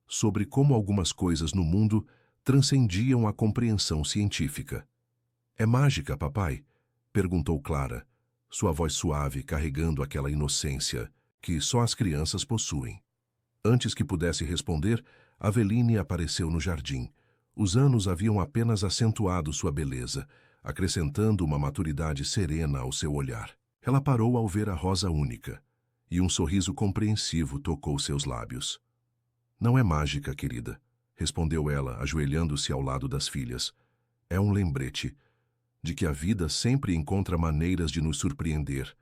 sobre como algumas coisas no mundo transcendiam a compreensão científica. É mágica, papai? Perguntou Clara, sua voz suave carregando aquela inocência que só as crianças possuem. Antes que pudesse responder, Aveline apareceu no jardim. Os anos haviam apenas acentuado sua beleza, acrescentando uma maturidade serena ao seu olhar. Ela parou ao ver a rosa única, e um sorriso compreensivo tocou seus lábios. Não é mágica, querida, respondeu ela, ajoelhando-se ao lado das filhas. É um lembrete de que a vida sempre encontra maneiras de nos surpreender,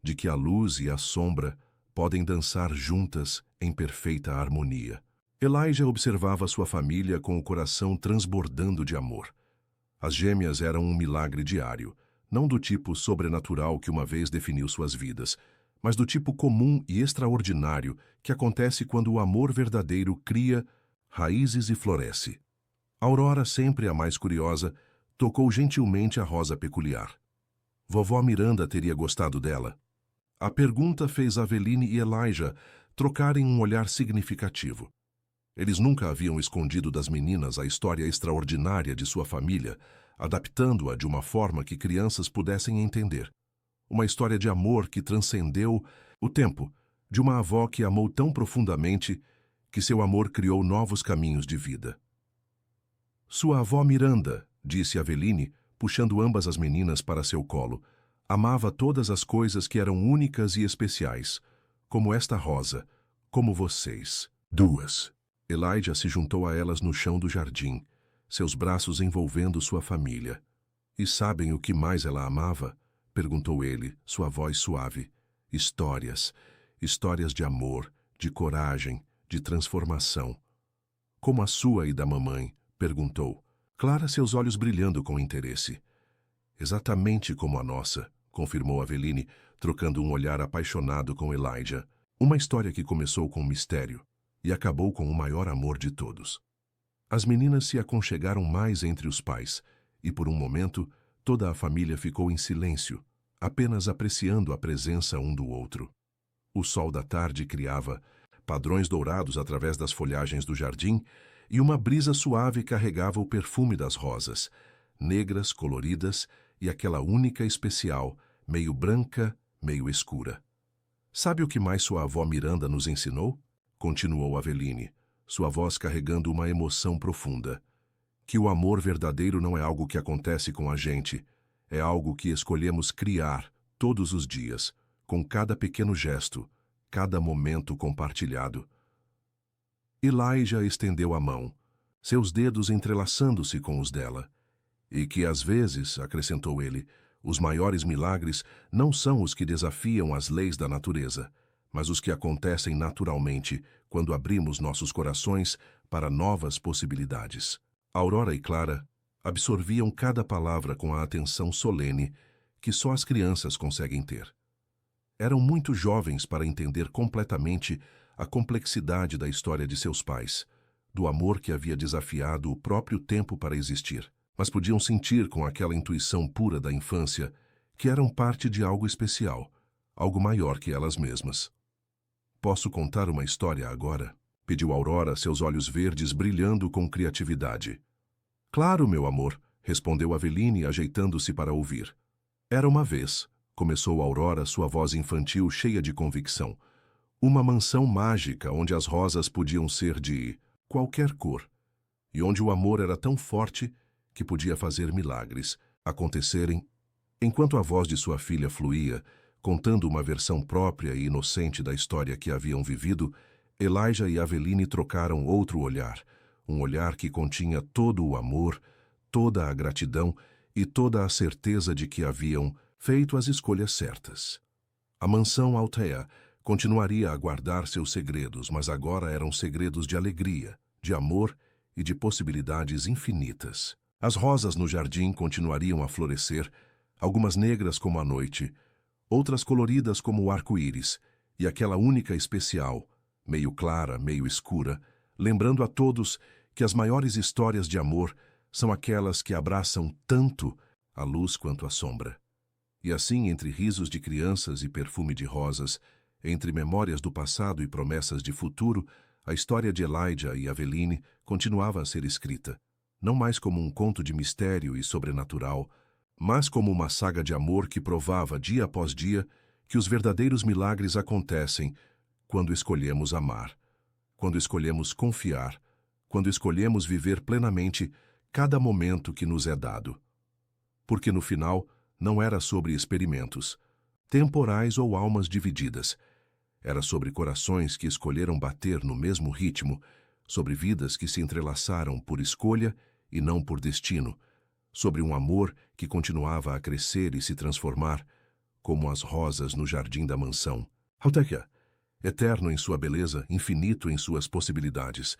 de que a luz e a sombra podem dançar juntas em perfeita harmonia. Elijah observava sua família com o coração transbordando de amor. As gêmeas eram um milagre diário, não do tipo sobrenatural que uma vez definiu suas vidas, mas do tipo comum e extraordinário que acontece quando o amor verdadeiro cria raízes e floresce. Aurora, sempre a mais curiosa, tocou gentilmente a rosa peculiar. Vovó Miranda teria gostado dela? A pergunta fez Aveline e Elijah trocarem um olhar significativo. Eles nunca haviam escondido das meninas a história extraordinária de sua família, adaptando-a de uma forma que crianças pudessem entender. Uma história de amor que transcendeu o tempo, de uma avó que amou tão profundamente que seu amor criou novos caminhos de vida. Sua avó Miranda, disse Aveline, puxando ambas as meninas para seu colo, amava todas as coisas que eram únicas e especiais, como esta rosa, como vocês. Duas. Elijah se juntou a elas no chão do jardim, seus braços envolvendo sua família. E sabem o que mais ela amava? Perguntou ele, sua voz suave. Histórias. Histórias de amor, de coragem, de transformação. Como a sua e da mamãe? Perguntou. Clara, seus olhos brilhando com interesse. Exatamente como a nossa, confirmou Aveline, trocando um olhar apaixonado com Elijah. Uma história que começou com mistério e acabou com o maior amor de todos. As meninas se aconchegaram mais entre os pais, e por um momento toda a família ficou em silêncio, apenas apreciando a presença um do outro. O sol da tarde criava padrões dourados através das folhagens do jardim, e uma brisa suave carregava o perfume das rosas, negras, coloridas, e aquela única especial, meio branca, meio escura. Sabe o que mais sua avó Miranda nos ensinou? Continuou Aveline, sua voz carregando uma emoção profunda. Que o amor verdadeiro não é algo que acontece com a gente, é algo que escolhemos criar todos os dias, com cada pequeno gesto, cada momento compartilhado. Elijah estendeu a mão, seus dedos entrelaçando-se com os dela. E que às vezes, acrescentou ele, os maiores milagres não são os que desafiam as leis da natureza, mas os que acontecem naturalmente quando abrimos nossos corações para novas possibilidades. Aurora e Clara absorviam cada palavra com a atenção solene que só as crianças conseguem ter. Eram muito jovens para entender completamente a complexidade da história de seus pais, do amor que havia desafiado o próprio tempo para existir, mas podiam sentir com aquela intuição pura da infância que eram parte de algo especial, algo maior que elas mesmas. Posso contar uma história agora? Pediu Aurora, seus olhos verdes brilhando com criatividade. Claro, meu amor, respondeu Aveline, ajeitando-se para ouvir. Era uma vez, começou Aurora, sua voz infantil cheia de convicção, uma mansão mágica onde as rosas podiam ser de qualquer cor, e onde o amor era tão forte que podia fazer milagres acontecerem. Enquanto a voz de sua filha fluía, contando uma versão própria e inocente da história que haviam vivido, Elijah e Aveline trocaram outro olhar, um olhar que continha todo o amor, toda a gratidão e toda a certeza de que haviam feito as escolhas certas. A mansão Althea continuaria a guardar seus segredos, mas agora eram segredos de alegria, de amor e de possibilidades infinitas. As rosas no jardim continuariam a florescer, algumas negras como a noite, outras coloridas como o arco-íris, e aquela única especial, meio clara, meio escura, lembrando a todos que as maiores histórias de amor são aquelas que abraçam tanto a luz quanto a sombra. E assim, entre risos de crianças e perfume de rosas, entre memórias do passado e promessas de futuro, a história de Elijah e Aveline continuava a ser escrita, não mais como um conto de mistério e sobrenatural, mas como uma saga de amor que provava dia após dia que os verdadeiros milagres acontecem quando escolhemos amar, quando escolhemos confiar, quando escolhemos viver plenamente cada momento que nos é dado. Porque no final não era sobre experimentos, temporais ou almas divididas. Era sobre corações que escolheram bater no mesmo ritmo, sobre vidas que se entrelaçaram por escolha e não por destino, sobre um amor que continuava a crescer e se transformar, como as rosas no jardim da mansão. Althea, eterno em sua beleza, infinito em suas possibilidades,